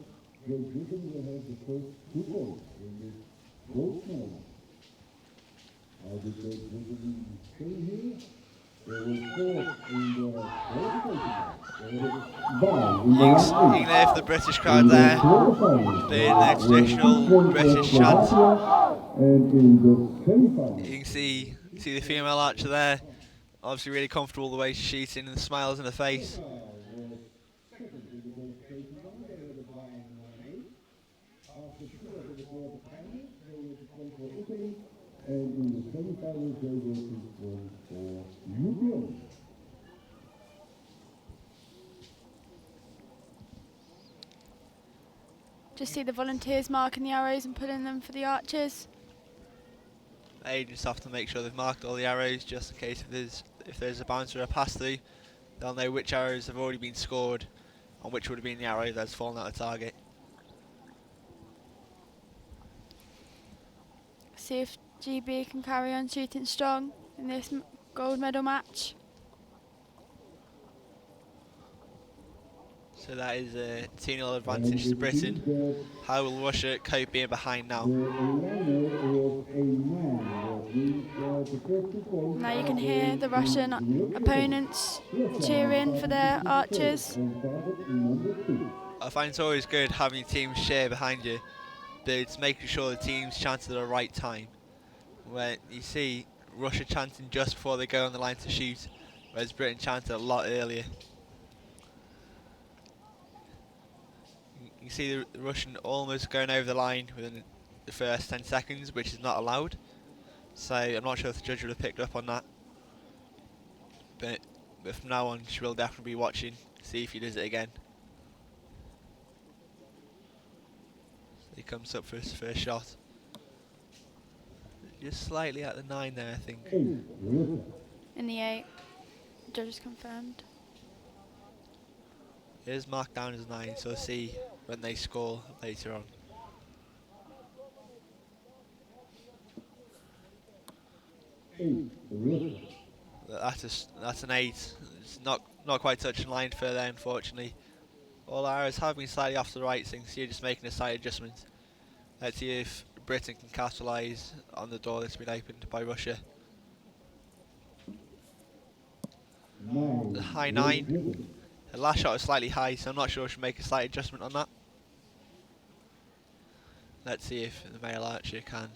You can hear for the British crowd there, doing their traditional British chant. You can see the female archer there, obviously really comfortable the way she's shooting and the smiles in her face. Just see the volunteers marking the arrows and putting them for the archers. They just have to make sure they've marked all the arrows, just in case if there's a bounce or a pass through, they'll know which arrows have already been scored and which would have been the arrow that's fallen out of target. See if GB can carry on shooting strong in this gold medal match. So that is a 2-0 advantage to Britain. How will Russia cope being behind now? Now you can hear the Russian opponents cheering for their archers. I find it's always good having teams share behind you, but it's making sure the teams chant at the right time. When you see Russia chanting just before they go on the line to shoot, whereas Britain chanted a lot earlier. You can see the Russian almost going over the line within the first 10 seconds, which is not allowed. So I'm not sure if the judge would have picked up on that. But from now on, she will definitely be watching, see if he does it again. So he comes up for his first shot. Just slightly at the 9 there, I think. In the 8, judges confirmed. It is marked down as 9, so we'll see when they score later on. That's an 8. It's not quite touching line further, unfortunately. All arrows have been slightly off to the right, so you can see you're just making a slight adjustment. Let's see if Britain can capitalise on the door that's been opened by Russia. The high 9. The last shot was slightly high, so I'm not sure if she'll make a slight adjustment on that. Let's see if the male archer can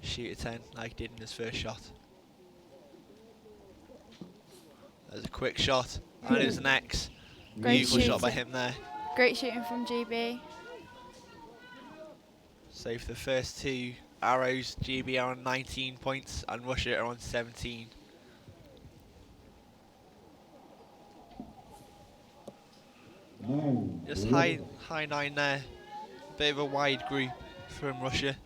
shoot a 10 like he did in his first shot. There's a quick shot, and it was an X. Beautiful shot by him there. Great shooting from GB. So for the first 2 arrows, GB are on 19 points and Russia are on 17. Just high 9 there. Bit of a wide group from Russia.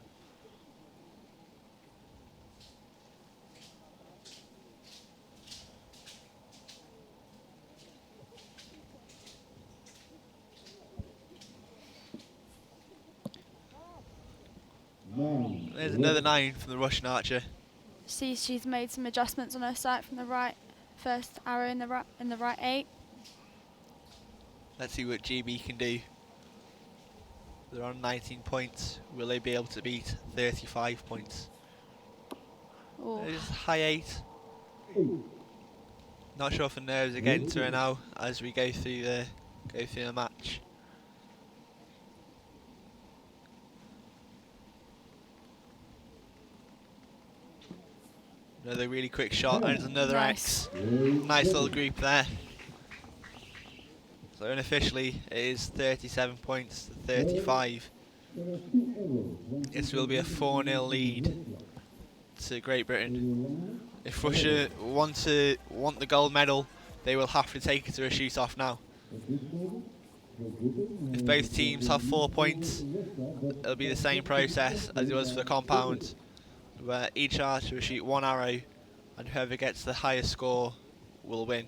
There's another 9 from the Russian archer. See, she's made some adjustments on her sight from the right. First arrow in the right 8. Let's see what GB can do. They're on 19 points. Will they be able to beat 35 points? Ooh. There's high 8. Not sure if the nerves are getting to her now as we go through the match. Another really quick shot and another Nice. X. Nice little group there. So unofficially it is 37 points to 35. This will be a 4-0 lead to Great Britain. If Russia want the gold medal, they will have to take it to a shoot-off now. If both teams have 4 points, it'll be the same process as it was for the compound, where each archer will shoot 1 arrow, and whoever gets the highest score will win.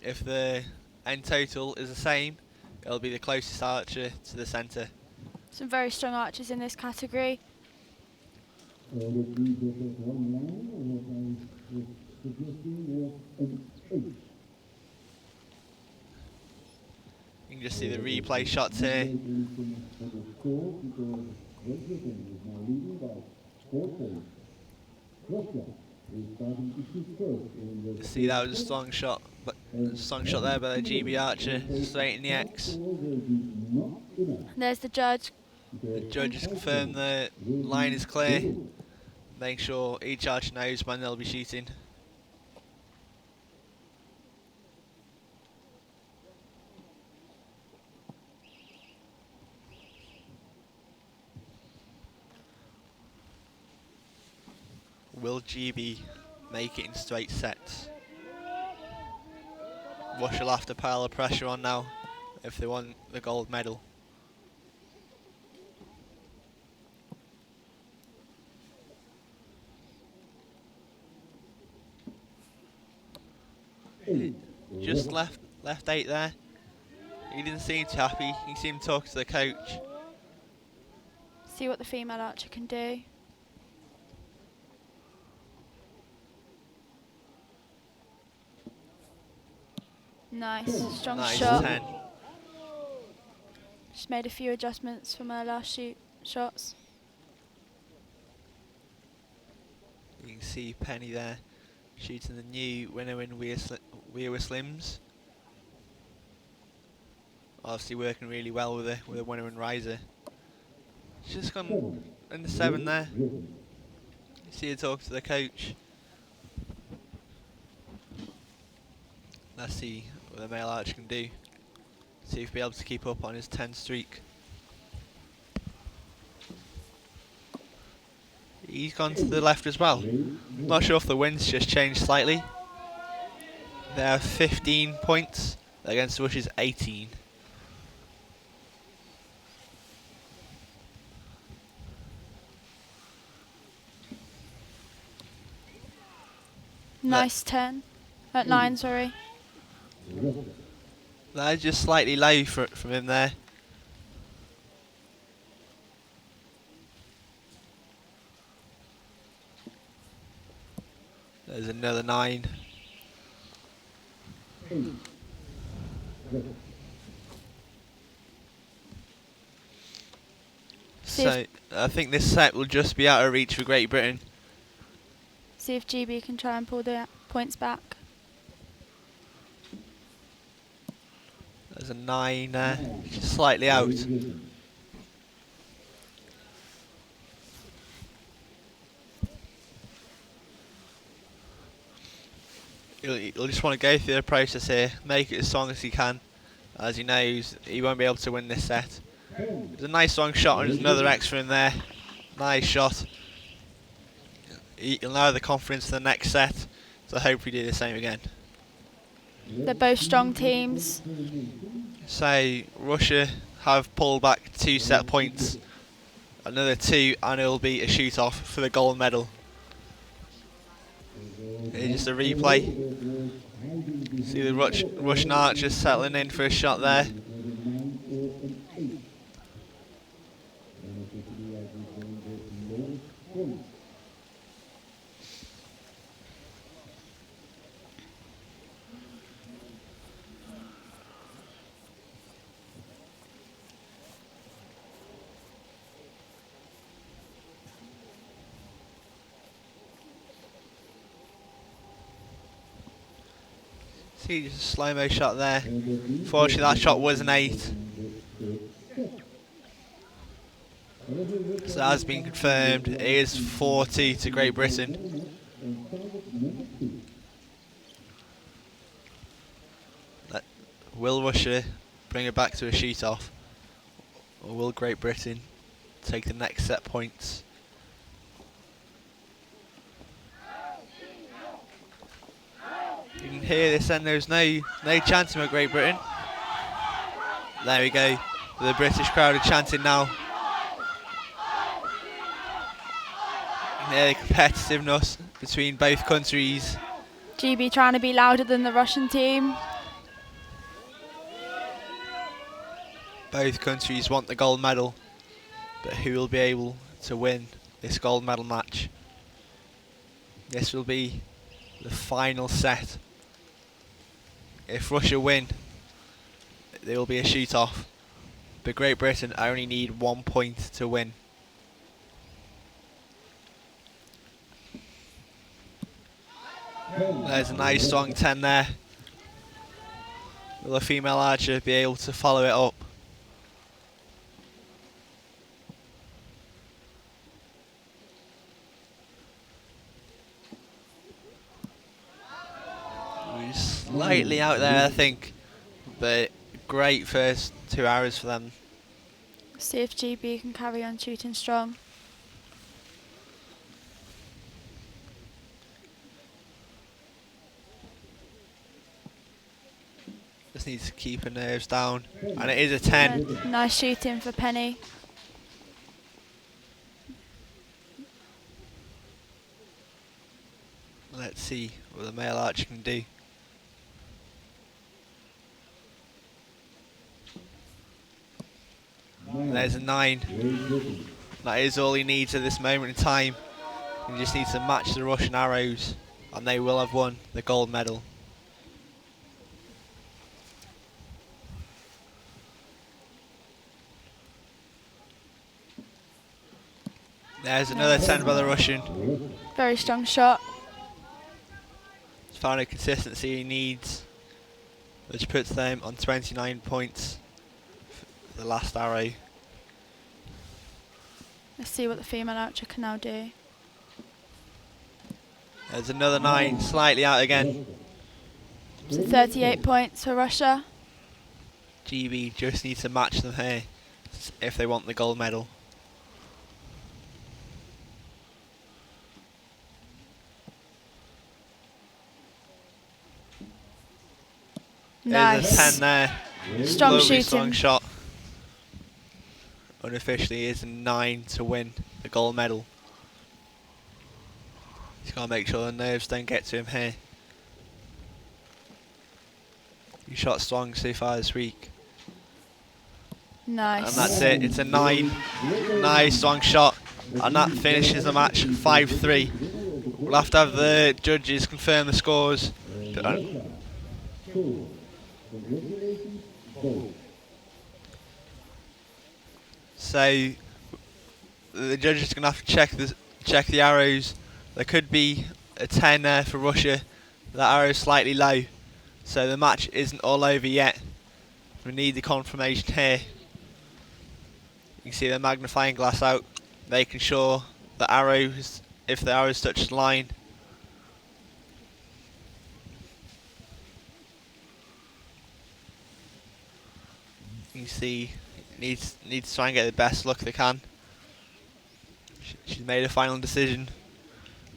If the end total is the same, it'll be the closest archer to the centre. Some very strong archers in this category. You can just see the replay shots here. See, that was a strong shot, but there by the GB Archer, straight in the X. There's the judge. The judge has confirmed the line is clear, making sure each archer knows when they'll be shooting. Will GB make it in straight sets? Russia will have to pile the pressure on now if they want the gold medal. Just left 8 there. He didn't seem too happy. He seemed talking to the coach. See what the female archer can do. Nice, strong Nice shot. 10. She's made a few adjustments from her last shots. You can see Penny there shooting the new winner in Weir Slims. Obviously working really well with a winner and riser. She's just gone in the 7 there. You see her talk to the coach. Let's see what the male archer can do. See if he'll be able to keep up on his 10 streak. He's gone to the left as well. Not sure if the wind's just changed slightly. They have 15 points against Russia's 18. Nice 10. At 9, sorry. That is just slightly low from him there. There's another 9. So I think this set will just be out of reach for Great Britain. See if GB can try and pull the points back. There's a 9 there, just slightly out. He'll just want to go through the process here, make it as strong as he can, as he knows he won't be able to win this set. There's a nice strong shot and there's another extra in there. Nice shot. He'll now have the confidence for the next set, so hopefully do the same again. They're both strong teams. So Russia have pulled back 2 set points, another 2, and it'll be a shoot off for the gold medal. Here's just a replay. See the Russian archer settling in for a shot there. See, just a slow-mo shot there. Fortunately, that shot was an 8. So that has been confirmed. It is 40 to Great Britain. Will Russia bring it back to a shoot-off? Or will Great Britain take the next set points? You can hear this, and there's no chanting with Great Britain. There we go. The British crowd are chanting now. You can hear the competitiveness between both countries. GB trying to be louder than the Russian team. Both countries want the gold medal, but who will be able to win this gold medal match? This will be the final set. If Russia win, there will be a shoot-off, but Great Britain only need 1 point to win. There's a nice strong 10 there. Will a female archer be able to follow it up? Slightly out there, I think, but great first 2 hours for them. See if GB can carry on shooting strong. Just needs to keep her nerves down, and it is a 10. Nice shooting for Penny. Let's see what the male archer can do. There's a 9. That is all he needs at this moment in time. He just needs to match the Russian arrows, and they will have won the gold medal. There's another 10 by the Russian. Very strong shot. He's found a consistency he needs, which puts them on 29 points for the last arrow. Let's see what the female archer can now do. There's another 9, slightly out again. So 38 points for Russia. GB just needs to match them here if they want the gold medal. Nice. There's a 10 there. Strong Lovely shooting. strong shot. Unofficially is a 9 to win the gold medal. He's got to make sure the nerves don't get to him here. He shot strong so far this week. Nice. And that's it, it's a 9. Nice strong shot. And that finishes the match 5-3. We'll have to have the judges confirm the scores. So the judges are going to have to check the arrows. There could be a 10 there for Russia. That arrow is slightly low, so the match isn't all over yet. We need the confirmation here. You can see the magnifying glass out, making sure the arrows, if the arrows touch the line. You see, needs to try and get the best luck they can. She's made a final decision.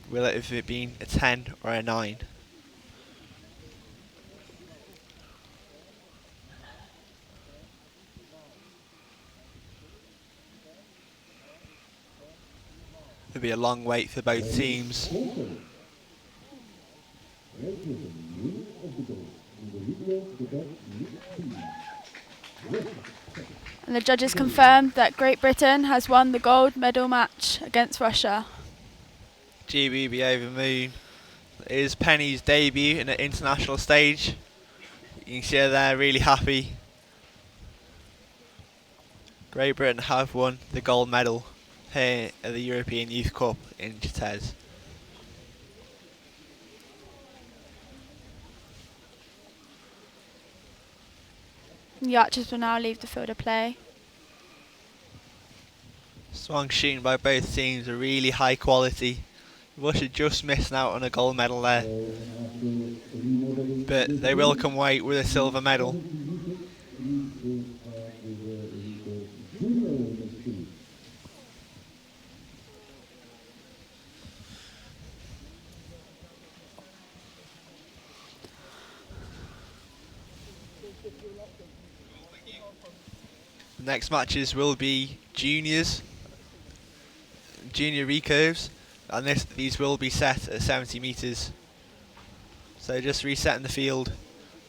Will it have been a 10 or a 9? It'll be a long wait for both teams. And the judges confirmed that Great Britain has won the gold medal match against Russia. GB over moon. It is Penny's debut in an international stage. You can see her there really happy. Great Britain have won the gold medal here at the European Youth Cup in Catez. The archers will now leave the field of play. Strong shooting by both teams, a really high quality. Russia just missing out on a gold medal there, but they will come away with a silver medal. The next matches will be junior recurves, and these will be set at 70 metres. So just resetting the field,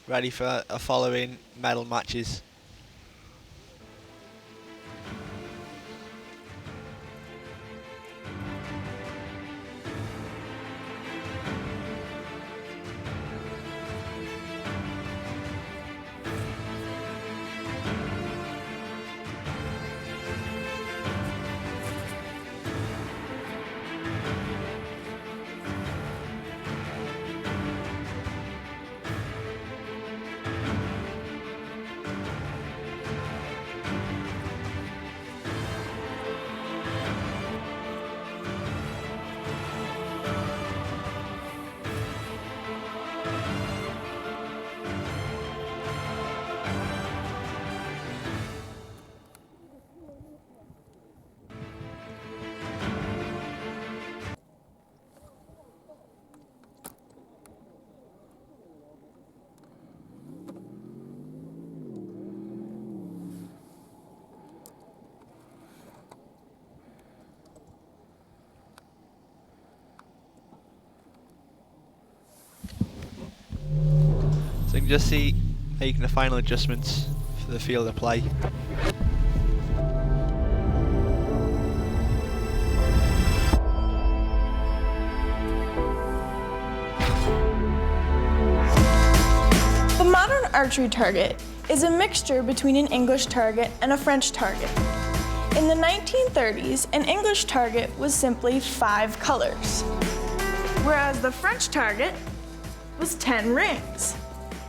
ready for a following medal matches. So you can just see making the final adjustments for the field of play. The modern archery target is a mixture between an English target and a French target. In the 1930s, an English target was simply 5 colors, whereas the French target was 10 rings.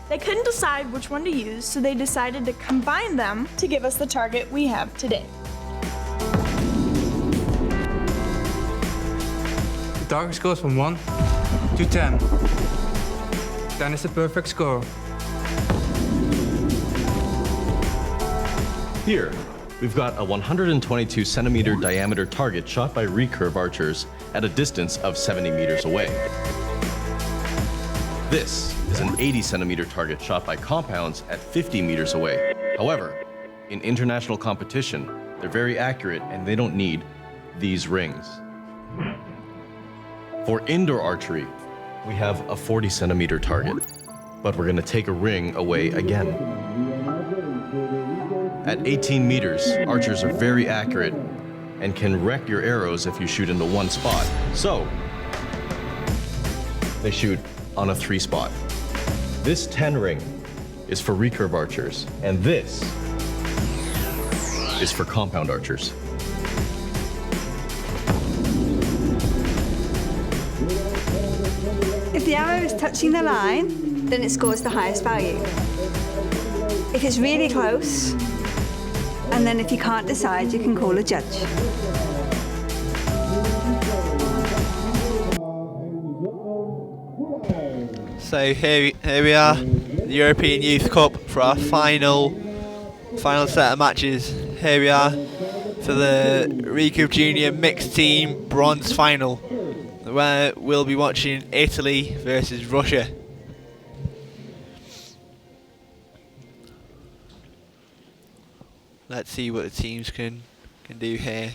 They couldn't decide which one to use, so they decided to combine them to give us the target we have today. The target scores from 1 to 10. 10 is the perfect score. Here, we've got a 122 centimeter diameter target shot by recurve archers at a distance of 70 meters away. This is an 80 centimeter target shot by compounds at 50 meters away. However, in international competition, they're very accurate and they don't need these rings. For indoor archery, we have a 40 centimeter target, but we're gonna take a ring away again. At 18 meters, archers are very accurate and can wreck your arrows if you shoot into one spot. So, they shoot on a 3 spot. This 10 ring is for recurve archers, and this is for compound archers. If the arrow is touching the line, then it scores the highest value. If it's really close, and then if you can't decide, you can call a judge. So here we are, the European Youth Cup for our final set of matches. Here we are for the Recurve Junior Mixed Team Bronze Final, where we'll be watching Italy versus Russia. Let's see what the teams can do here.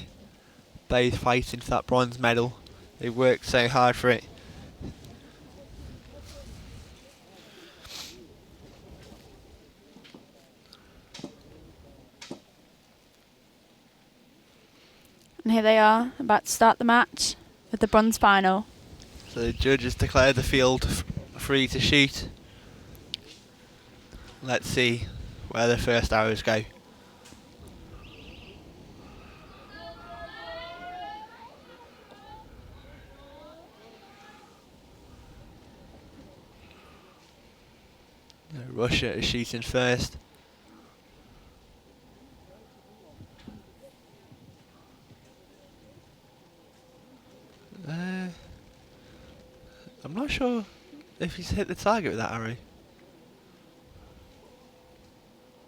Both fighting for that bronze medal. They've worked so hard for it. And here they are, about to start the match with the bronze final. So the judges declared the field free to shoot. Let's see where the first arrows go. Russia is shooting first. not sure if he's hit the target with that arrow.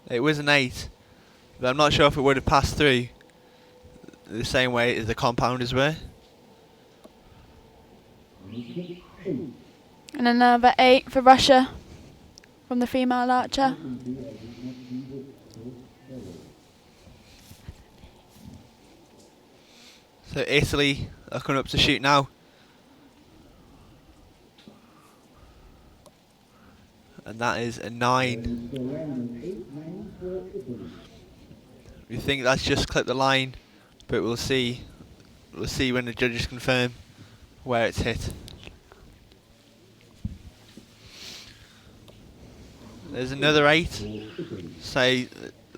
It was an 8, but I'm not sure if it would have passed through the same way as the compounders were. And another 8 for Russia from the female archer. So Italy are coming up to shoot now. And that is a 9. We think that's just clipped the line, but we'll see. We'll see when the judges confirm where it's hit. There's another 8. So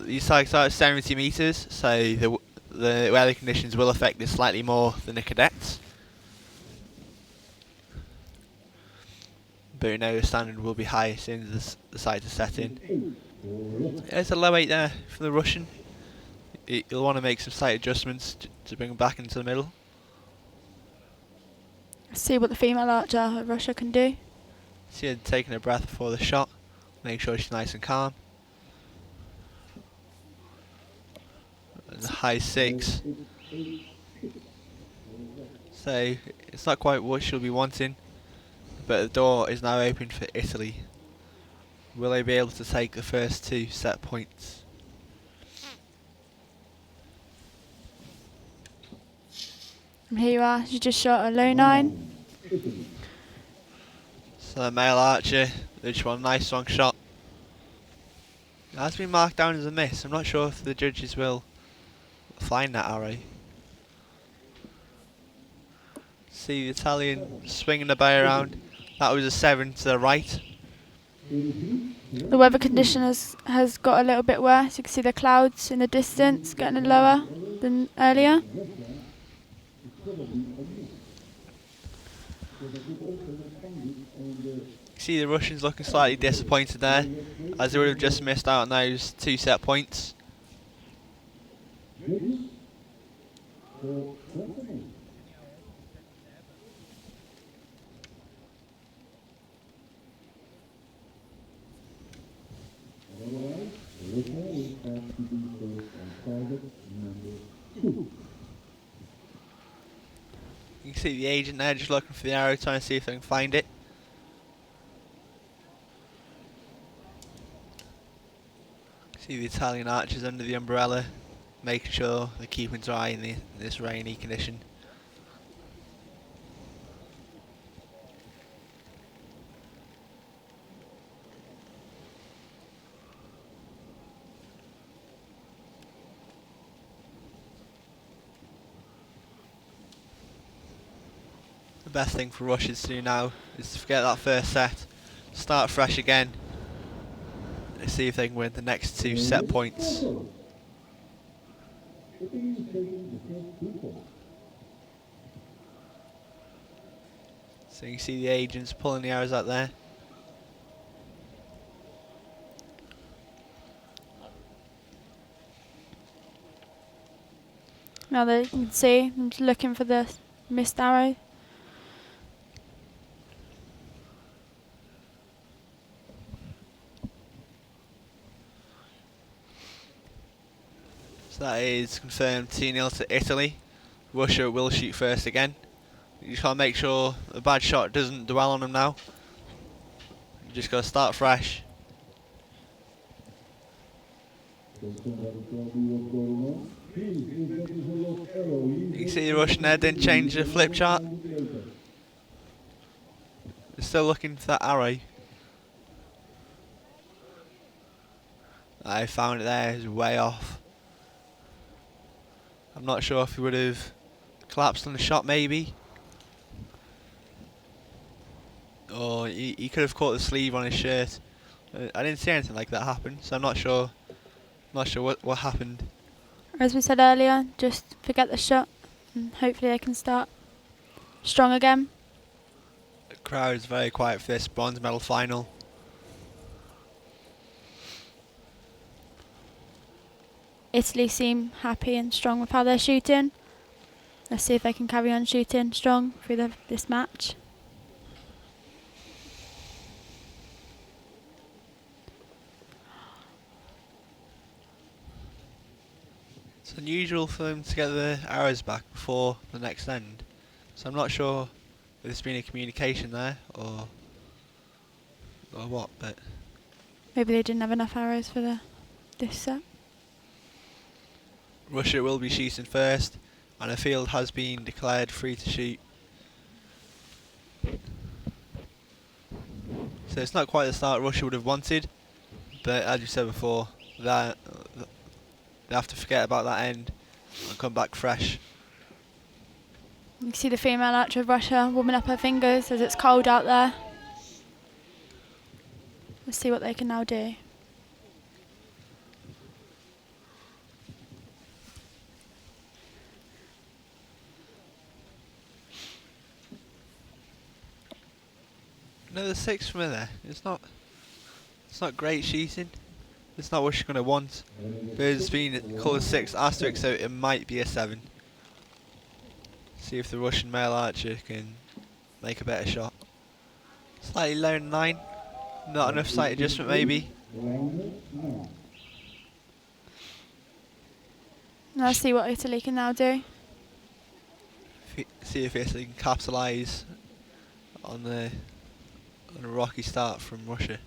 these targets are at 70 meters. So the weather conditions will affect this slightly more than the cadets. But we know the standard will be high as soon as the sights are set in. There's a low 8 there for the Russian. You'll want to make some slight adjustments to bring him back into the middle. See what the female archer of Russia can do. See her taking a breath before the shot. Make sure she's nice and calm. And a high 6. So it's not quite what she'll be wanting, but the door is now open for Italy. Will they be able to take the first 2 set points? And here you are, she just shot a low 9. So the male archer, they just want a nice strong shot. It has been marked down as a miss. I'm not sure if the judges will find that arrow. See the Italian swinging the bow around. That was a 7 to the right. The weather condition has got a little bit worse. You can see the clouds in the distance getting lower than earlier. See the Russians looking slightly disappointed there, as they would have just missed out on those 2 set points. You can see the agent there just looking for the arrow, trying to see if they can find it. See the Italian archers under the umbrella, making sure they're keeping dry in this rainy condition. The best thing for Russia to do now is to forget that first set, start fresh again, and see if they can win the next 2 set points. So you can see the agents pulling the arrows out there. Now that you can see, I'm just looking for the missed arrow. So that is confirmed 2-0 to Italy. Russia will shoot first again. You just got to make sure the bad shot doesn't dwell on them now. You just got to start fresh. You can see the Russian there didn't change the flip chart. They're still looking for that arrow. I found it there, it's way off. I'm not sure if he would have collapsed on the shot maybe. Or he could have caught the sleeve on his shirt. I didn't see anything like that happen, so I'm not sure what happened. As we said earlier, just forget the shot and hopefully they can start strong again. The crowd is very quiet for this bronze medal final. Italy seem happy and strong with how they're shooting. Let's see if they can carry on shooting strong through this match. It's unusual for them to get the arrows back before the next end, so I'm not sure if there's been a communication there or what, but Maybe they didn't have enough arrows for this set. Russia will be shooting first, and a field has been declared free to shoot. So it's not quite the start Russia would have wanted, but as you said before, that they have to forget about that end and come back fresh. You can see the female archer of Russia warming up her fingers as it's cold out there. Let's see what they can now do. Another 6 from her there. It's not great shooting. It's not what she's going to want. There's been called a 6 asterisk, so it might be a 7. See if the Russian male archer can make a better shot. Slightly low 9. Not enough sight adjustment maybe. Let's see what Italy can now do. See if Italy can capitalise on a rocky start from Russia.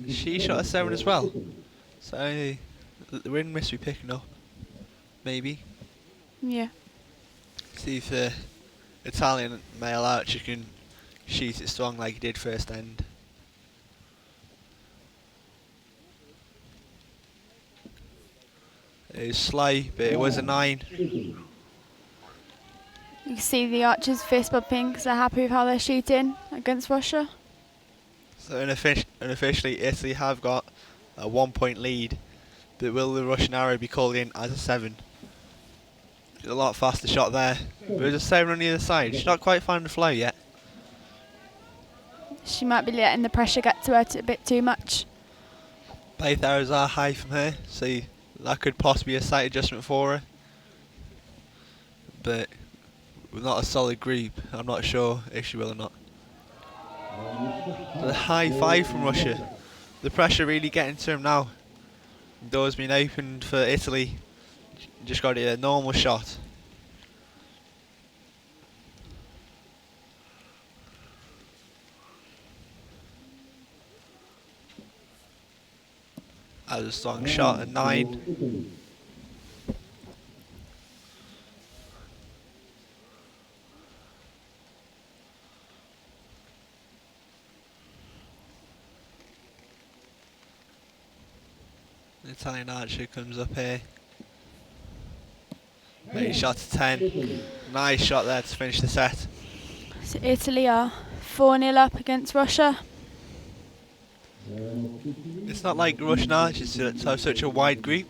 She shot a 7 as well, so the wind must be picking up, maybe. Yeah. See if the Italian male archer can shoot it strong like he did first end. It was sly, but it was a 9. You can see the archers fist bumping because they're happy with how they're shooting against Russia. So unofficially Italy have got a 1-point lead, but will the Russian arrow be called in as a 7? A lot faster shot there, but there's a 7 on the other side. She's not quite found the flow yet. She might be letting the pressure get to her a bit too much. Both arrows are high from her, so that could possibly be a sight adjustment for her. But with not a solid group, I'm not sure if she will or not. The high 5 from Russia. The pressure really getting to him now. The door's been opened for Italy. Just got a normal shot. That was a strong shot at 9. The Italian archer comes up here. He shot a 10. Nice shot there to finish the set. So Italy are 4-0 up against Russia. It's not like Russian archers to have such a wide group.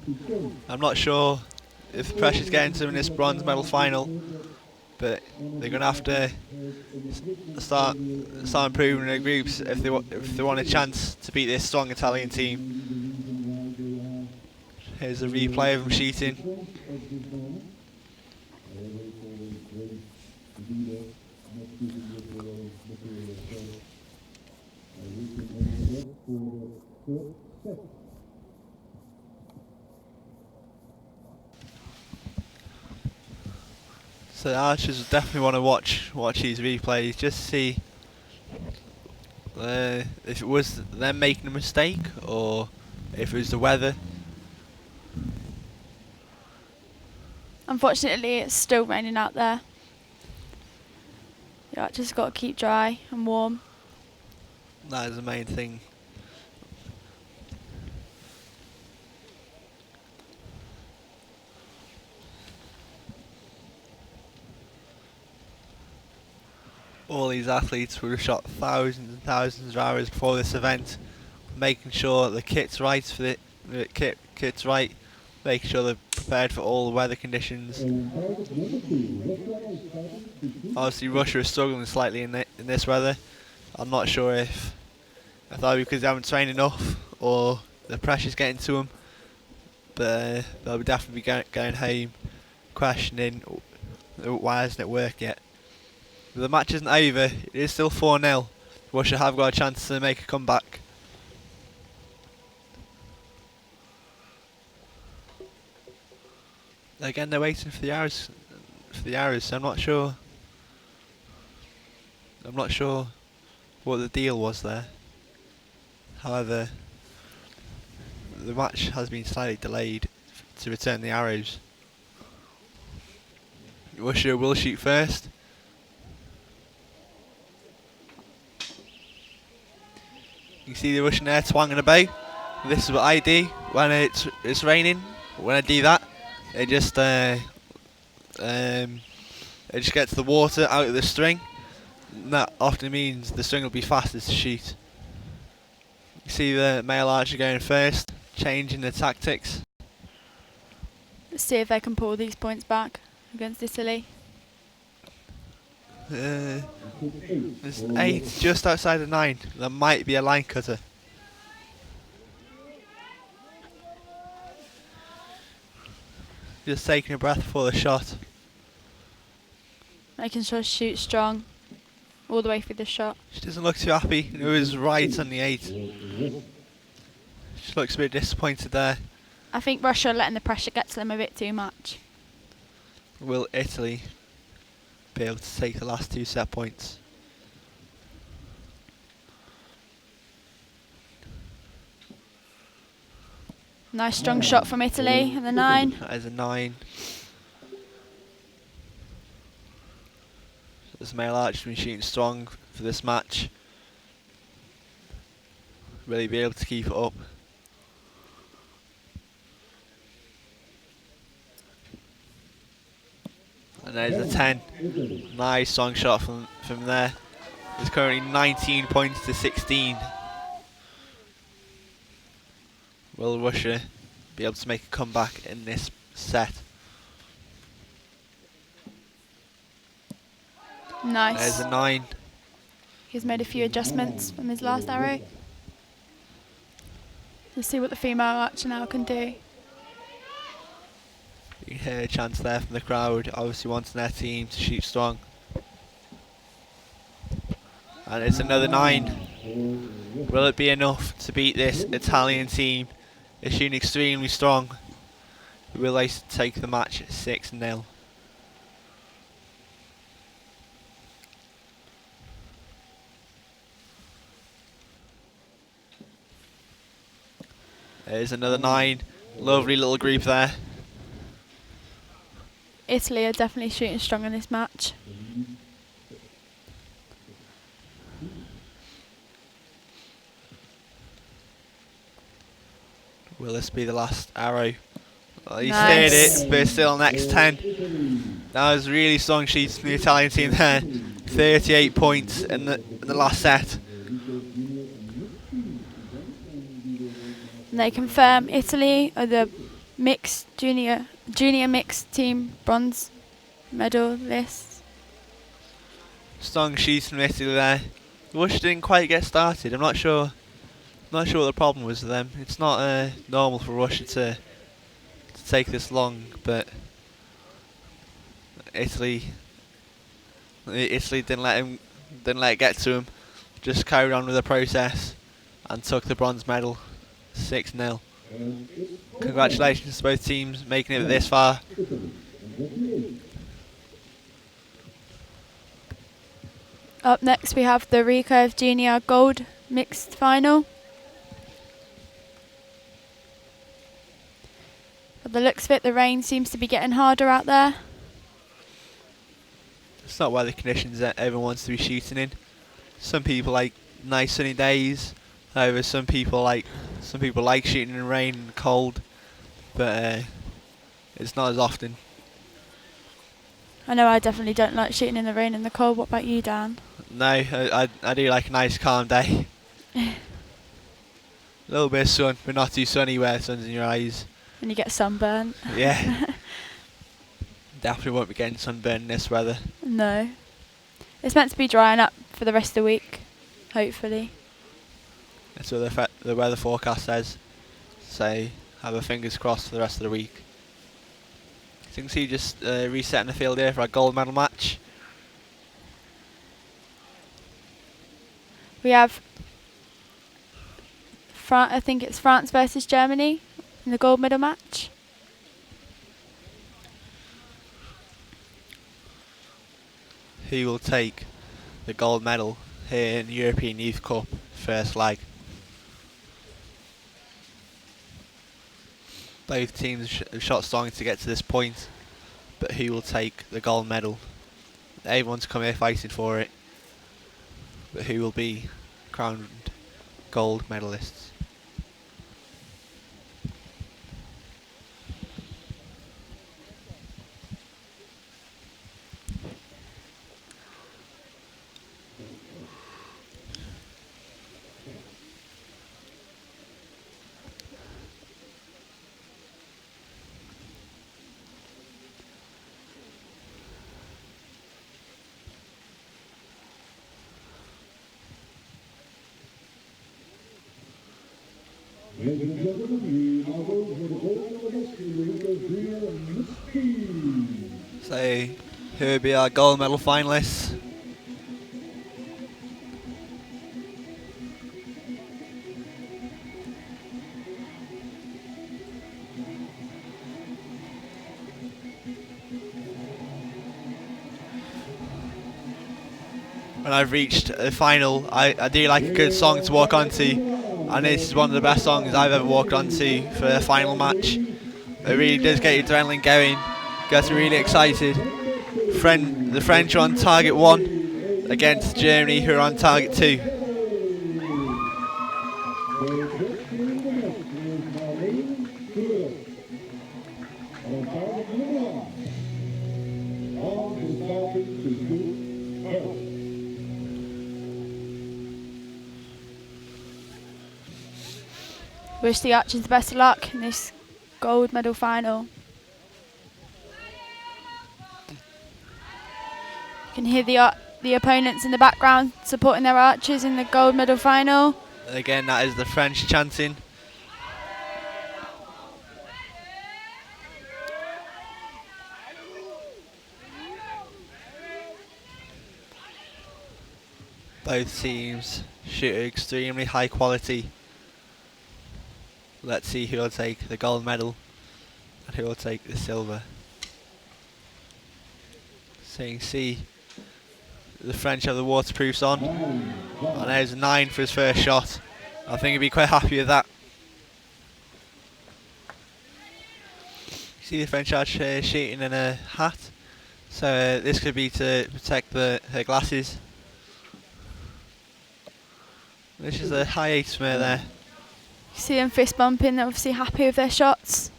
I'm not sure if the pressure's getting to them in this bronze medal final, but they're going to have to start improving their groups if they want a chance to beat this strong Italian team. Here's a replay of them shooting. So the archers will definitely want to watch these replays just to see if it was them making a mistake or if it was the weather. Unfortunately, it's still raining out there. The archers got to keep dry and warm. That is the main thing. All these athletes would have shot thousands and thousands of hours before this event, making sure the kit's right for the kit's right, making sure they're prepared for all the weather conditions. Obviously, Russia is struggling slightly in this weather. I'm not sure if that because they haven't trained enough or the pressure's getting to them, but they'll definitely be going home questioning why hasn't it worked yet. The match isn't over, it is still 4-0. Russia have got a chance to make a comeback. Again, they're waiting for the arrows. So I'm not sure. I'm not sure what the deal was there. However, the match has been slightly delayed to return the arrows. Russia will shoot first. You can see the Russian there twanging a bow. This is what I do when it's raining. When I do that, it just gets the water out of the string. And that often means the string will be faster to shoot. You see the male archer going first, changing the tactics. Let's see if they can pull these points back against Italy. There's 8 just outside of 9. There might be a line cutter. Just taking a breath before the shot. Making sure to shoot strong all the way through the shot. She doesn't look too happy. It was right on the 8. She looks a bit disappointed there. I think Russia are letting the pressure get to them a bit too much. Will Italy be able to take the last 2 set points? Nice strong shot from Italy and the 9. That is a 9. This male archer has been shooting strong for this match. Really be able to keep it up. And there's a 10. Nice strong shot from there. It's currently 19 points to 16. Will Russia be able to make a comeback in this set? Nice. There's a 9. He's made a few adjustments from his last arrow. Let's see what the female archer now can do. You can hear a chance there from the crowd, obviously wanting their team to shoot strong. And it's another 9. Will it be enough to beat this Italian team? They're shooting extremely strong. Will they take the match 6-0? There's another 9. Lovely little group there. Italy are definitely shooting strong in this match. Will this be the last arrow? Oh, he Nice. steered it, but it's still next 10. That was really strong sheets from the Italian team there. 38 points in the last set. And they confirm Italy are the junior mixed team bronze medalists. Strong sheets from Italy there. Russia didn't quite get started. I'm not sure what the problem was with them. It's not normal for Russia to take this long, but Italy didn't let it get to him. Just carried on with the process and took the bronze medal, 6-0. Congratulations to both teams making it this far. Up next we have the Recurve Junior Gold Mixed Final. By the looks of it, the rain seems to be getting harder out there. It's not where the conditions that everyone wants to be shooting in. Some people like nice sunny days. However, some people like shooting in rain and cold, but it's not as often. I know I definitely don't like shooting in the rain and the cold. What about you, Dan? No, I do like a nice calm day. A little bit of sun, but not too sunny where the sun's in your eyes. And you get sunburnt. Yeah. Definitely won't be getting sunburned in this weather. No. It's meant to be drying up for the rest of the week, hopefully. That's what the weather forecast says. So have our fingers crossed for the rest of the week. So you can see just resetting the field here for our gold medal match. We have, I think it's France versus Germany in the gold medal match. who will take the gold medal here in the European Youth Cup first leg. Both teams have shot strong to get to this point, but who will take the gold medal? Everyone's come here fighting for it, but who will be crowned gold medalists? Ladies and gentlemen, we now go for the gold medalist in the Miss So, who will be our gold medal finalists? When I've reached the final, I do like a good song to walk onto, and this is one of the best songs I've ever walked onto for a final match. It really does get your adrenaline going, gets you really excited. The French are on target 1 against Germany, who are on target 2. Wish the Archers the best of luck in this gold medal final. You can hear the opponents in the background supporting their Archers in the gold medal final. Again, that is the French chanting. Both teams shoot extremely high quality. Let's see who will take the gold medal and who will take the silver. So you can see the French have the waterproofs on, and there's a 9 for his first shot. I think he'd be quite happy with that. You see the French archer shooting in a hat, so this could be to protect her glasses. This is a high 8 smear there. You see them fist bumping, they're obviously happy with their shots.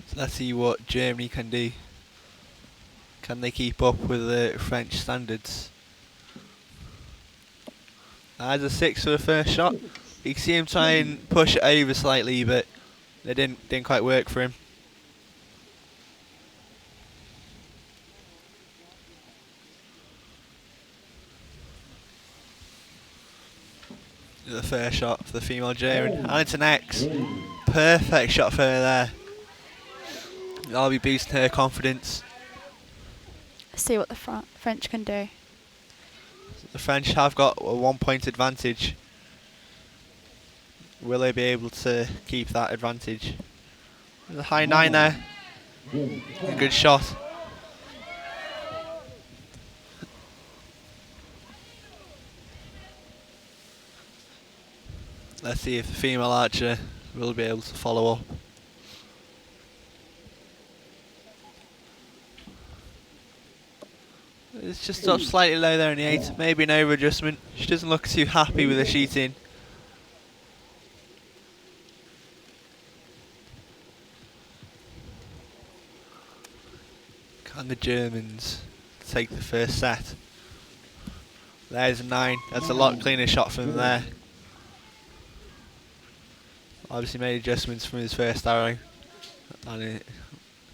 So let's see what Germany can do. Can they keep up with the French standards? There's a 6 for the first shot. You can see him try and push it over slightly, but they didn't quite work for him. The first shot for the female German, and it's an X. Perfect shot for her there. That'll be boosting her confidence. Let's see what the French can do. The French have got a 1 point advantage. Will they be able to keep that advantage? There's a high 9 there. A good shot. Let's see if the female archer will be able to follow up. It's just up slightly low there in the 8, maybe an over adjustment. She doesn't look too happy with the shooting. Can the Germans take the first set? There's a 9, that's a lot cleaner shot from there. Obviously made adjustments from his first arrow, and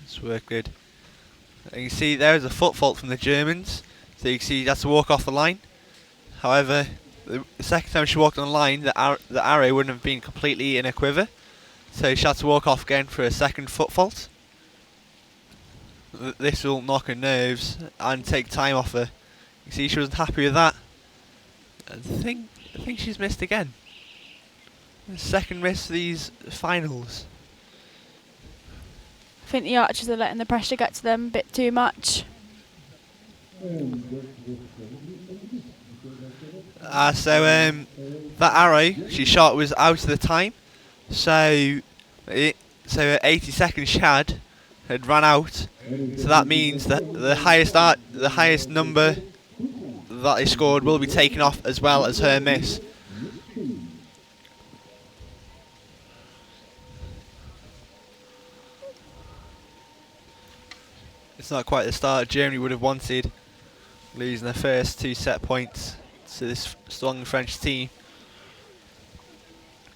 it's worked good. And you can see there's a foot fault from the Germans, so you can see he has to walk off the line. However, the second time she walked on the line, the arrow wouldn't have been completely in a quiver, so she had to walk off again for a second foot fault. This will knock her nerves and take time off her. You see she wasn't happy with that. I think she's missed again. The second miss for these finals. think the archers are letting the pressure get to them a bit too much. That arrow she shot was out of the time, so her 80 seconds shad had run out. So that means that the highest number that they scored will be taken off, as well as her miss. It's not quite the start Germany would have wanted, losing their first 2 set points to this strong French team.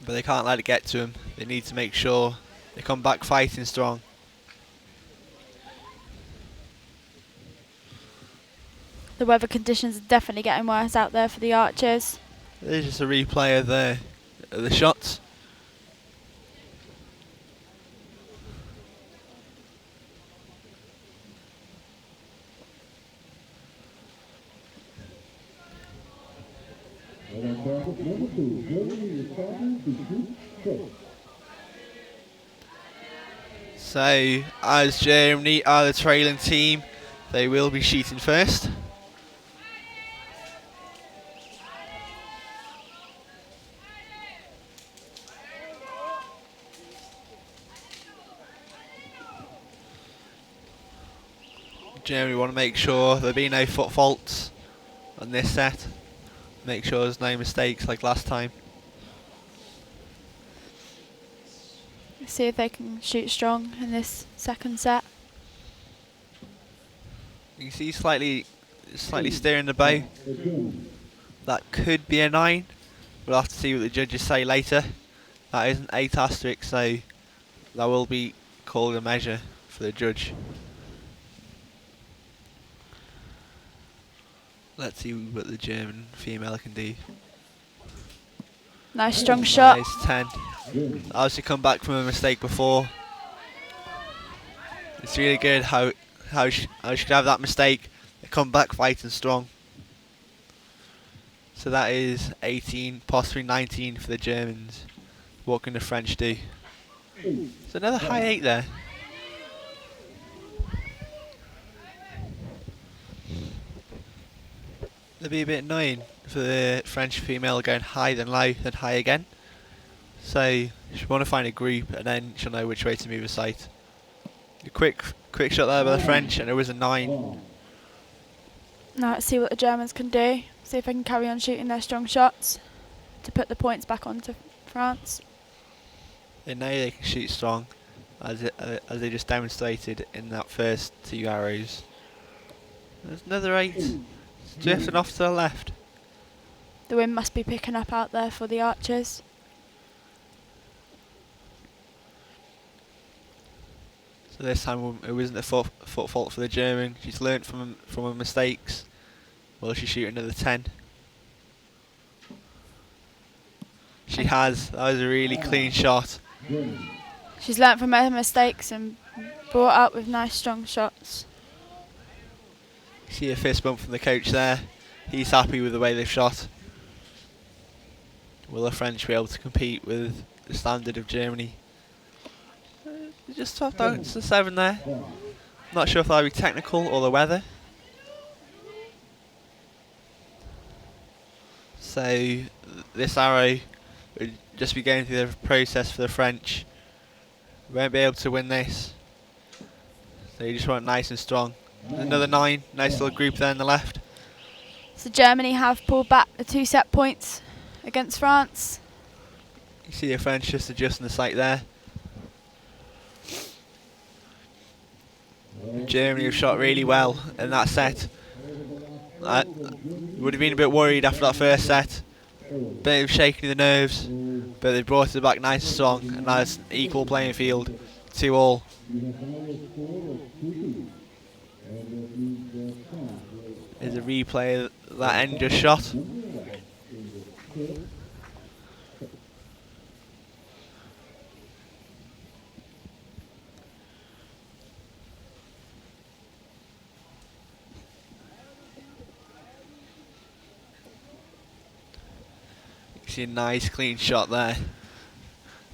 But they can't let it get to them. They need to make sure they come back fighting strong. The weather conditions are definitely getting worse out there for the archers. There's just a replay of the shots. So, as Germany are the trailing team, they will be shooting first. Germany want to make sure there be no foot faults on this set. Make sure there's no mistakes like last time. See if they can shoot strong in this second set. You can see slightly steering the bow. That could be a 9. We'll have to see what the judges say later. That is an 8 asterisk, so that will be called a measure for the judge. Let's see what the German female can do. Nice strong shot. Nice 10. Obviously come back from a mistake before. It's really good how she could have that mistake and come back fighting strong. So that is 18, possibly 19 for the Germans. What can the French do? There's another high 8 there. It'd be a bit annoying for the French female going high then low then high again. So she'll want to find a group and then she'll know which way to move her sight. A quick shot there by the French, and it was a 9. Now let's see what the Germans can do. See if they can carry on shooting their strong shots to put the points back onto France. They know they can shoot strong, as they just demonstrated in that first 2 arrows. There's another 8. It's drifting off to the left. The wind must be picking up out there for the archers. So this time it wasn't a foot fault for the German. She's learnt from her mistakes. Will she shoot another 10? She has. That was a really clean shot. She's learnt from her mistakes and brought up with nice strong shots. See a fist bump from the coach there. He's happy with the way they've shot. Will the French be able to compete with the standard of Germany? Just swapped out to 7 there. Not sure if that'll be technical or the weather. So this arrow would just be going through the process for the French. Won't be able to win this. So you just want nice and strong. Another 9. Nice little group there on the left. So Germany have pulled back the 2 set points against France. You see the French just adjusting the sight there. Germany have shot really well in that set. Would have been a bit worried after that first set. Bit of shaking of the nerves, but they brought it back nice and strong, and now it's an equal playing field, 2-all. There's a replay of that end just shot. See a nice clean shot there.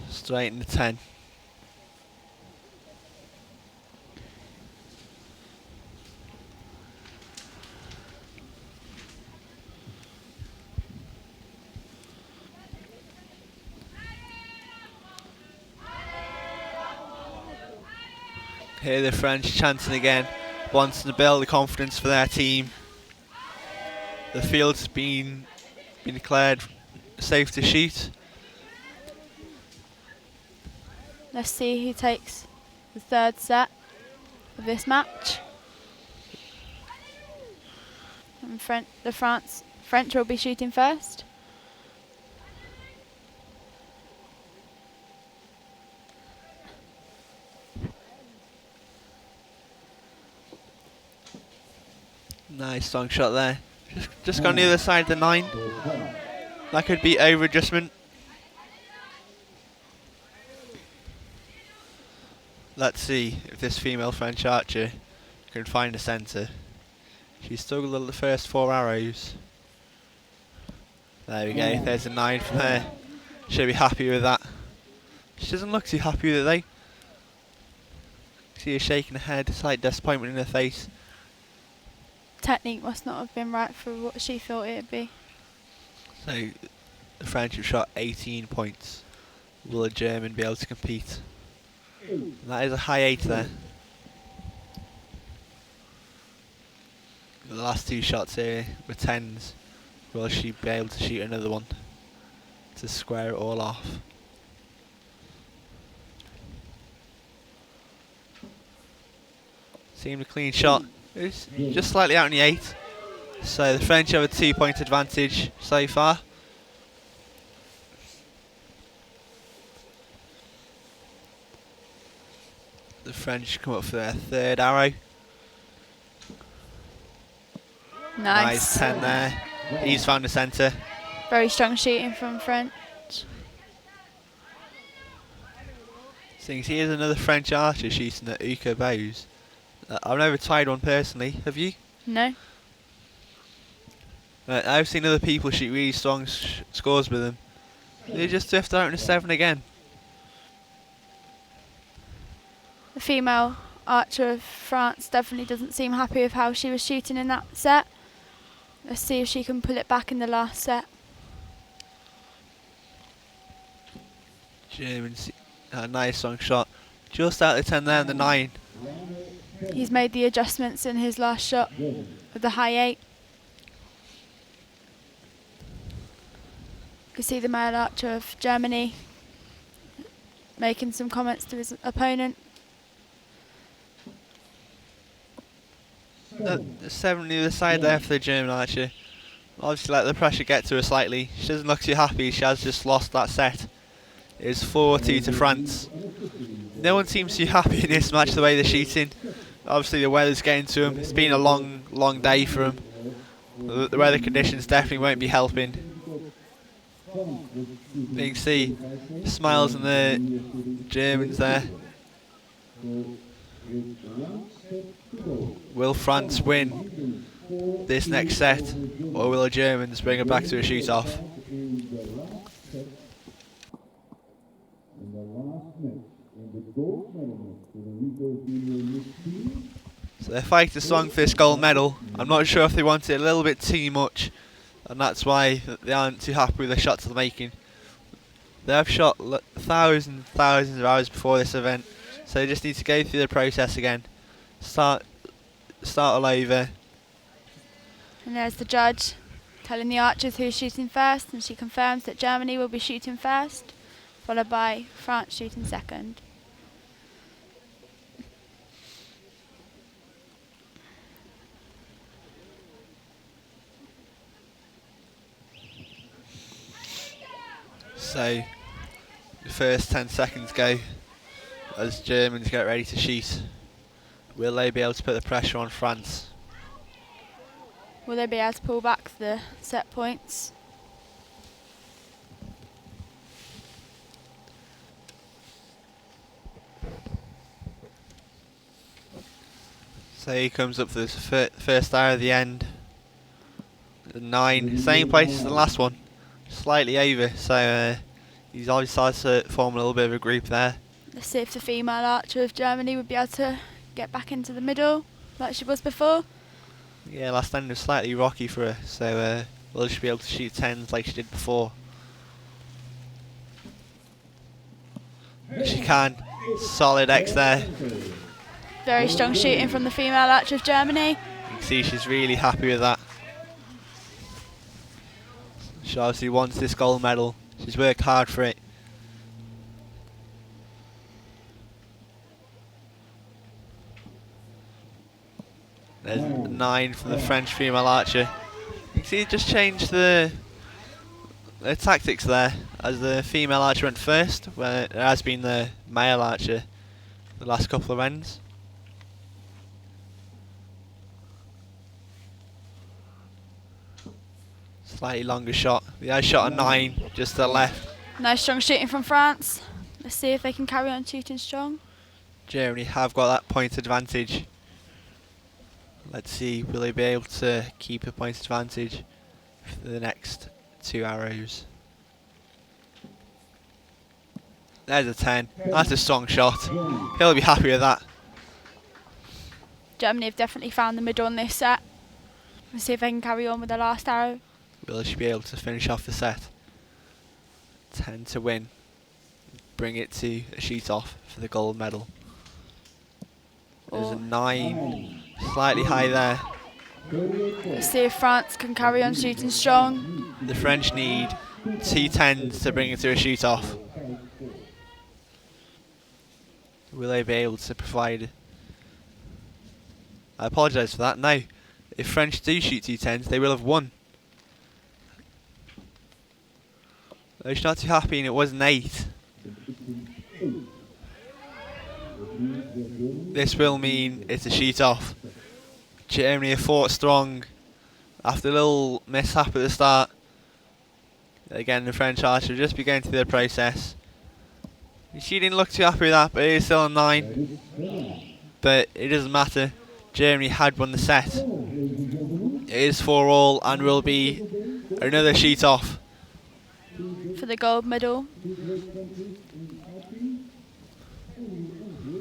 Straight in the 10. Here the French chanting again, wanting to build the confidence for their team. The field's been declared safe to shoot. Let's see who takes the third set of this match. And French will be shooting first. Nice strong shot there. Just gone the other side of the 9. That could be over adjustment. Let's see if this female French archer can find a centre. She struggled at the first 4 arrows. There we go, there's a 9 from her. She'll be happy with that. She doesn't look too happy with it though. See her shaking her head, slight disappointment in her face. Technique must not have been right for what she thought it'd be. So the French have shot 18 points. Will a German be able to compete? And that is a high 8 there. The last 2 shots here were 10s. Will she be able to shoot another one to square it all off? Seemed a clean shot. It's just slightly out on the 8. So the French have a 2-point advantage so far. The French come up for their 3rd arrow. Nice 10 there. He's found the centre. Very strong shooting from French. Seeing here's another French archer shooting at Uka bows. I've never tried one personally. Have you? No. I've seen other people shoot really strong scores with them. They just drift out in a 7 again. The female archer of France definitely doesn't seem happy with how she was shooting in that set. Let's see if she can pull it back in the last set. Germans, a nice strong shot. Just out of the 10 there and the 9. He's made the adjustments in his last shot with the high 8. You can see the male archer of Germany making some comments to his opponent. The 7 on the other side there for the German archer. Obviously let the pressure get to her slightly. She doesn't look too happy, she has just lost that set. It is 4-2 to France. No one seems too happy in this match the way they're shooting. Obviously the weather's getting to them. It's been a long day for them. The weather conditions definitely won't be helping. You can see smiles on the Germans there. Will France win this next set, or will the Germans bring it back to a shoot-off? So they're fighting strong for this gold medal. I'm not sure if they want it a little bit too much, and that's why they aren't too happy with the shots they're making. They have shot thousands of hours before this event, so they just need to go through the process again. Start all over. And there's the judge telling the archers who's shooting first, and she confirms that Germany will be shooting first, followed by France shooting second. So the first 10 seconds go as Germans get ready to shoot. Will they be able to put the pressure on France? Will they be able to pull back the set points? So he comes up for this first hour of the end. 9, same place as the last one, slightly over. So he's obviously started to form a little bit of a group there. Let's see if the female archer of Germany would be able to get back into the middle like she was before. Yeah, last end was slightly rocky for her, so will she be able to shoot 10s like she did before? She can. Solid X there. Very strong shooting from the female archer of Germany. You can see she's really happy with that. She obviously wants this gold medal. She's worked hard for it. There's 9 from the French female archer. You can see it just changed the tactics there, as the female archer went first, where it has been the male archer the last couple of ends. Slightly longer shot. The eye shot a 9, just to the left. Nice strong shooting from France. Let's see if they can carry on shooting strong. Germany have got that point advantage. Let's see, will they be able to keep a point advantage for the next 2 arrows? There's a 10. That's a strong shot. He'll be happy with that. Germany have definitely found the middle on this set. Let's see if they can carry on with the last arrow. Will she be able to finish off the set? 10 to win. Bring it to a shoot off for the gold medal. There's a 9. Slightly high there. Let's see if France can carry on shooting strong. The French need 2 10s to bring it to a shoot off. Will they be able to provide? I apologise for that. No. If French do shoot 2 10s, they will have won. Though she's not too happy and it was an 8. This will mean it's a shoot off. Germany have fought strong after a little mishap at the start. Again, the French archer just began to do the process. She didn't look too happy with that, but it is still a 9. But it doesn't matter. Germany had won the set. It is 4-all and will be another shoot off For the gold medal.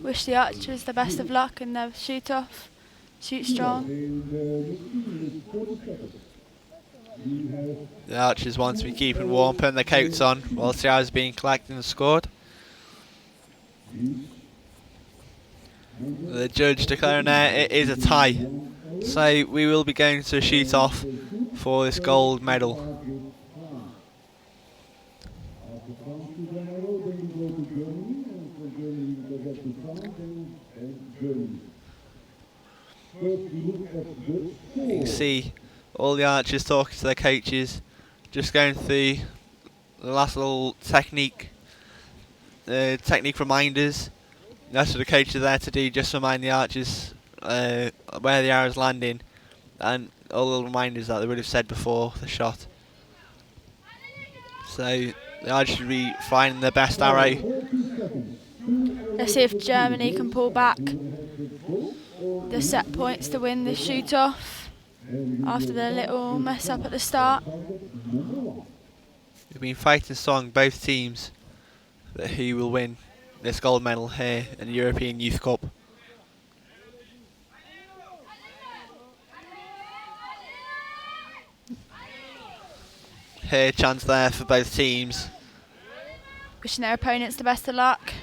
Wish the archers the best of luck in their shoot off. Shoot strong. The archers want to be keeping warm, putting their coats on whilst the arrows are being collected and scored. The judge declaring there it is a tie. So we will be going to a shoot off for this gold medal. You can see all the archers talking to their coaches, just going through the last little technique reminders. That's what the coaches are there to do, just remind the archers where the arrow's landing and all the reminders that they would have said before the shot. So the archers should be finding their best arrow. Let's see if Germany can pull back the set points to win the shoot off after their little mess up at the start. We've been fighting strong, both teams, that who will win this gold medal here in the European Youth Cup. Here, chance there for both teams. Wishing their opponents the best of luck.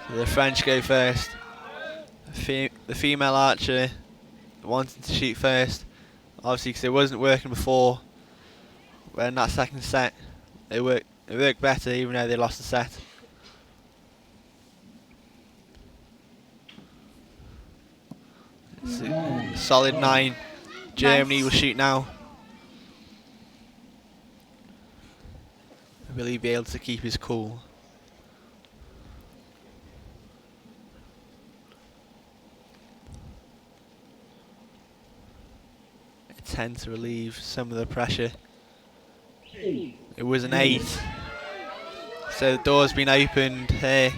So the French go first. The female archer wanting to shoot first, obviously because it wasn't working before. But in that second set, it worked better, even though they lost the set. It's a solid 9. Germany will shoot now. Will he be able to keep his cool? It tends to relieve some of the pressure. It was an 8. So the door's been opened here.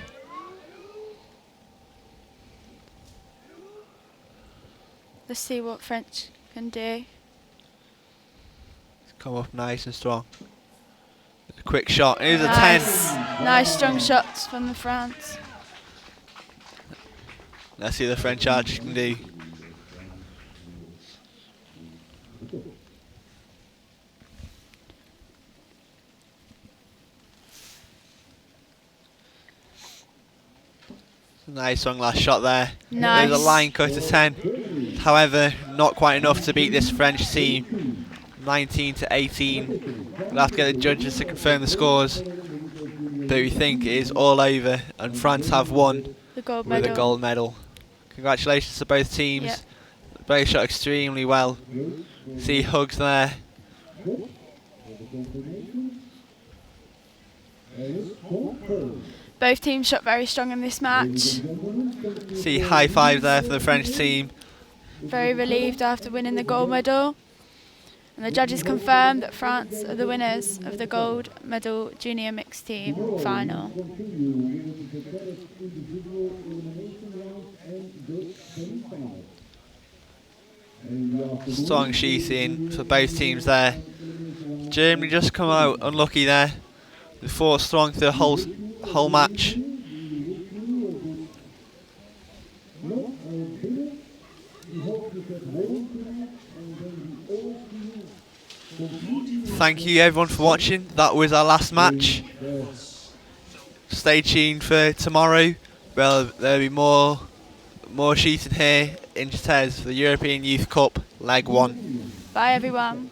Let's see what French can do. It's come up nice and strong. A quick shot. It is a 10. Nice strong shots from the France. Let's see what the French archer can do. Nice swung last shot there. Nice. There's a line cut to 10. However, not quite enough to beat this French team. 19 to 18. We'll have to get the judges to confirm the scores. But we think it is all over, and France have won The gold with medal. a gold medal. Congratulations to both teams. Yep. Both shot extremely well. See hugs there. Both teams shot very strong in this match. See high five there for the French team. Very relieved after winning the gold medal. And the judges confirmed that France are the winners of the gold medal junior mixed team final. Strong shooting for both teams there. Germany just come out unlucky there. They fought strong through the whole match. Thank you everyone for watching. That was our last match. Stay tuned for tomorrow. Well, there'll be more shooting here in Catez for the European Youth Cup Leg 1. Bye everyone.